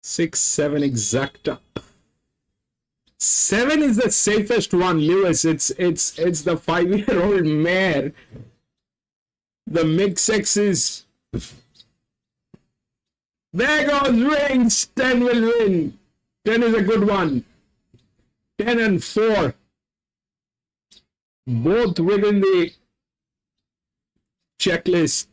Six, seven exacta. 7 is the safest one, Lewis. It's the 5-year-old mare. The mid-sex is. There goes rings. 10 will win. 10 is a good one. 10 and 4. Both within the checklist.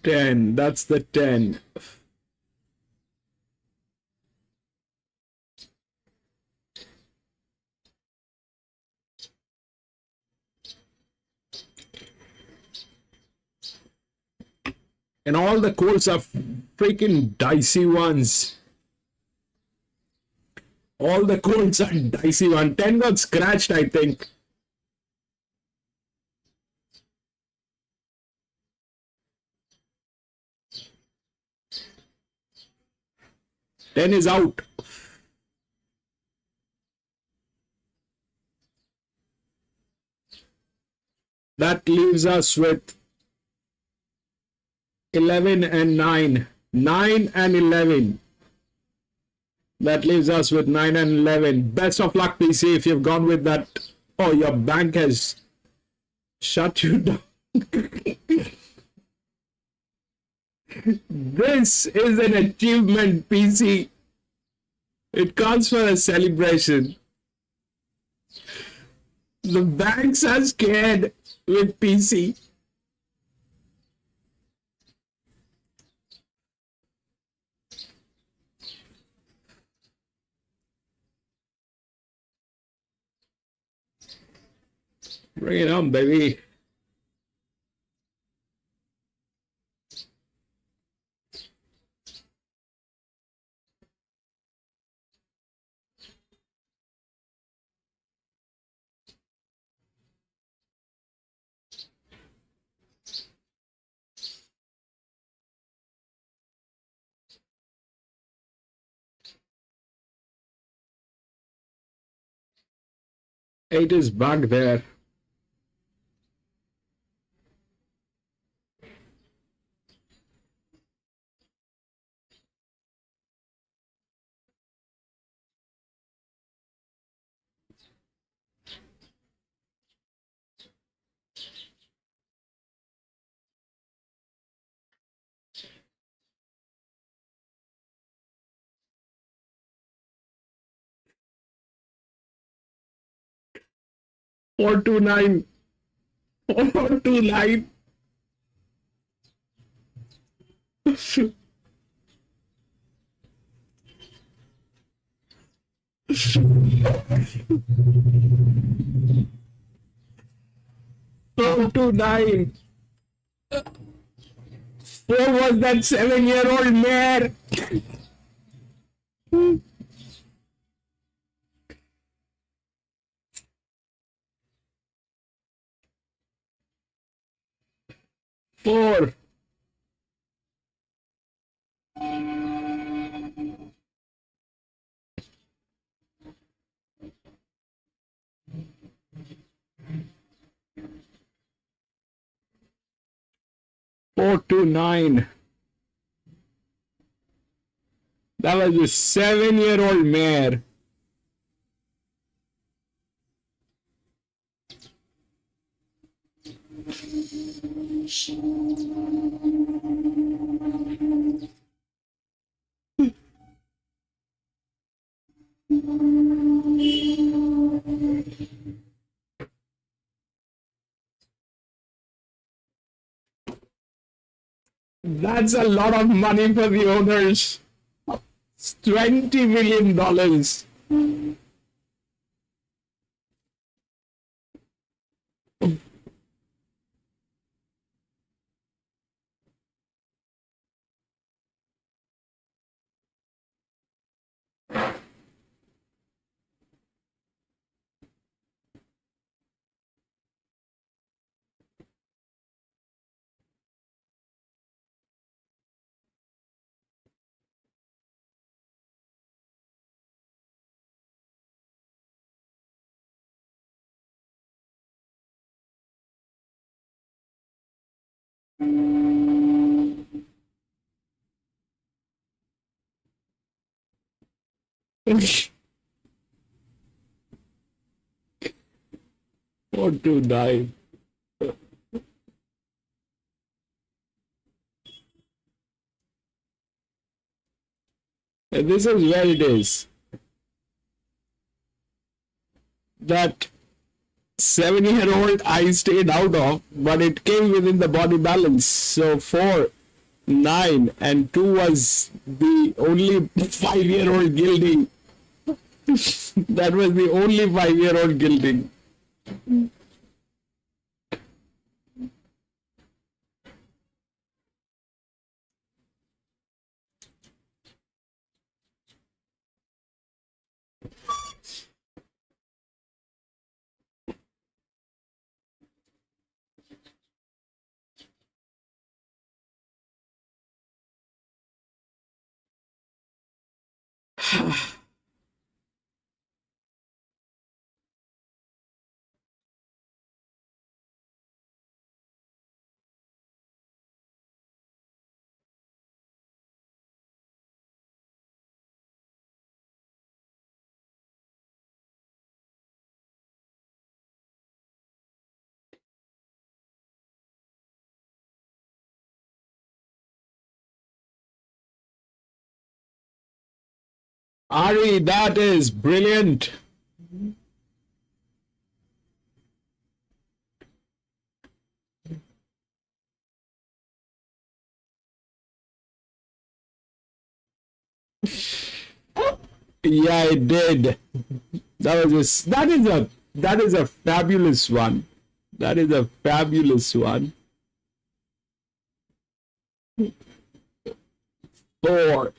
That's the 10. And all the calls are freaking dicey ones. All the calls are dicey ones. 10 got scratched, I think. Ten is out. That leaves us with 11 and 9. 9 and 11. That leaves us with 9 and 11. Best of luck, PC, if you've gone with that. Oh, your bank has shut you down. This is an achievement, PC. It calls for a celebration. The banks are scared with PC. Bring it on, baby. Eight is back there. Four two nine. 429. Four two nine. Four was that 7-year-old mare. Four. Four two nine. That was a 7-year-old mare. That's a lot of money for the owners. It's $20 million. 429. And this is where it is. That 7-year-old I stayed out of, but it came within the body balance. So 4, 9, and 2 was the only 5-year-old gilding. That was the only 5-year-old gilding. Ari, that is brilliant. Yeah, it did. That is a fabulous one. That is a fabulous one. 4.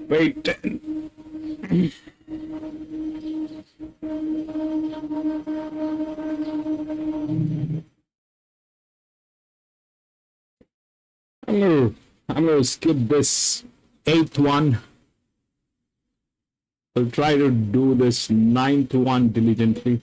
Wait. I'm gonna skip this 8th one. I'll try to do this 9th one diligently.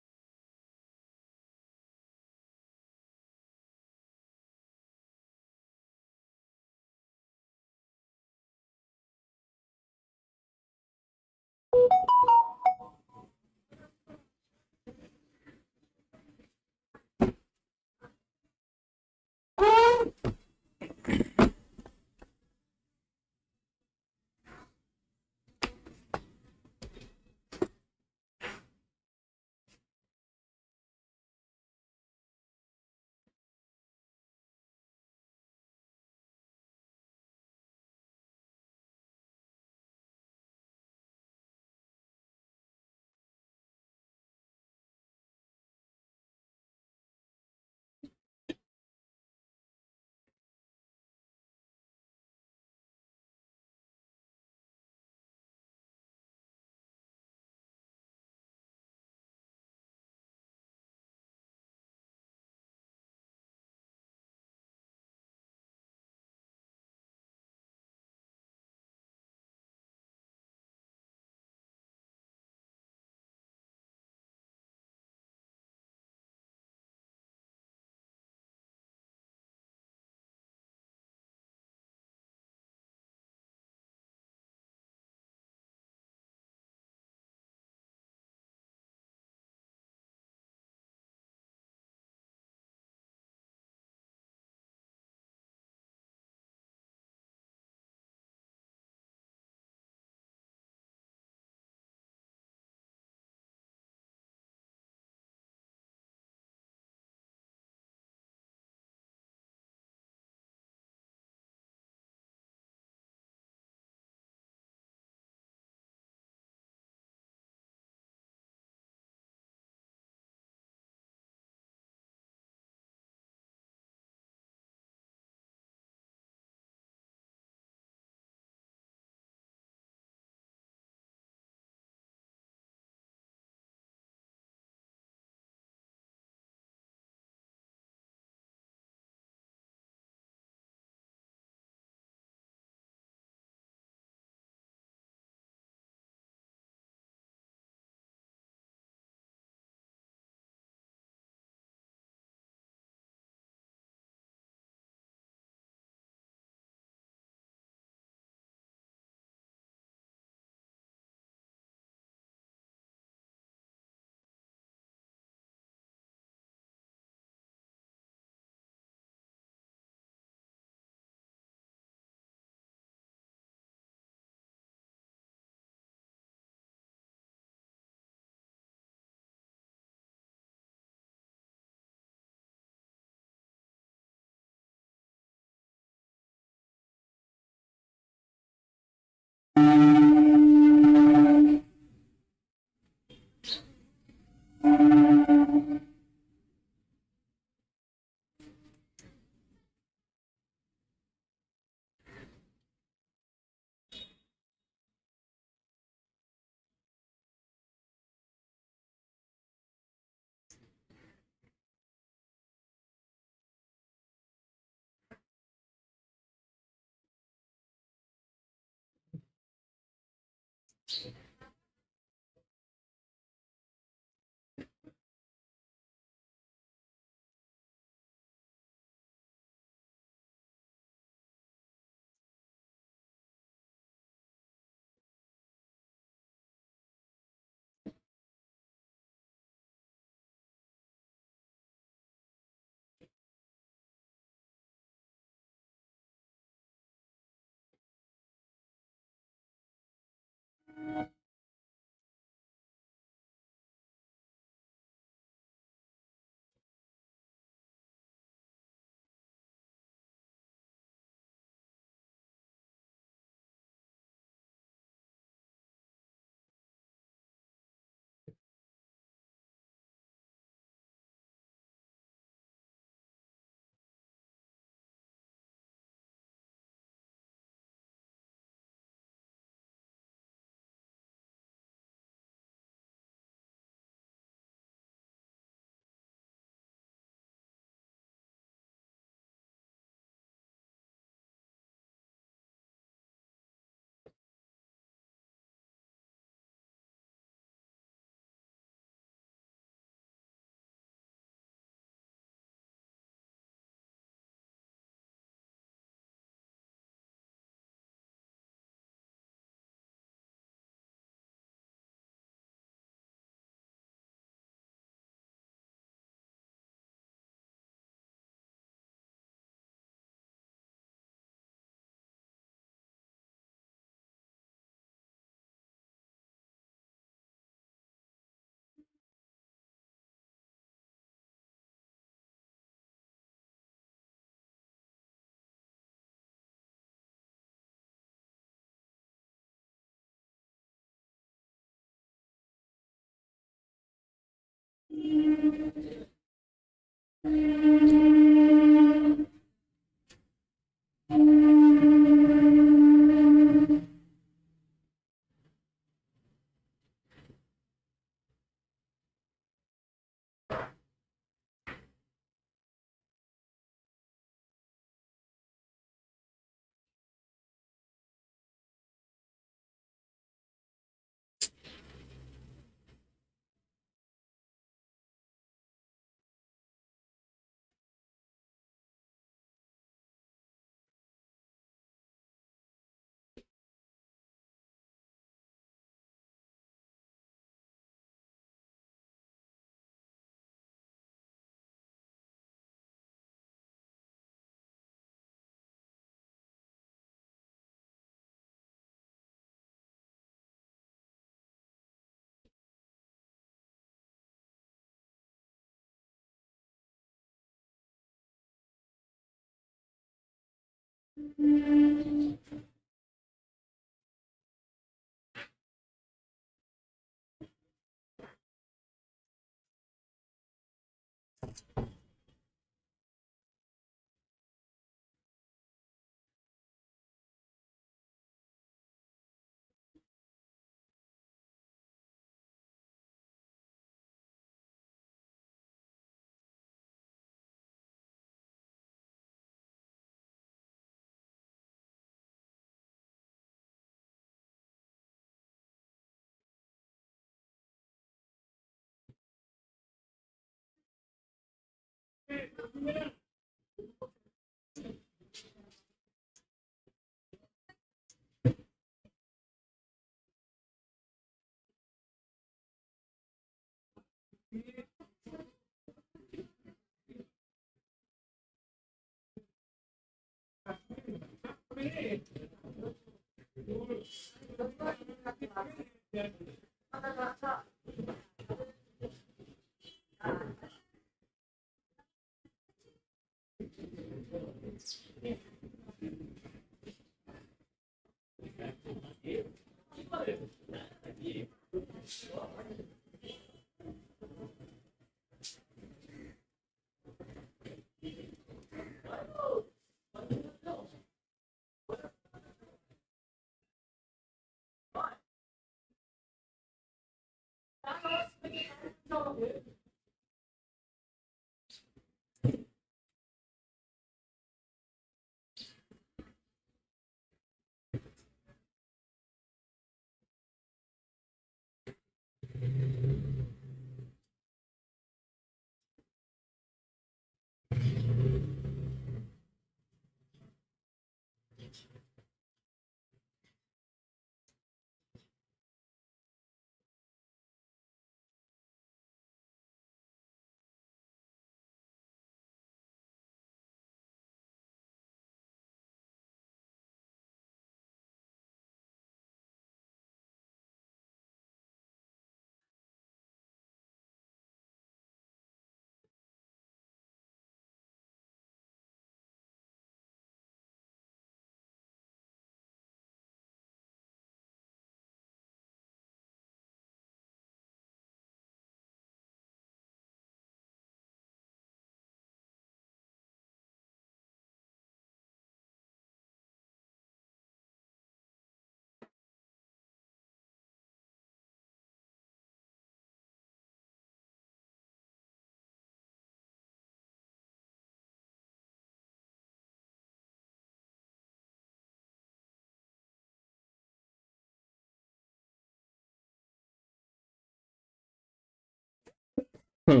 Hmm.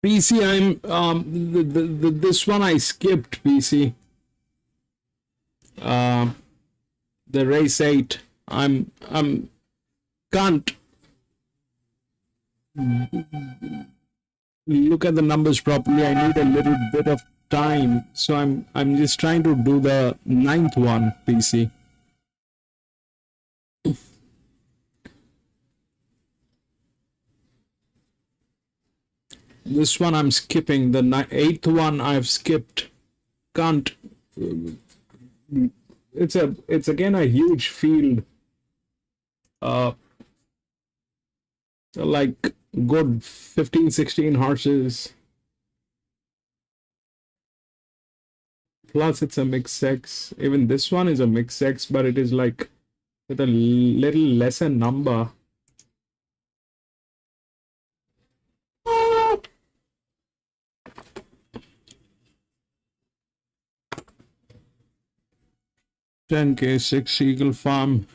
PC, this one I skipped. PC, the race 8. I'm can't look at the numbers properly. I need a little bit of time, so I'm just trying to do the 9th one. PC. This one I'm skipping. The 8th one I've skipped. Can't. It's again a huge field. Like good 15-16 horses. Plus it's a mixed sex. Even this one is a mixed sex, but it is like with a little lesser number. $10K 6 Eagle Farm.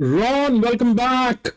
Ron, welcome back.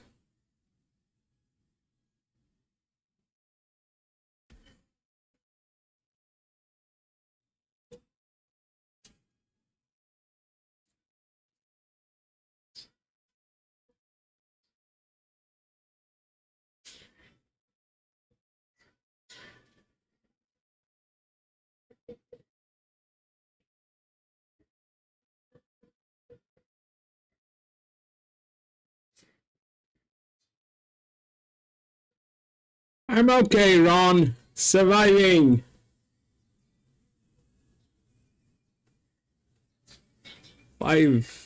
I'm okay, Ron. Surviving. Five.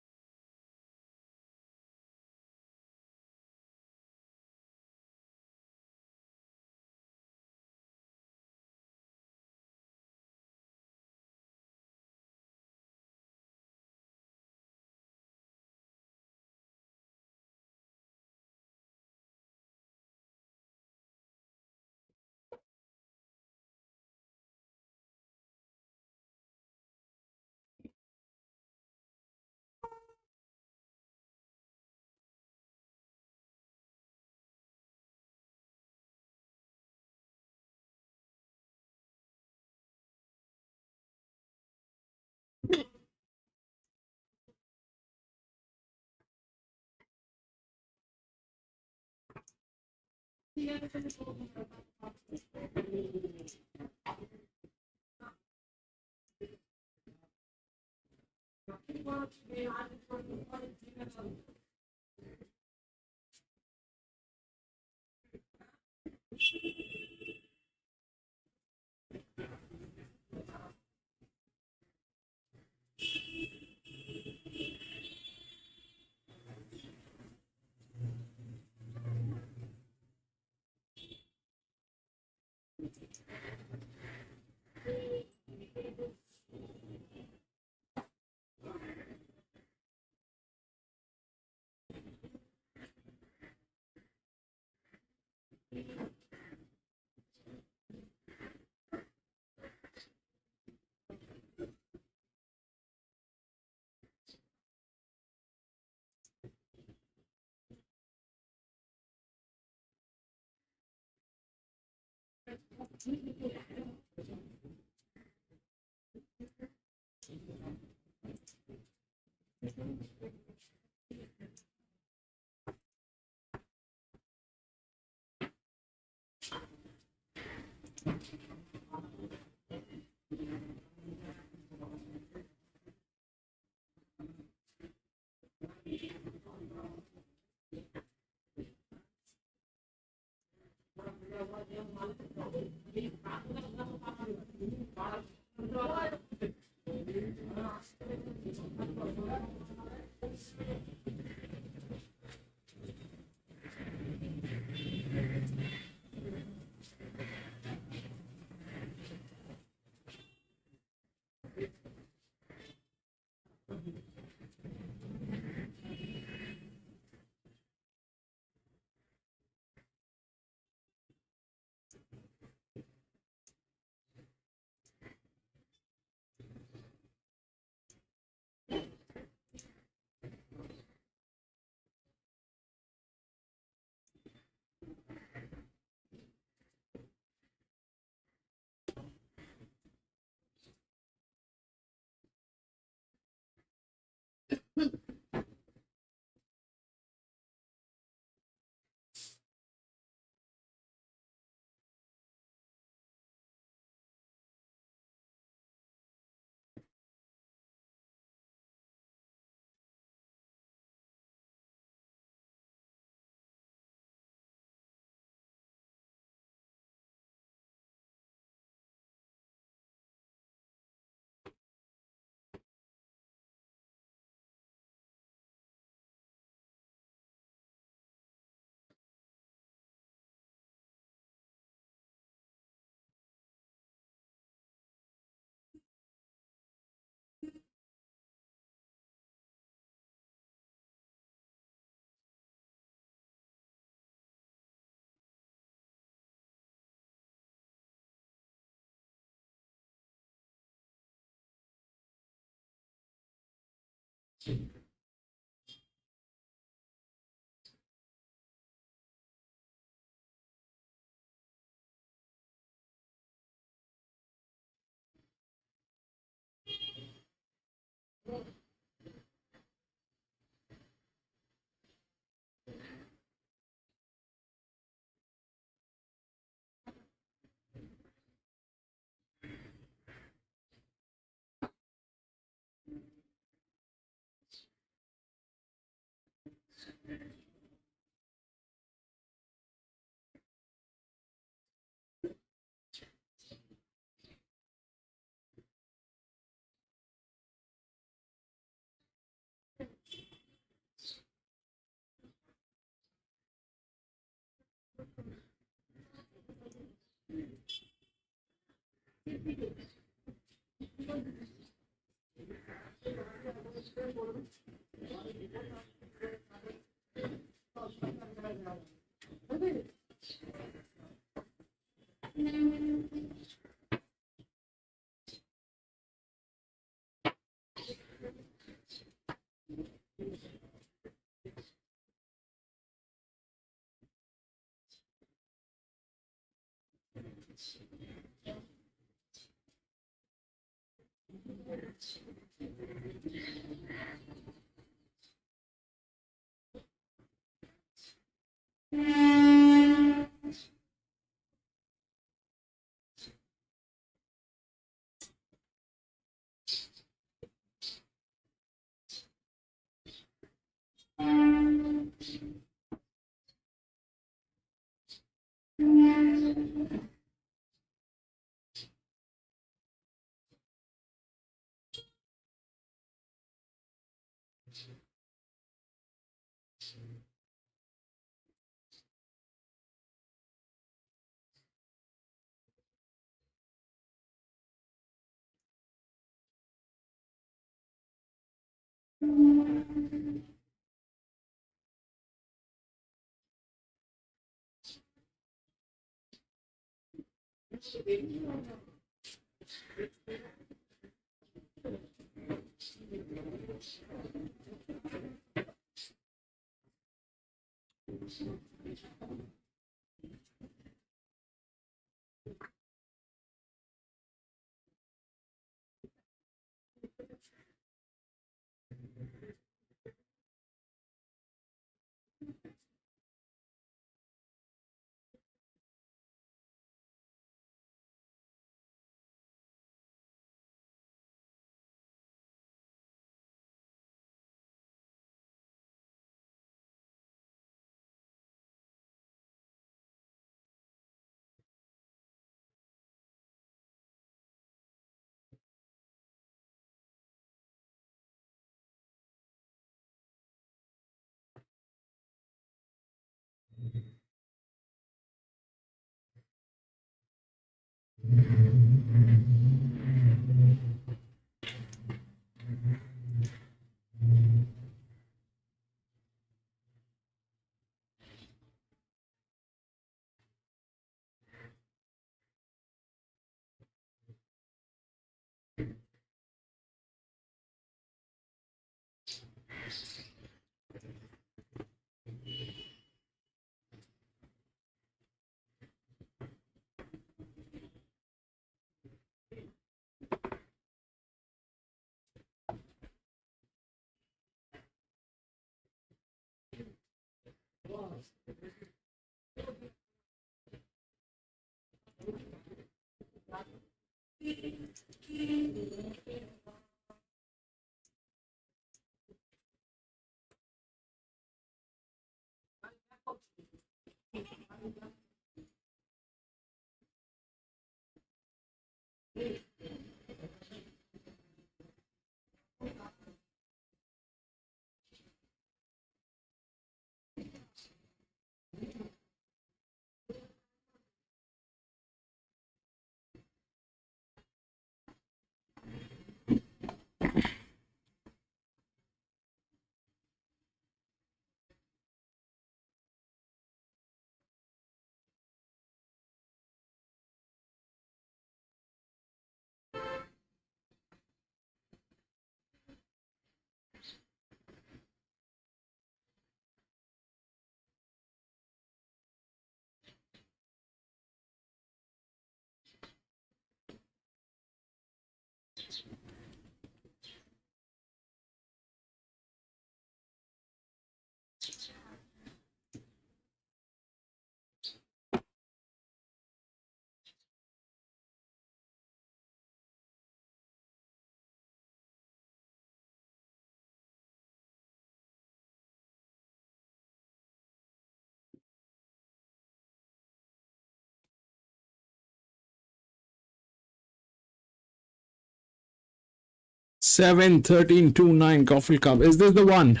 7-13-2-9 Coffee Cup. Is this the one?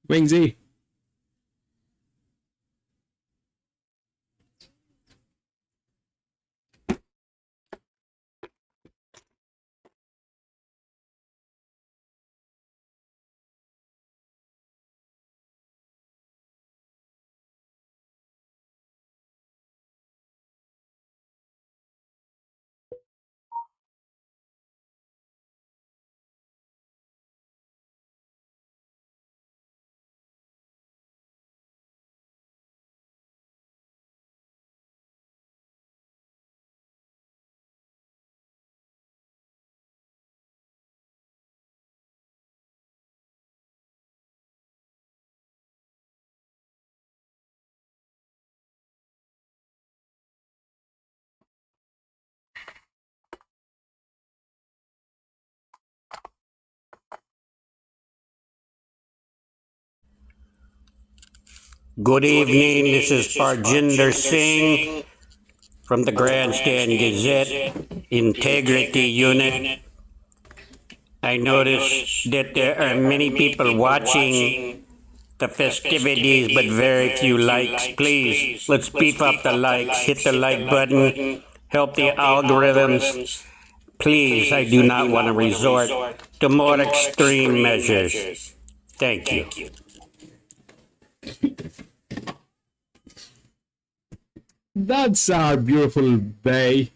Wingsy. Good evening, this is Parjinder Singh from the Grandstand Gazette Integrity Unit. I notice that there are many people watching the festivities but very few likes. Please, let's beef up the likes, hit the like button, help the algorithms Please, I do not want to resort to more extreme measures. Thank you. That's our beautiful bay.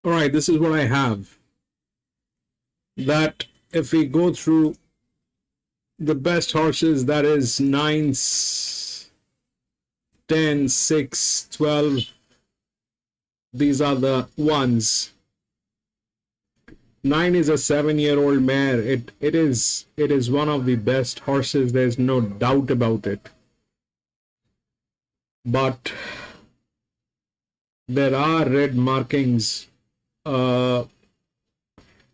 All right, this is what I have. That if we go through the best horses, that is 9, 10, 6, 12. These are the ones. 9 is a 7-year-old mare. It is one of the best horses. There's no doubt about it. But there are red markings.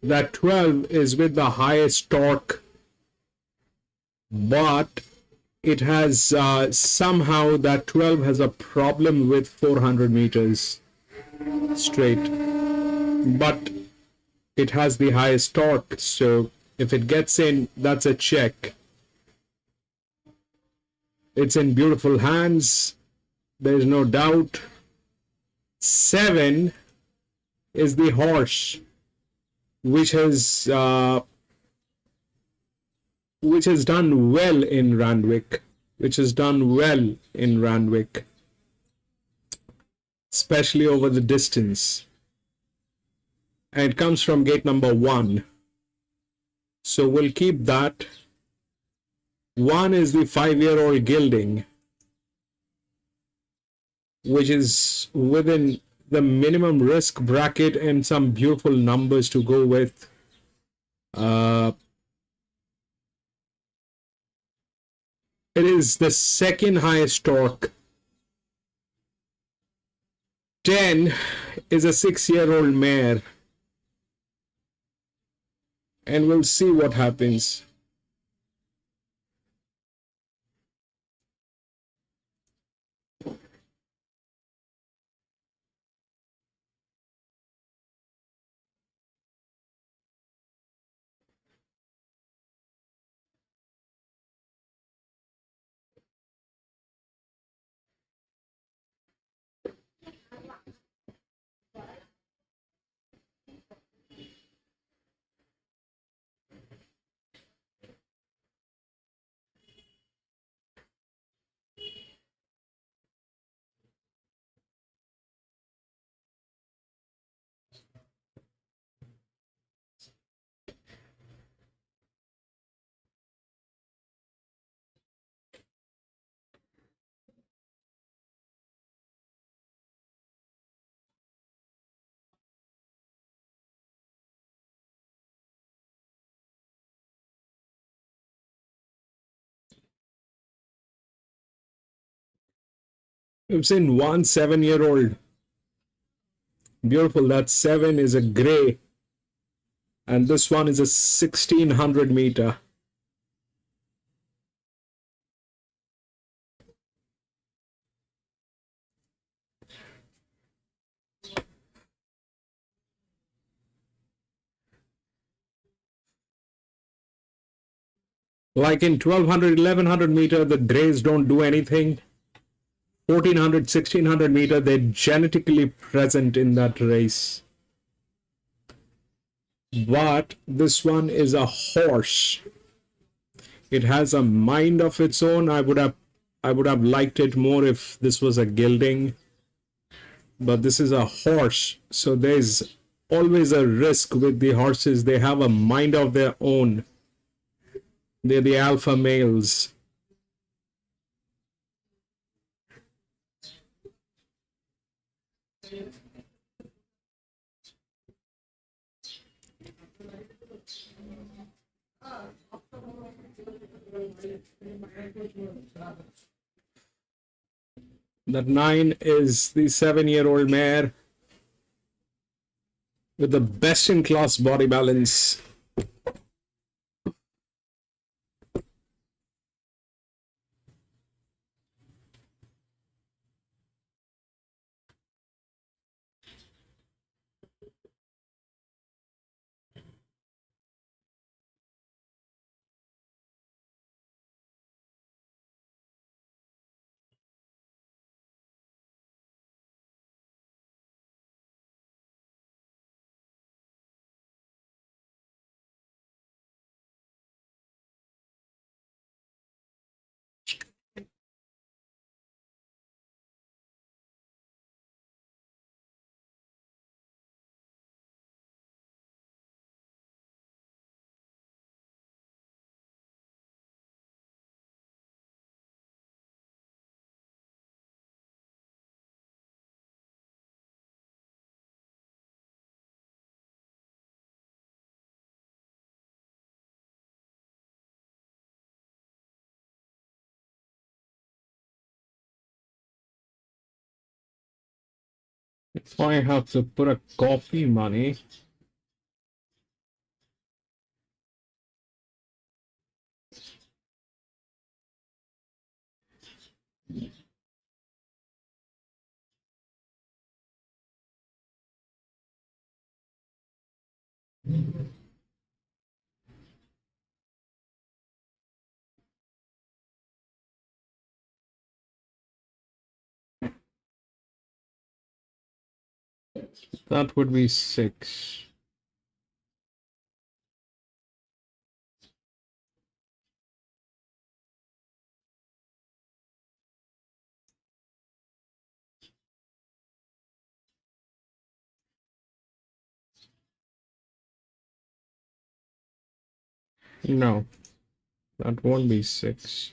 That 12 is with the highest torque, but it has somehow that 12 has a problem with 400 meters straight, but it has the highest torque, so if it gets in, that's a check. It's in beautiful hands, there's no doubt. 7 is the horse which has done well in Randwick, especially over the distance, and it comes from gate number 1, so we'll keep that. 1 is the 5-year-old Gilding, which is within the minimum risk bracket and some beautiful numbers to go with. It is the second highest torque. 10 is a 6-year-old mare, and we'll see what happens. We've seen one 7-year-old. Beautiful. That 7 is a gray. And this one is a 1600 meter. Like in 1200, 1100 meter, the grays don't do anything. 1400, 1600 meter, they're genetically present in that race. But this one is a horse. It has a mind of its own. I would have liked it more if this was a gelding. But this is a horse. So there's always a risk with the horses. They have a mind of their own. They're the alpha males. That 9 is the 7-year-old mare with the best in class body balance. If I have to put a coffee money, that would be 6. No, that won't be 6.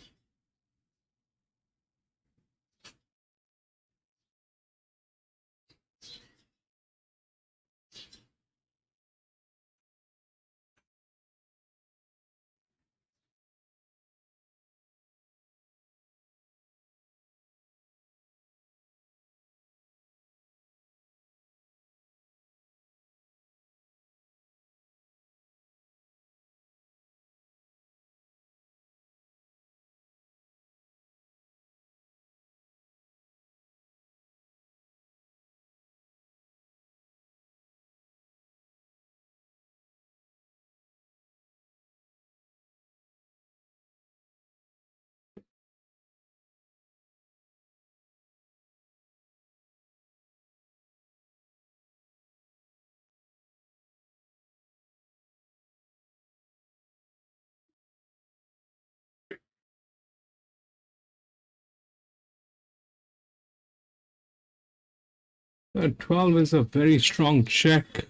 That 12 is a very strong check.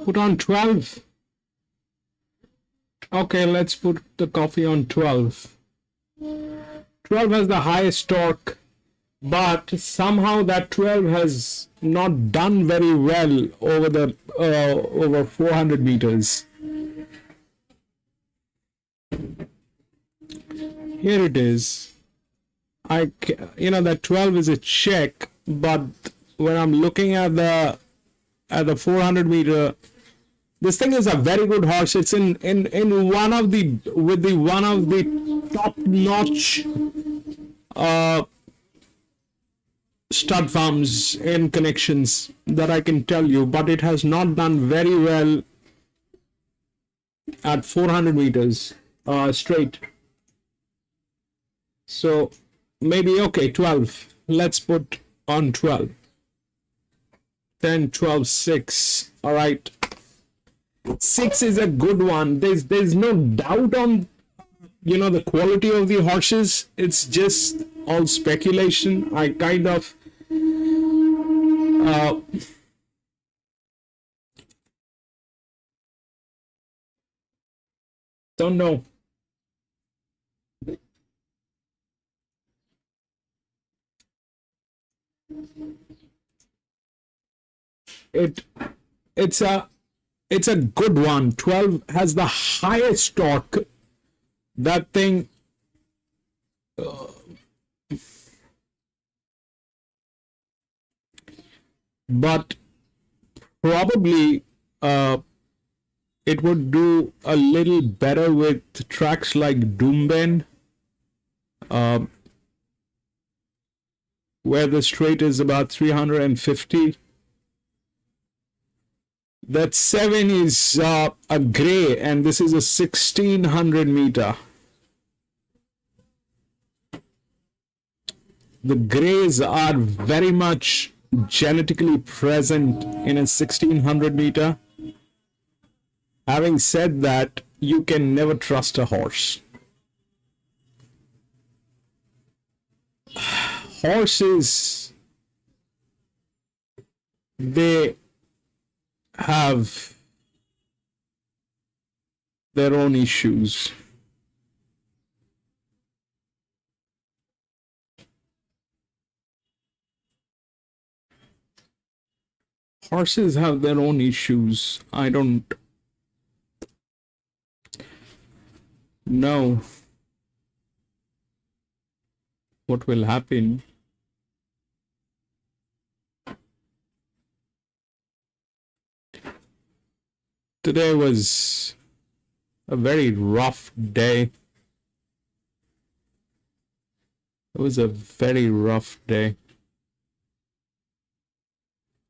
Put on 12. Okay, let's put the coffee on 12. 12 has the highest torque, but somehow that 12 has not done very well over the over 400 meters. Here it is. that 12 is a check, but when I'm looking at the 400 meter, this thing is a very good horse. It's in one of the top notch stud farms in connections that I can tell you, but it has not done very well at 400 meters straight. So maybe, okay, 12. Let's put on 12. 10, 12, 6. All right. 6 is a good one. There's no doubt on the quality of the horses. It's just all speculation. I kind of don't know. It's a good one. 12 has the highest torque. That thing but probably it would do a little better with tracks like Doomben, where the straight is about 350. That 7 is a gray, and this is a 1600 meter. The grays are very much genetically present in a 1600 meter. Having said that, you can never trust a horse. Horses, they have their own issues. Horses have their own issues. I don't know what will happen. Today was a very rough day. It was a very rough day.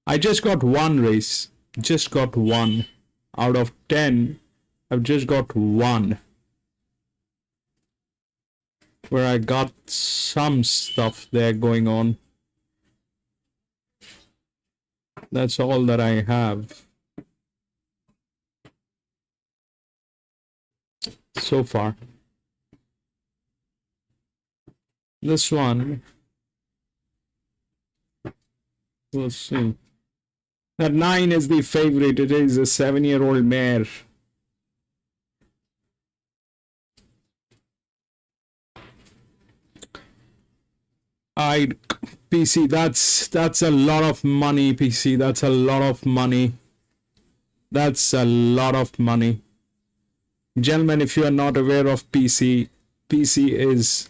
I just got one race. Just got one. Out of 10, I've just got one. Where I got some stuff there going on. That's all that I have so far. This one, we'll see. That 9 is the favorite. It is a 7-year-old mare. PC, that's a lot of money, PC. That's a lot of money. That's a lot of money. Gentlemen, if you are not aware of PC, PC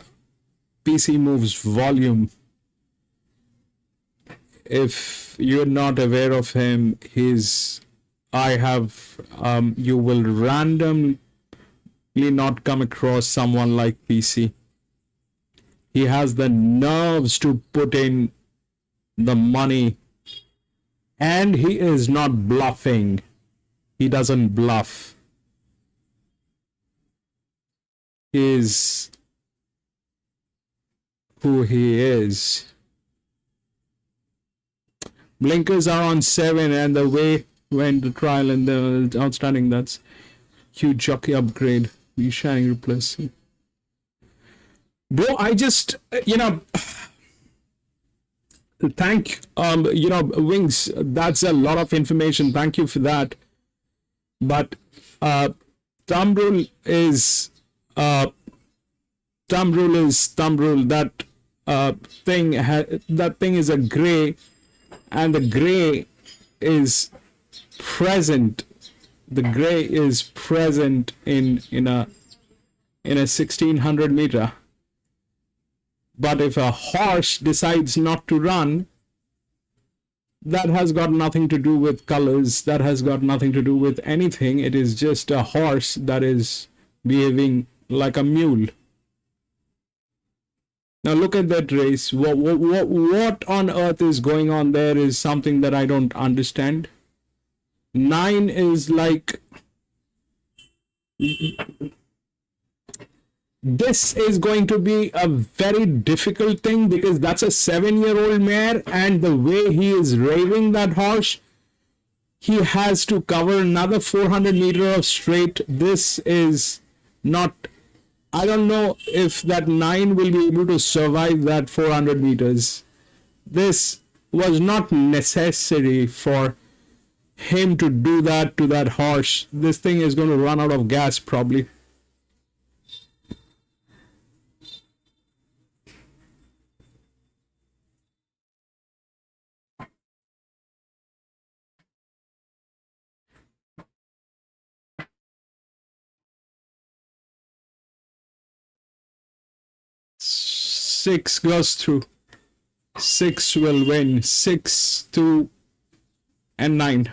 moves volume. If you're not aware of him, you will randomly not come across someone like PC. He has the nerves to put in the money, and he is not bluffing. He doesn't bluff. He is who he is. Blinkers are on 7, and the way went the trial and the outstanding. That's huge jockey upgrade. Be shining replacing. Bro, I just thank Wings. That's a lot of information. Thank you for that. But thumb rule is thumb rule. That thing is a gray, and the gray is present. The gray is present in a 1600 meter. But if a horse decides not to run, that has got nothing to do with colors. That has got nothing to do with anything. It is just a horse that is behaving like a mule. Now look at that race. What on earth is going on there is something that I don't understand. 9 is like... This is going to be a very difficult thing because that's a 7-year-old mare, and the way he is raving that horse, he has to cover another 400 meters of straight. This is not, I don't know if that 9 will be able to survive that 400 meters. This was not necessary for him to do that to that horse. This thing is going to run out of gas probably. Six goes through. 6 will win. 6, 2, and 9.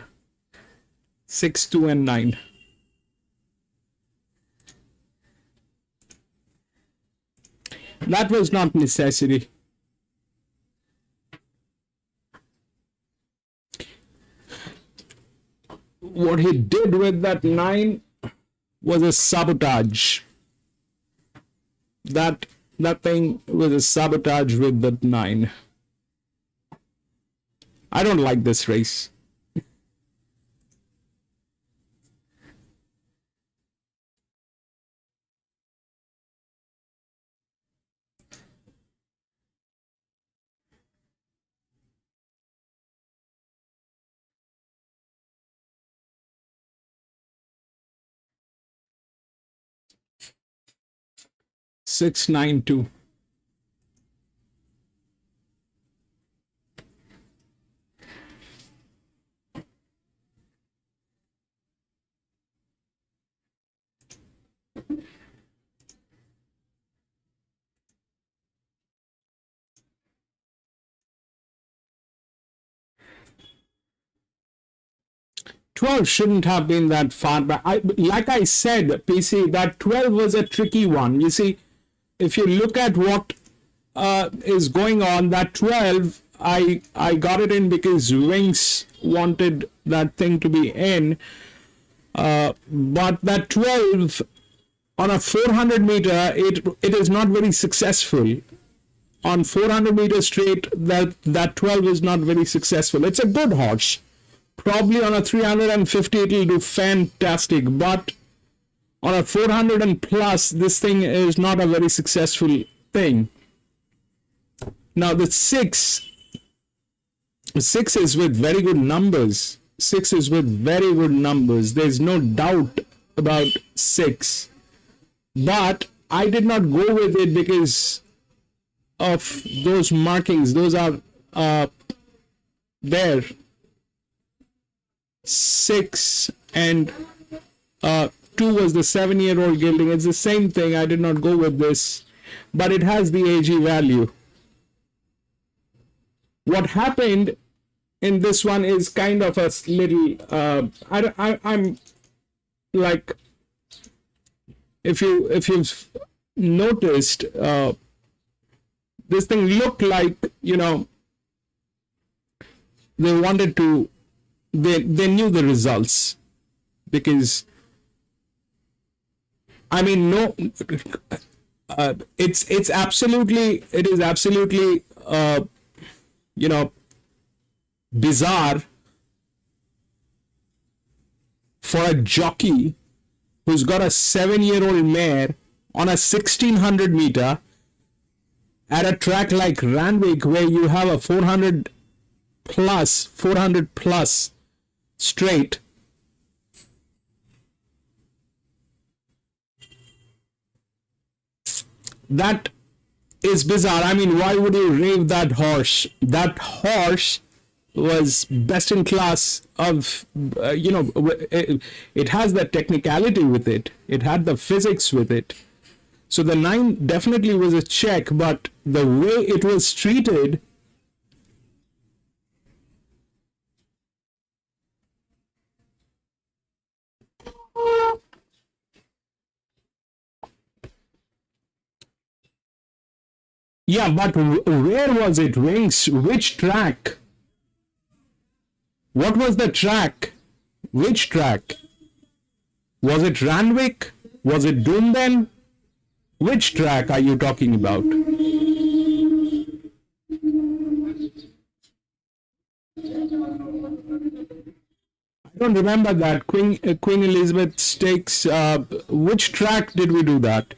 6, 2, and 9. That was not necessary. What he did with that 9 was a sabotage. That thing was a sabotage with that 9. I don't like this race. Six, 9, 2. Shouldn't have been that far back. Like I said, PC, that 12 was a tricky one. You see, if you look at what is going on, that 12, I got it in because Wings wanted that thing to be in. But that 12 on a 400 meter, it is not very successful. On 400 meters straight, that 12 is not very successful. It's a good horse. Probably on a 350 it will do fantastic, but on a 400 and plus, this thing is not a very successful thing. Now the 6 is with very good numbers. 6 is with very good numbers. There's no doubt about 6. But I did not go with it because of those markings. Those are there. 6 and 2 was the 7-year-old gelding. It's the same thing. I did not go with this, but it has the AG value. What happened in this one is kind of a little. I'm like, if you've noticed, this thing looked like, you know, they wanted to. They knew the results because, I mean, no, it is absolutely you know, bizarre for a jockey who's got a 7-year-old mare on a 1600 meter at a track like Randwick, where you have a 400 plus straight. That is bizarre. I mean, why would you rave that horse? That horse was best in class of, you know, it has the technicality with it. It had the physics with it. So the 9 definitely was a check, but the way it was treated, yeah, but where was it, Wings? Which track? What was the track? Which track? Was it Randwick? Was it Doomben? Which track are you talking about? I don't remember that. Queen Elizabeth Stakes. Which track did we do that?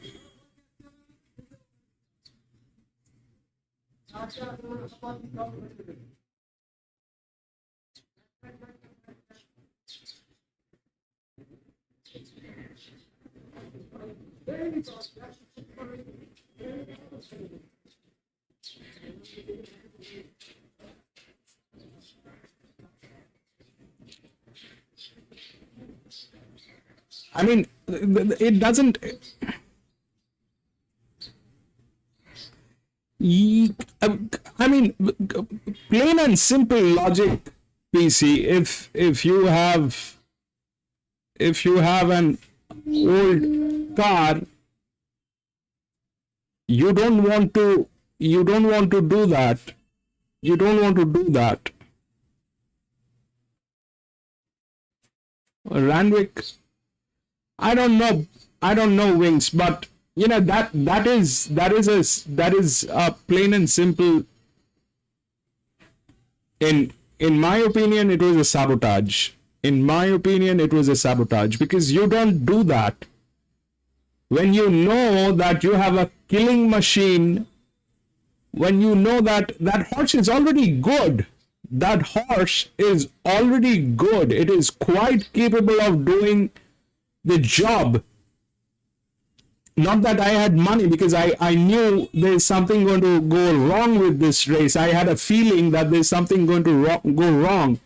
I mean, it doesn't. I mean, plain and simple logic, PC. If you have an old car, you don't want to do that. You don't want to do that. Randwick, I don't know, Wings, but you know that is a plain and simple. In my opinion, it was a sabotage. In my opinion, it was a sabotage, because you don't do that when you know that you have a killing machine, when you know that that horse is already good. That horse is already good. It is quite capable of doing the job. Not that I had money, because I knew there's something going to go wrong with this race. I had a feeling that there's something going to go wrong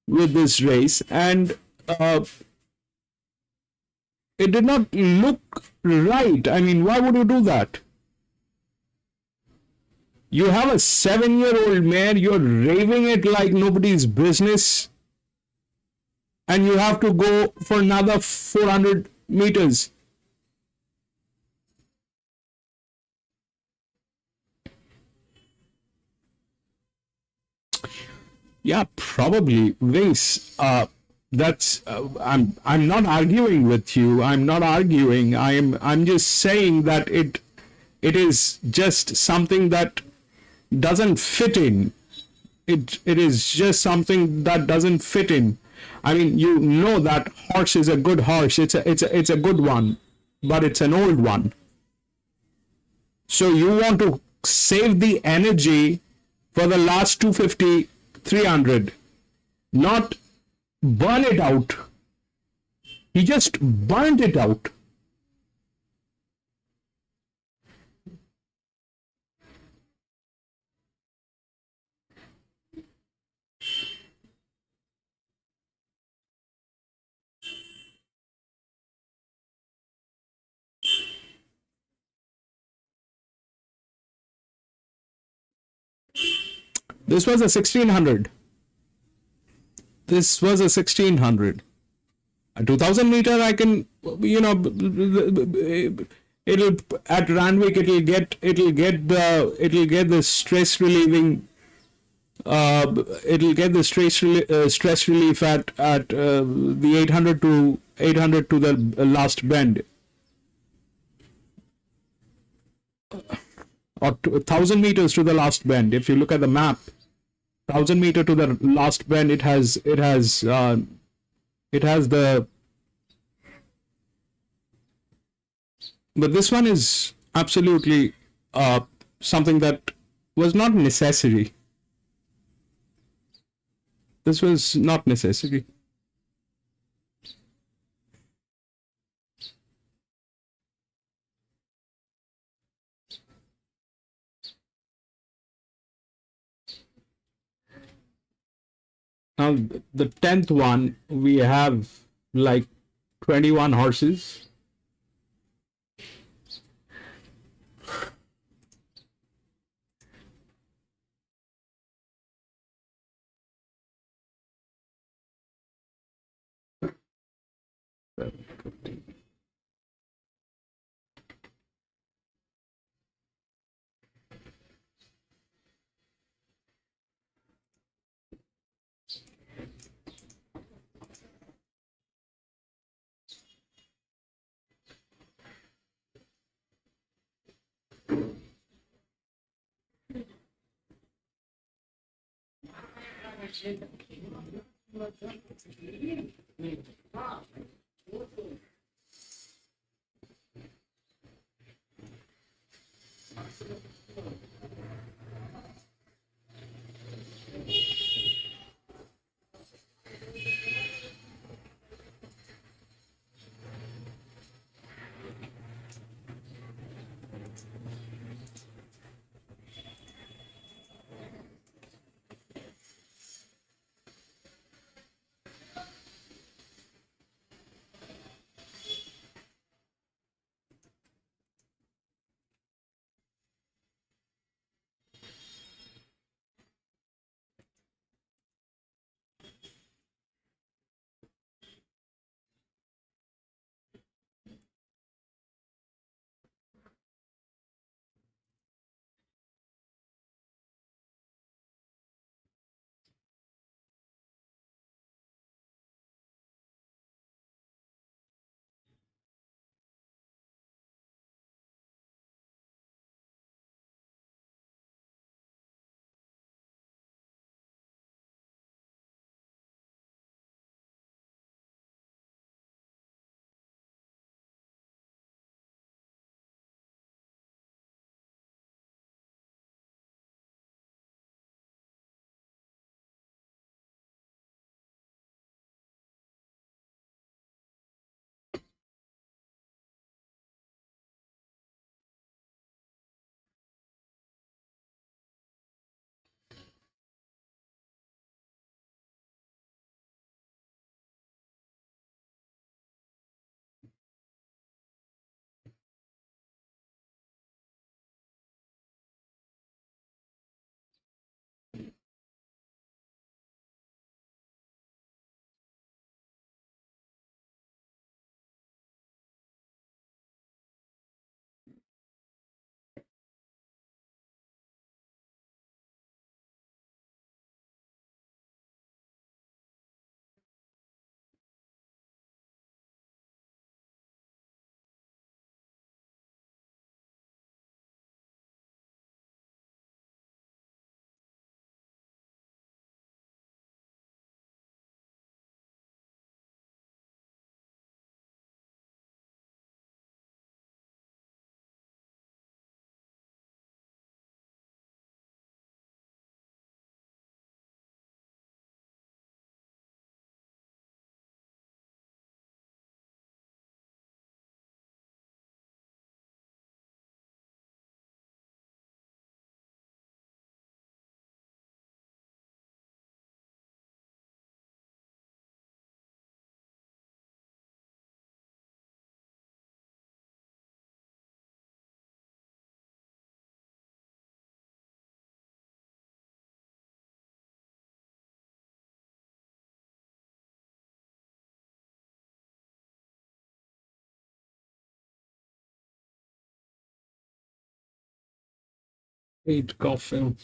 with this race, and it did not look right. I mean, why would you do that? You have a 7-year-old mare, you're raving it like nobody's business, and you have to go for another 400 meters. Yeah, probably, Wings. That's I'm not arguing with you. I'm not arguing. I'm just saying that it is just something that doesn't fit in. It is just something that doesn't fit in. I mean, you know that horse is a good horse. It's a good one, but it's an old one. So you want to save the energy for the last 250, 300, not burn it out. He just burned it out. This was a 1600. This was a 1600. A 2000 meter, I can, you know, it'll at Randwick, it'll get the stress relieving. It'll get the stress relief at the 800 to the last bend, or 1000 meters to the last bend. If you look at the map, 1000 meter to the last bend, it has the, but this one is absolutely something that was not necessary. This was not necessary. Now, the 10th one, we have like 21 horses. 7:50. Eight coffee.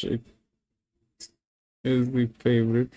It is my favorite.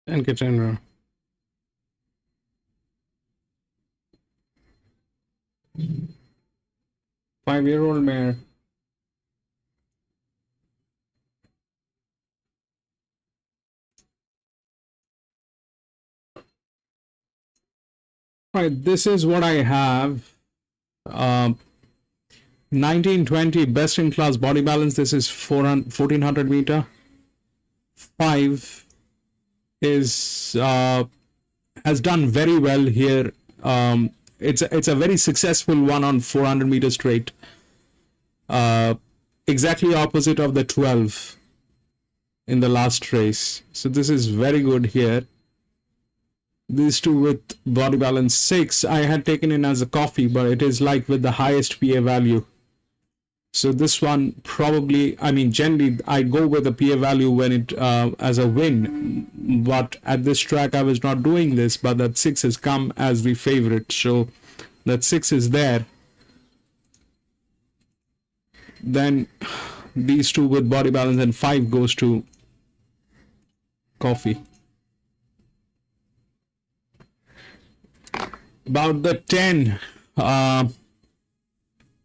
and Katendra. Five-year-old mare. All right, this is what I have. 1920 best in class body balance. This is 1400 meter. 5 is has done very well here. It's a very successful one on 400 meter straight. Exactly opposite of the 12 in the last race. So this is very good here. These two with body balance 6 I had taken in as a coffee, but it is like with the highest PA value. So this one probably, I mean, generally I go with a PA value when it as a win, but at this track I was not doing this, but that 6 has come as the favorite. So that 6 is there. Then these two with body balance, and 5 goes to coffee. About the 10,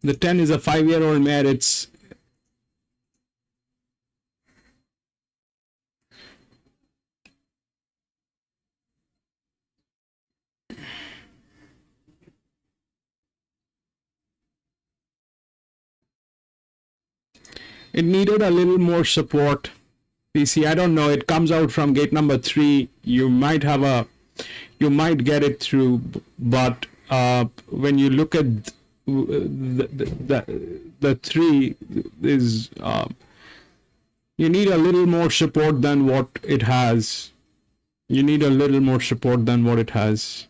the 10 is a 5-year-old mare. It needed a little more support. PC, I don't know. It comes out from gate number 3. You might get it through, but when you look at the 3 is you need a little more support than what it has. You need a little more support than what it has.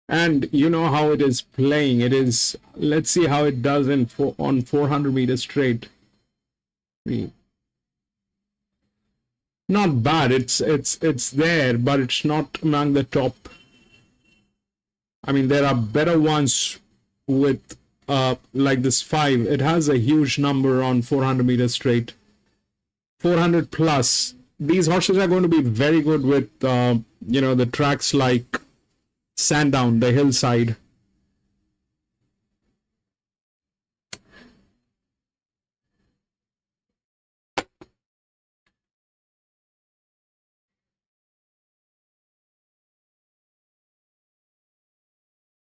And you know how it is playing. It is, let's see how it does on 400 meters straight. Not bad. It's there, but it's not among the top. I mean, there are better ones with like this 5. It has a huge number on 400 meters straight. 400 plus. These horses are going to be very good with the tracks like Sandown, the hillside.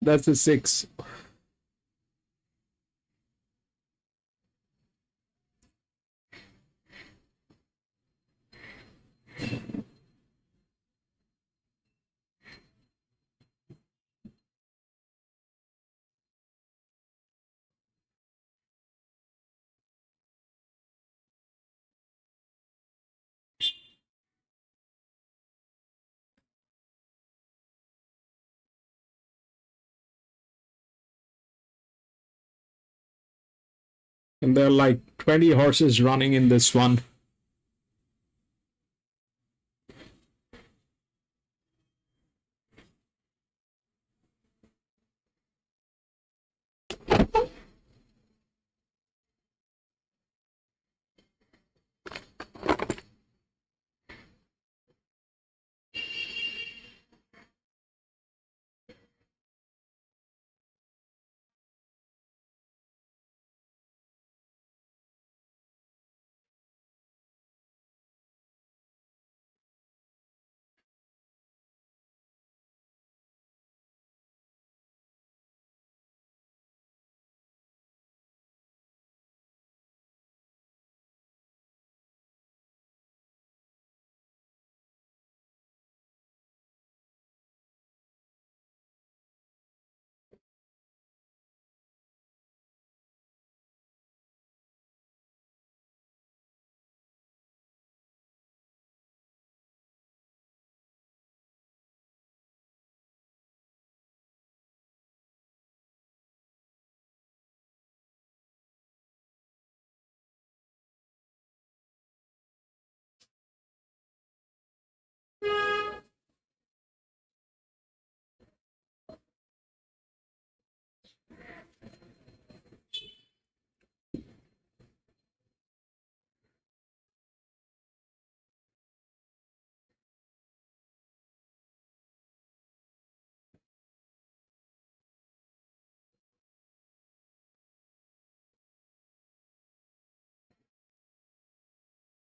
That's a 6. And there are like 20 horses running in this one.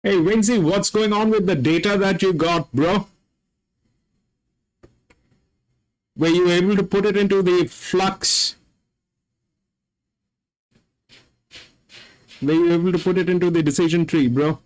Hey, Winsy, what's going on with the data that you got, bro? Were you able to put it into the flux? Were you able to put it into the decision tree, bro?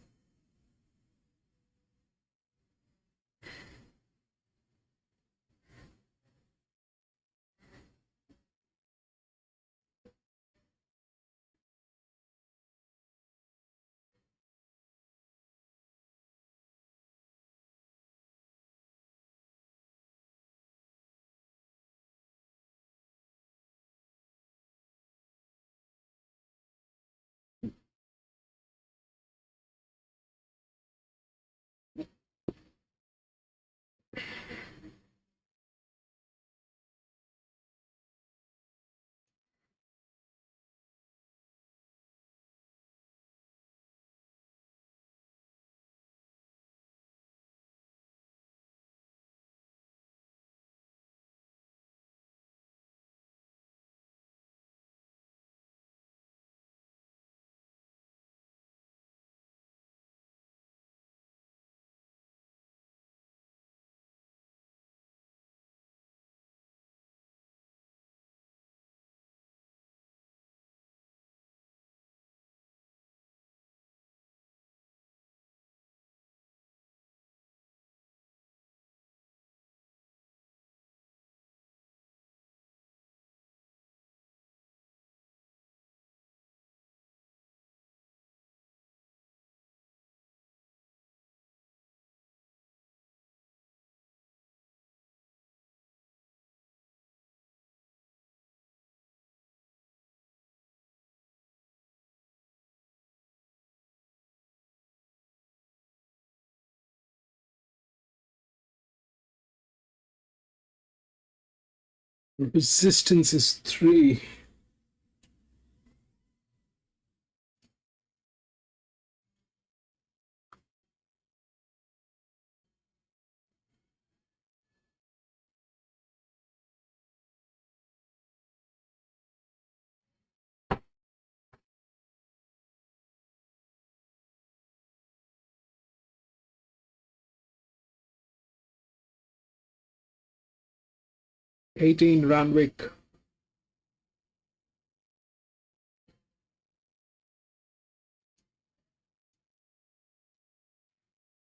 Resistance is 3. Randwick.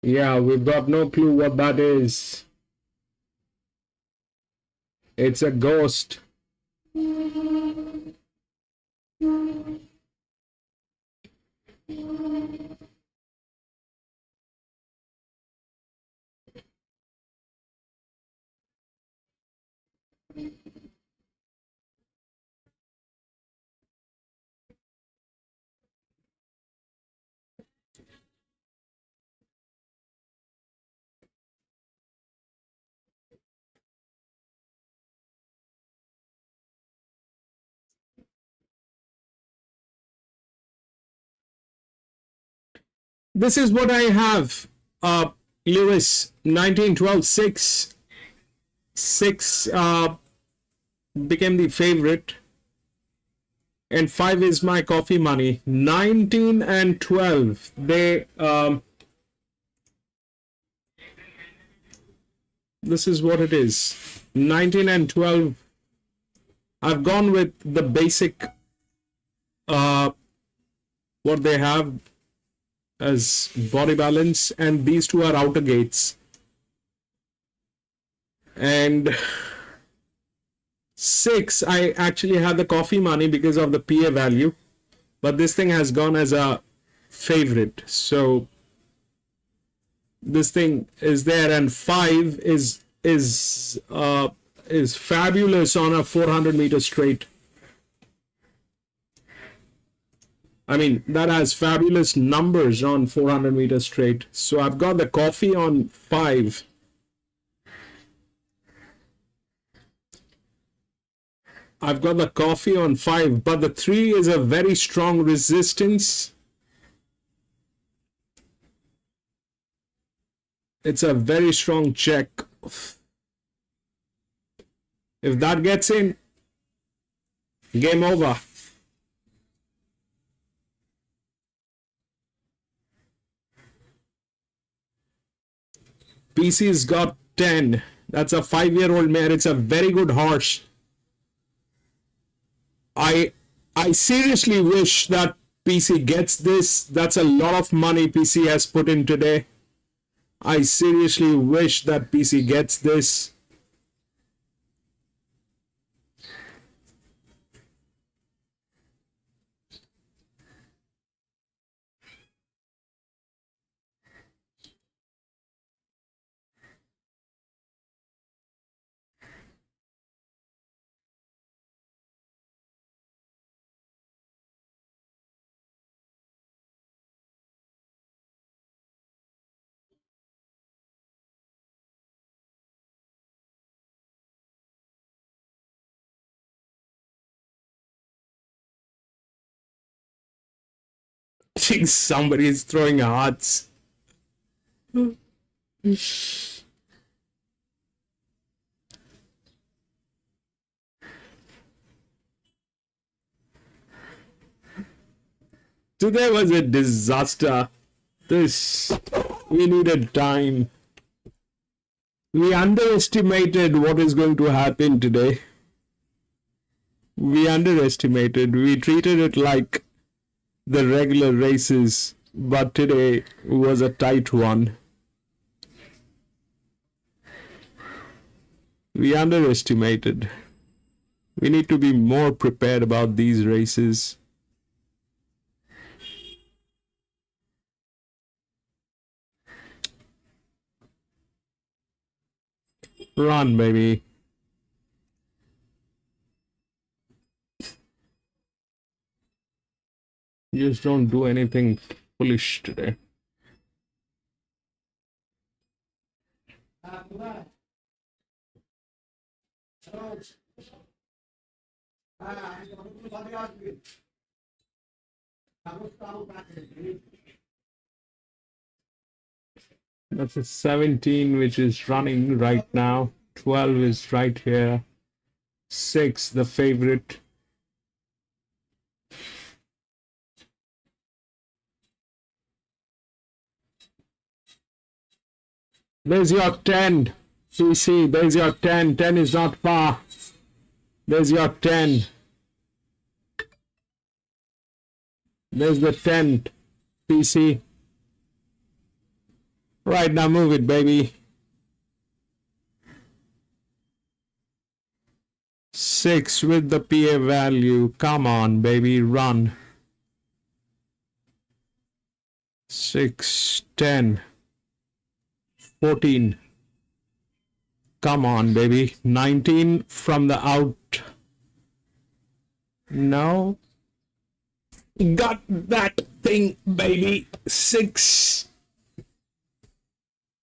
Yeah, we've got no clue what that is. It's a ghost. This is what I have. Lewis, 1912, 6 became the favorite. And 5 is my coffee money. 19 and 12. They this is what it is. 19 and 12. I've gone with the basic what they have as body balance, and these two are outer gates. And 6, I actually had the coffee money because of the PA value, but this thing has gone as a favorite, so this thing is there. And 5 is fabulous on a 400-meter straight. I mean, that has fabulous numbers on 400-meter straight. So I've got the coffee on 5. I've got the coffee on 5, but the 3 is a very strong resistance. It's a very strong check. If that gets in, game over. PC's got 10. That's a 5-year-old mare. It's a very good horse. I seriously wish that PC gets this. That's a lot of money PC has put in today. I seriously wish that PC gets this. I think somebody is throwing hearts. Today was a disaster. We needed time. We underestimated what is going to happen today. We underestimated. We treated it like the regular races, but today was a tight one. We underestimated. We need to be more prepared about these races. Run, baby. Just don't do anything foolish today. That's a 17 which is running right now. 12 is right here. 6 the favorite. There's your 10. CC, there's your 10. 10 is not far. There's your 10. There's the 10. PC. Right, now move it, baby. 6 with the PA value. Come on, baby, run. 6, 10, 14. Come on, baby. 19 from the out. No. Got that thing, baby. 6.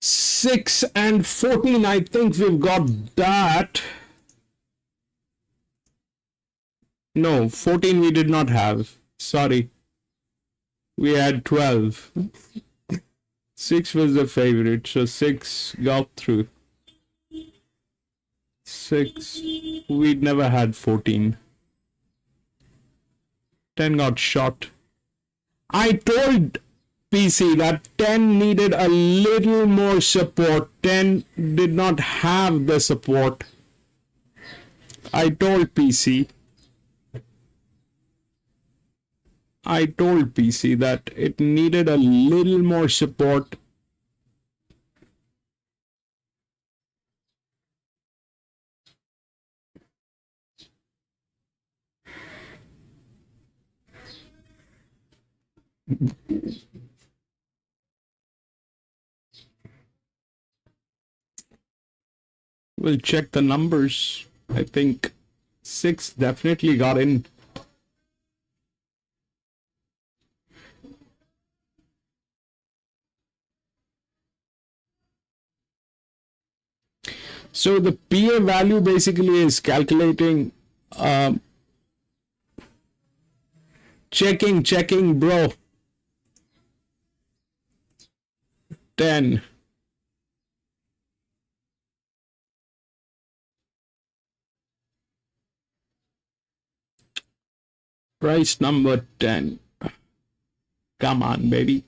6 and 14. I think we've got that. No, 14 we did not have. Sorry. We had 12. 6 was the favorite, so 6 got through. 6. We'd never had 14. 10 got shot. I told PC that 10 needed a little more support. 10 did not have the support. I told PC. I told PC that it needed a little more support. We'll check the numbers. I think 6 definitely got in. So the PA value basically is calculating, checking, bro. 10. Price number 10. Come on, baby.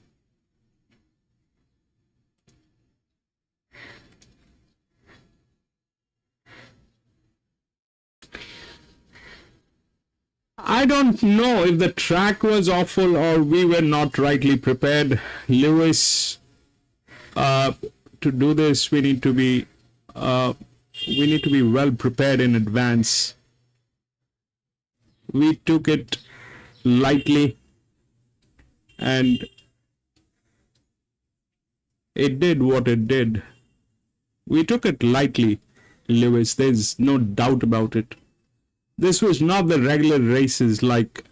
I don't know if the track was awful or we were not rightly prepared. Lewis, to do this, we need to be well prepared in advance. We took it lightly, and it did what it did. We took it lightly, Lewis. There's no doubt about it. This was not the regular races like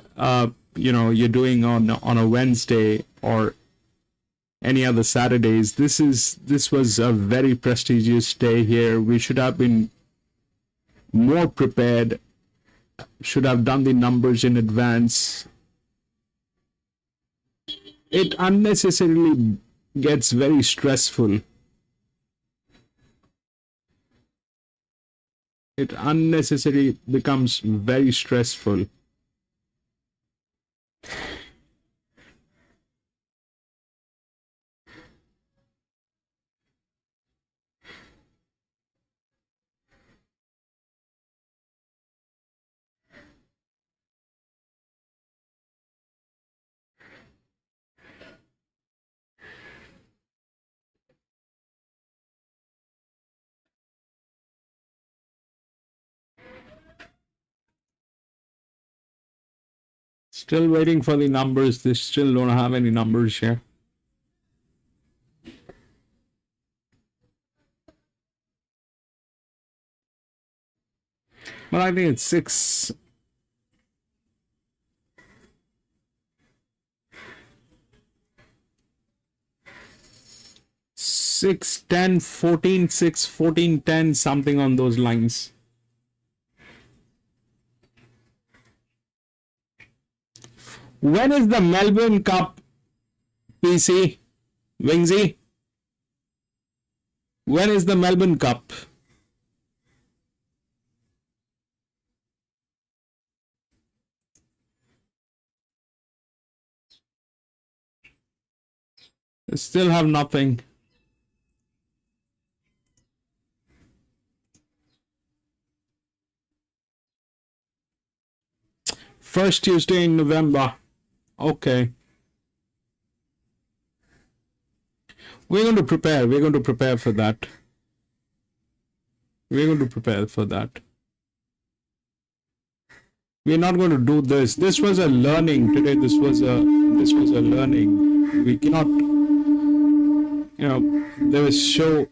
you're doing on a Wednesday or any other Saturdays. This was a very prestigious day here. We should have been more prepared. Should have done the numbers in advance. It unnecessarily gets very stressful. It unnecessarily becomes very stressful. Still waiting for the numbers. They still don't have any numbers here. But I think it's 6. Six, 10, 14, 6, 14, 10, something on those lines. When is the Melbourne Cup, PC? Wingsy? When is the Melbourne Cup? I still have nothing. First Tuesday in November. Okay. We're going to prepare. We're going to prepare for that. We're going to prepare for that. We're not going to do this. This was a learning today. This was a learning. We cannot, there was so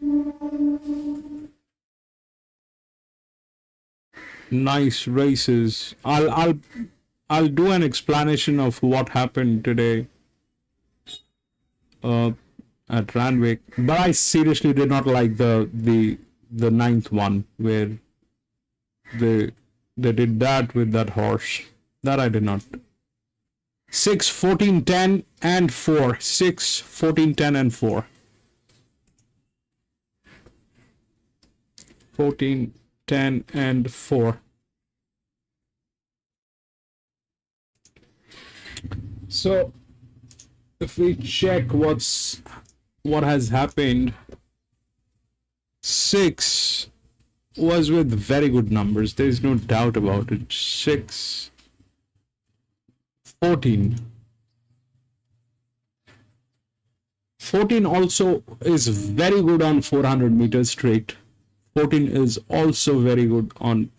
nice races. I'll do an explanation of what happened today at Randwick, but I seriously did not like the ninth one where they did that with that horse. That I did not. 6, 14, 10 and 4. 6, 14, 10 and 4. 14, 10 and 4. So if we check what has happened, 6 was with very good numbers. There is no doubt about it. 6, 14. 14 also is very good on 400 meters straight. 14 is also very good on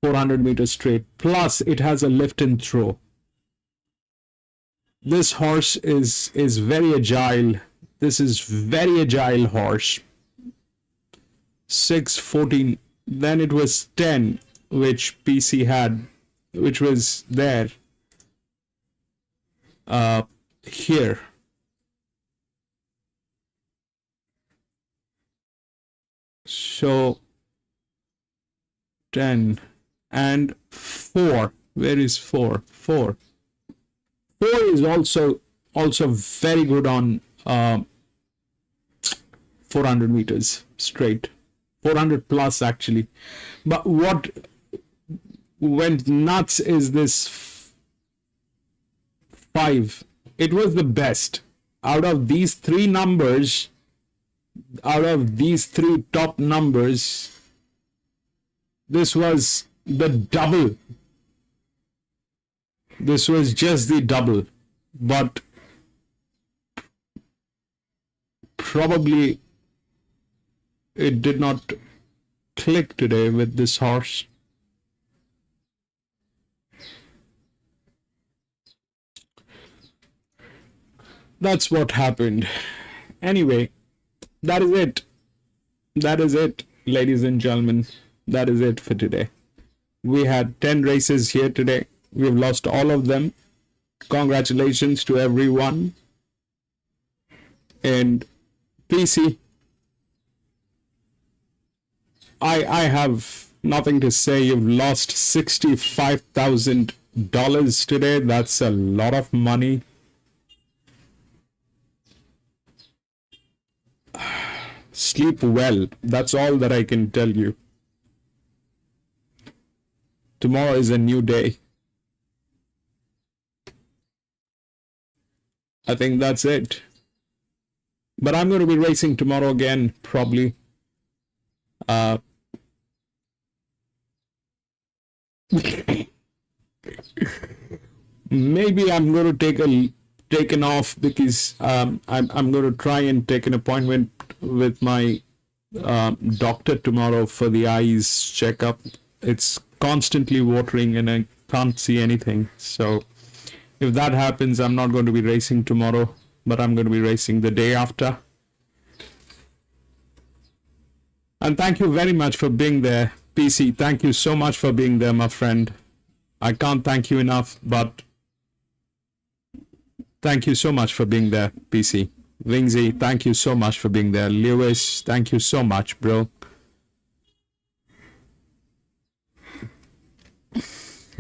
400 meters straight. Plus it has a lift and throw. This horse is very agile. This is very agile horse. 6, 14. Then it was 10, which PC had, which was there. Here. So 10 and 4. Where is 4? 4. 4 is also very good on 400 meters straight, 400 plus actually. But what went nuts is this 5. It was the best out of these 3 numbers. Out of these 3 top numbers, this was the double. This was just the double, but probably it did not click today with this horse. That's what happened. Anyway, that is it. That is it, ladies and gentlemen. That is it for today. We had 10 races here today. We've lost all of them. Congratulations to everyone. And PC, I have nothing to say. You've lost $65,000 today. That's a lot of money. Sleep well. That's all that I can tell you. Tomorrow is a new day. I think that's it. But I'm going to be racing tomorrow again, probably. Maybe I'm going to take an off because I'm going to try and take an appointment with my doctor tomorrow for the eyes checkup. It's constantly watering and I can't see anything. So if that happens, I'm not going to be racing tomorrow, but I'm going to be racing the day after. And thank you very much for being there, PC. Thank you so much for being there, my friend. I can't thank you enough, but thank you so much for being there, PC. Wingsy, thank you so much for being there. Lewis, thank you so much, bro.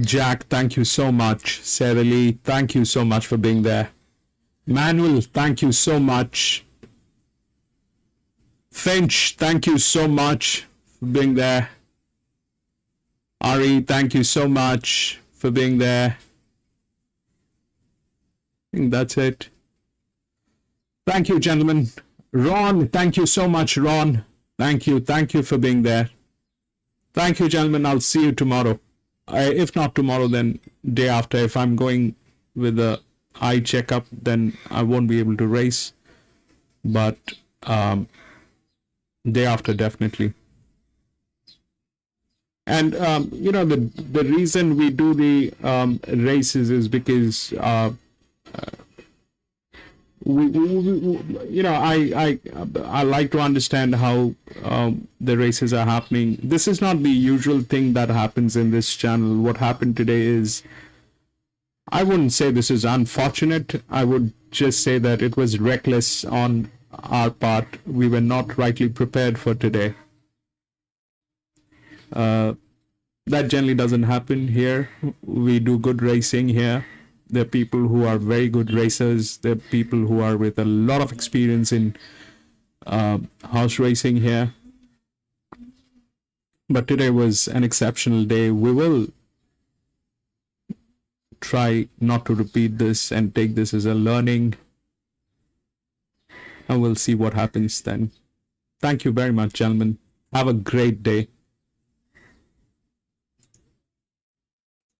Jack, thank you so much. Sarah Lee, thank you so much for being there. Manuel, thank you so much. Finch, thank you so much for being there. Ari, thank you so much for being there. I think that's it. Thank you, gentlemen. Ron, thank you so much, Ron. Thank you for being there. Thank you, gentlemen. I'll see you tomorrow. If not tomorrow, then day after. If I'm going with the eye checkup, then I won't be able to race. But day after, definitely. And you know, the reason we do the races is because you know, I like to understand how the races are happening. This is not the usual thing that happens in this channel. What happened today is, I wouldn't say this is unfortunate. I would just say that it was reckless on our part. We were not rightly prepared for today. That generally doesn't happen here. We do good racing here. There are people who are very good racers. There are people who are with a lot of experience in horse racing here. But today was an exceptional day. We will try not to repeat this and take this as a learning. And we'll see what happens then. Thank you very much, gentlemen. Have a great day.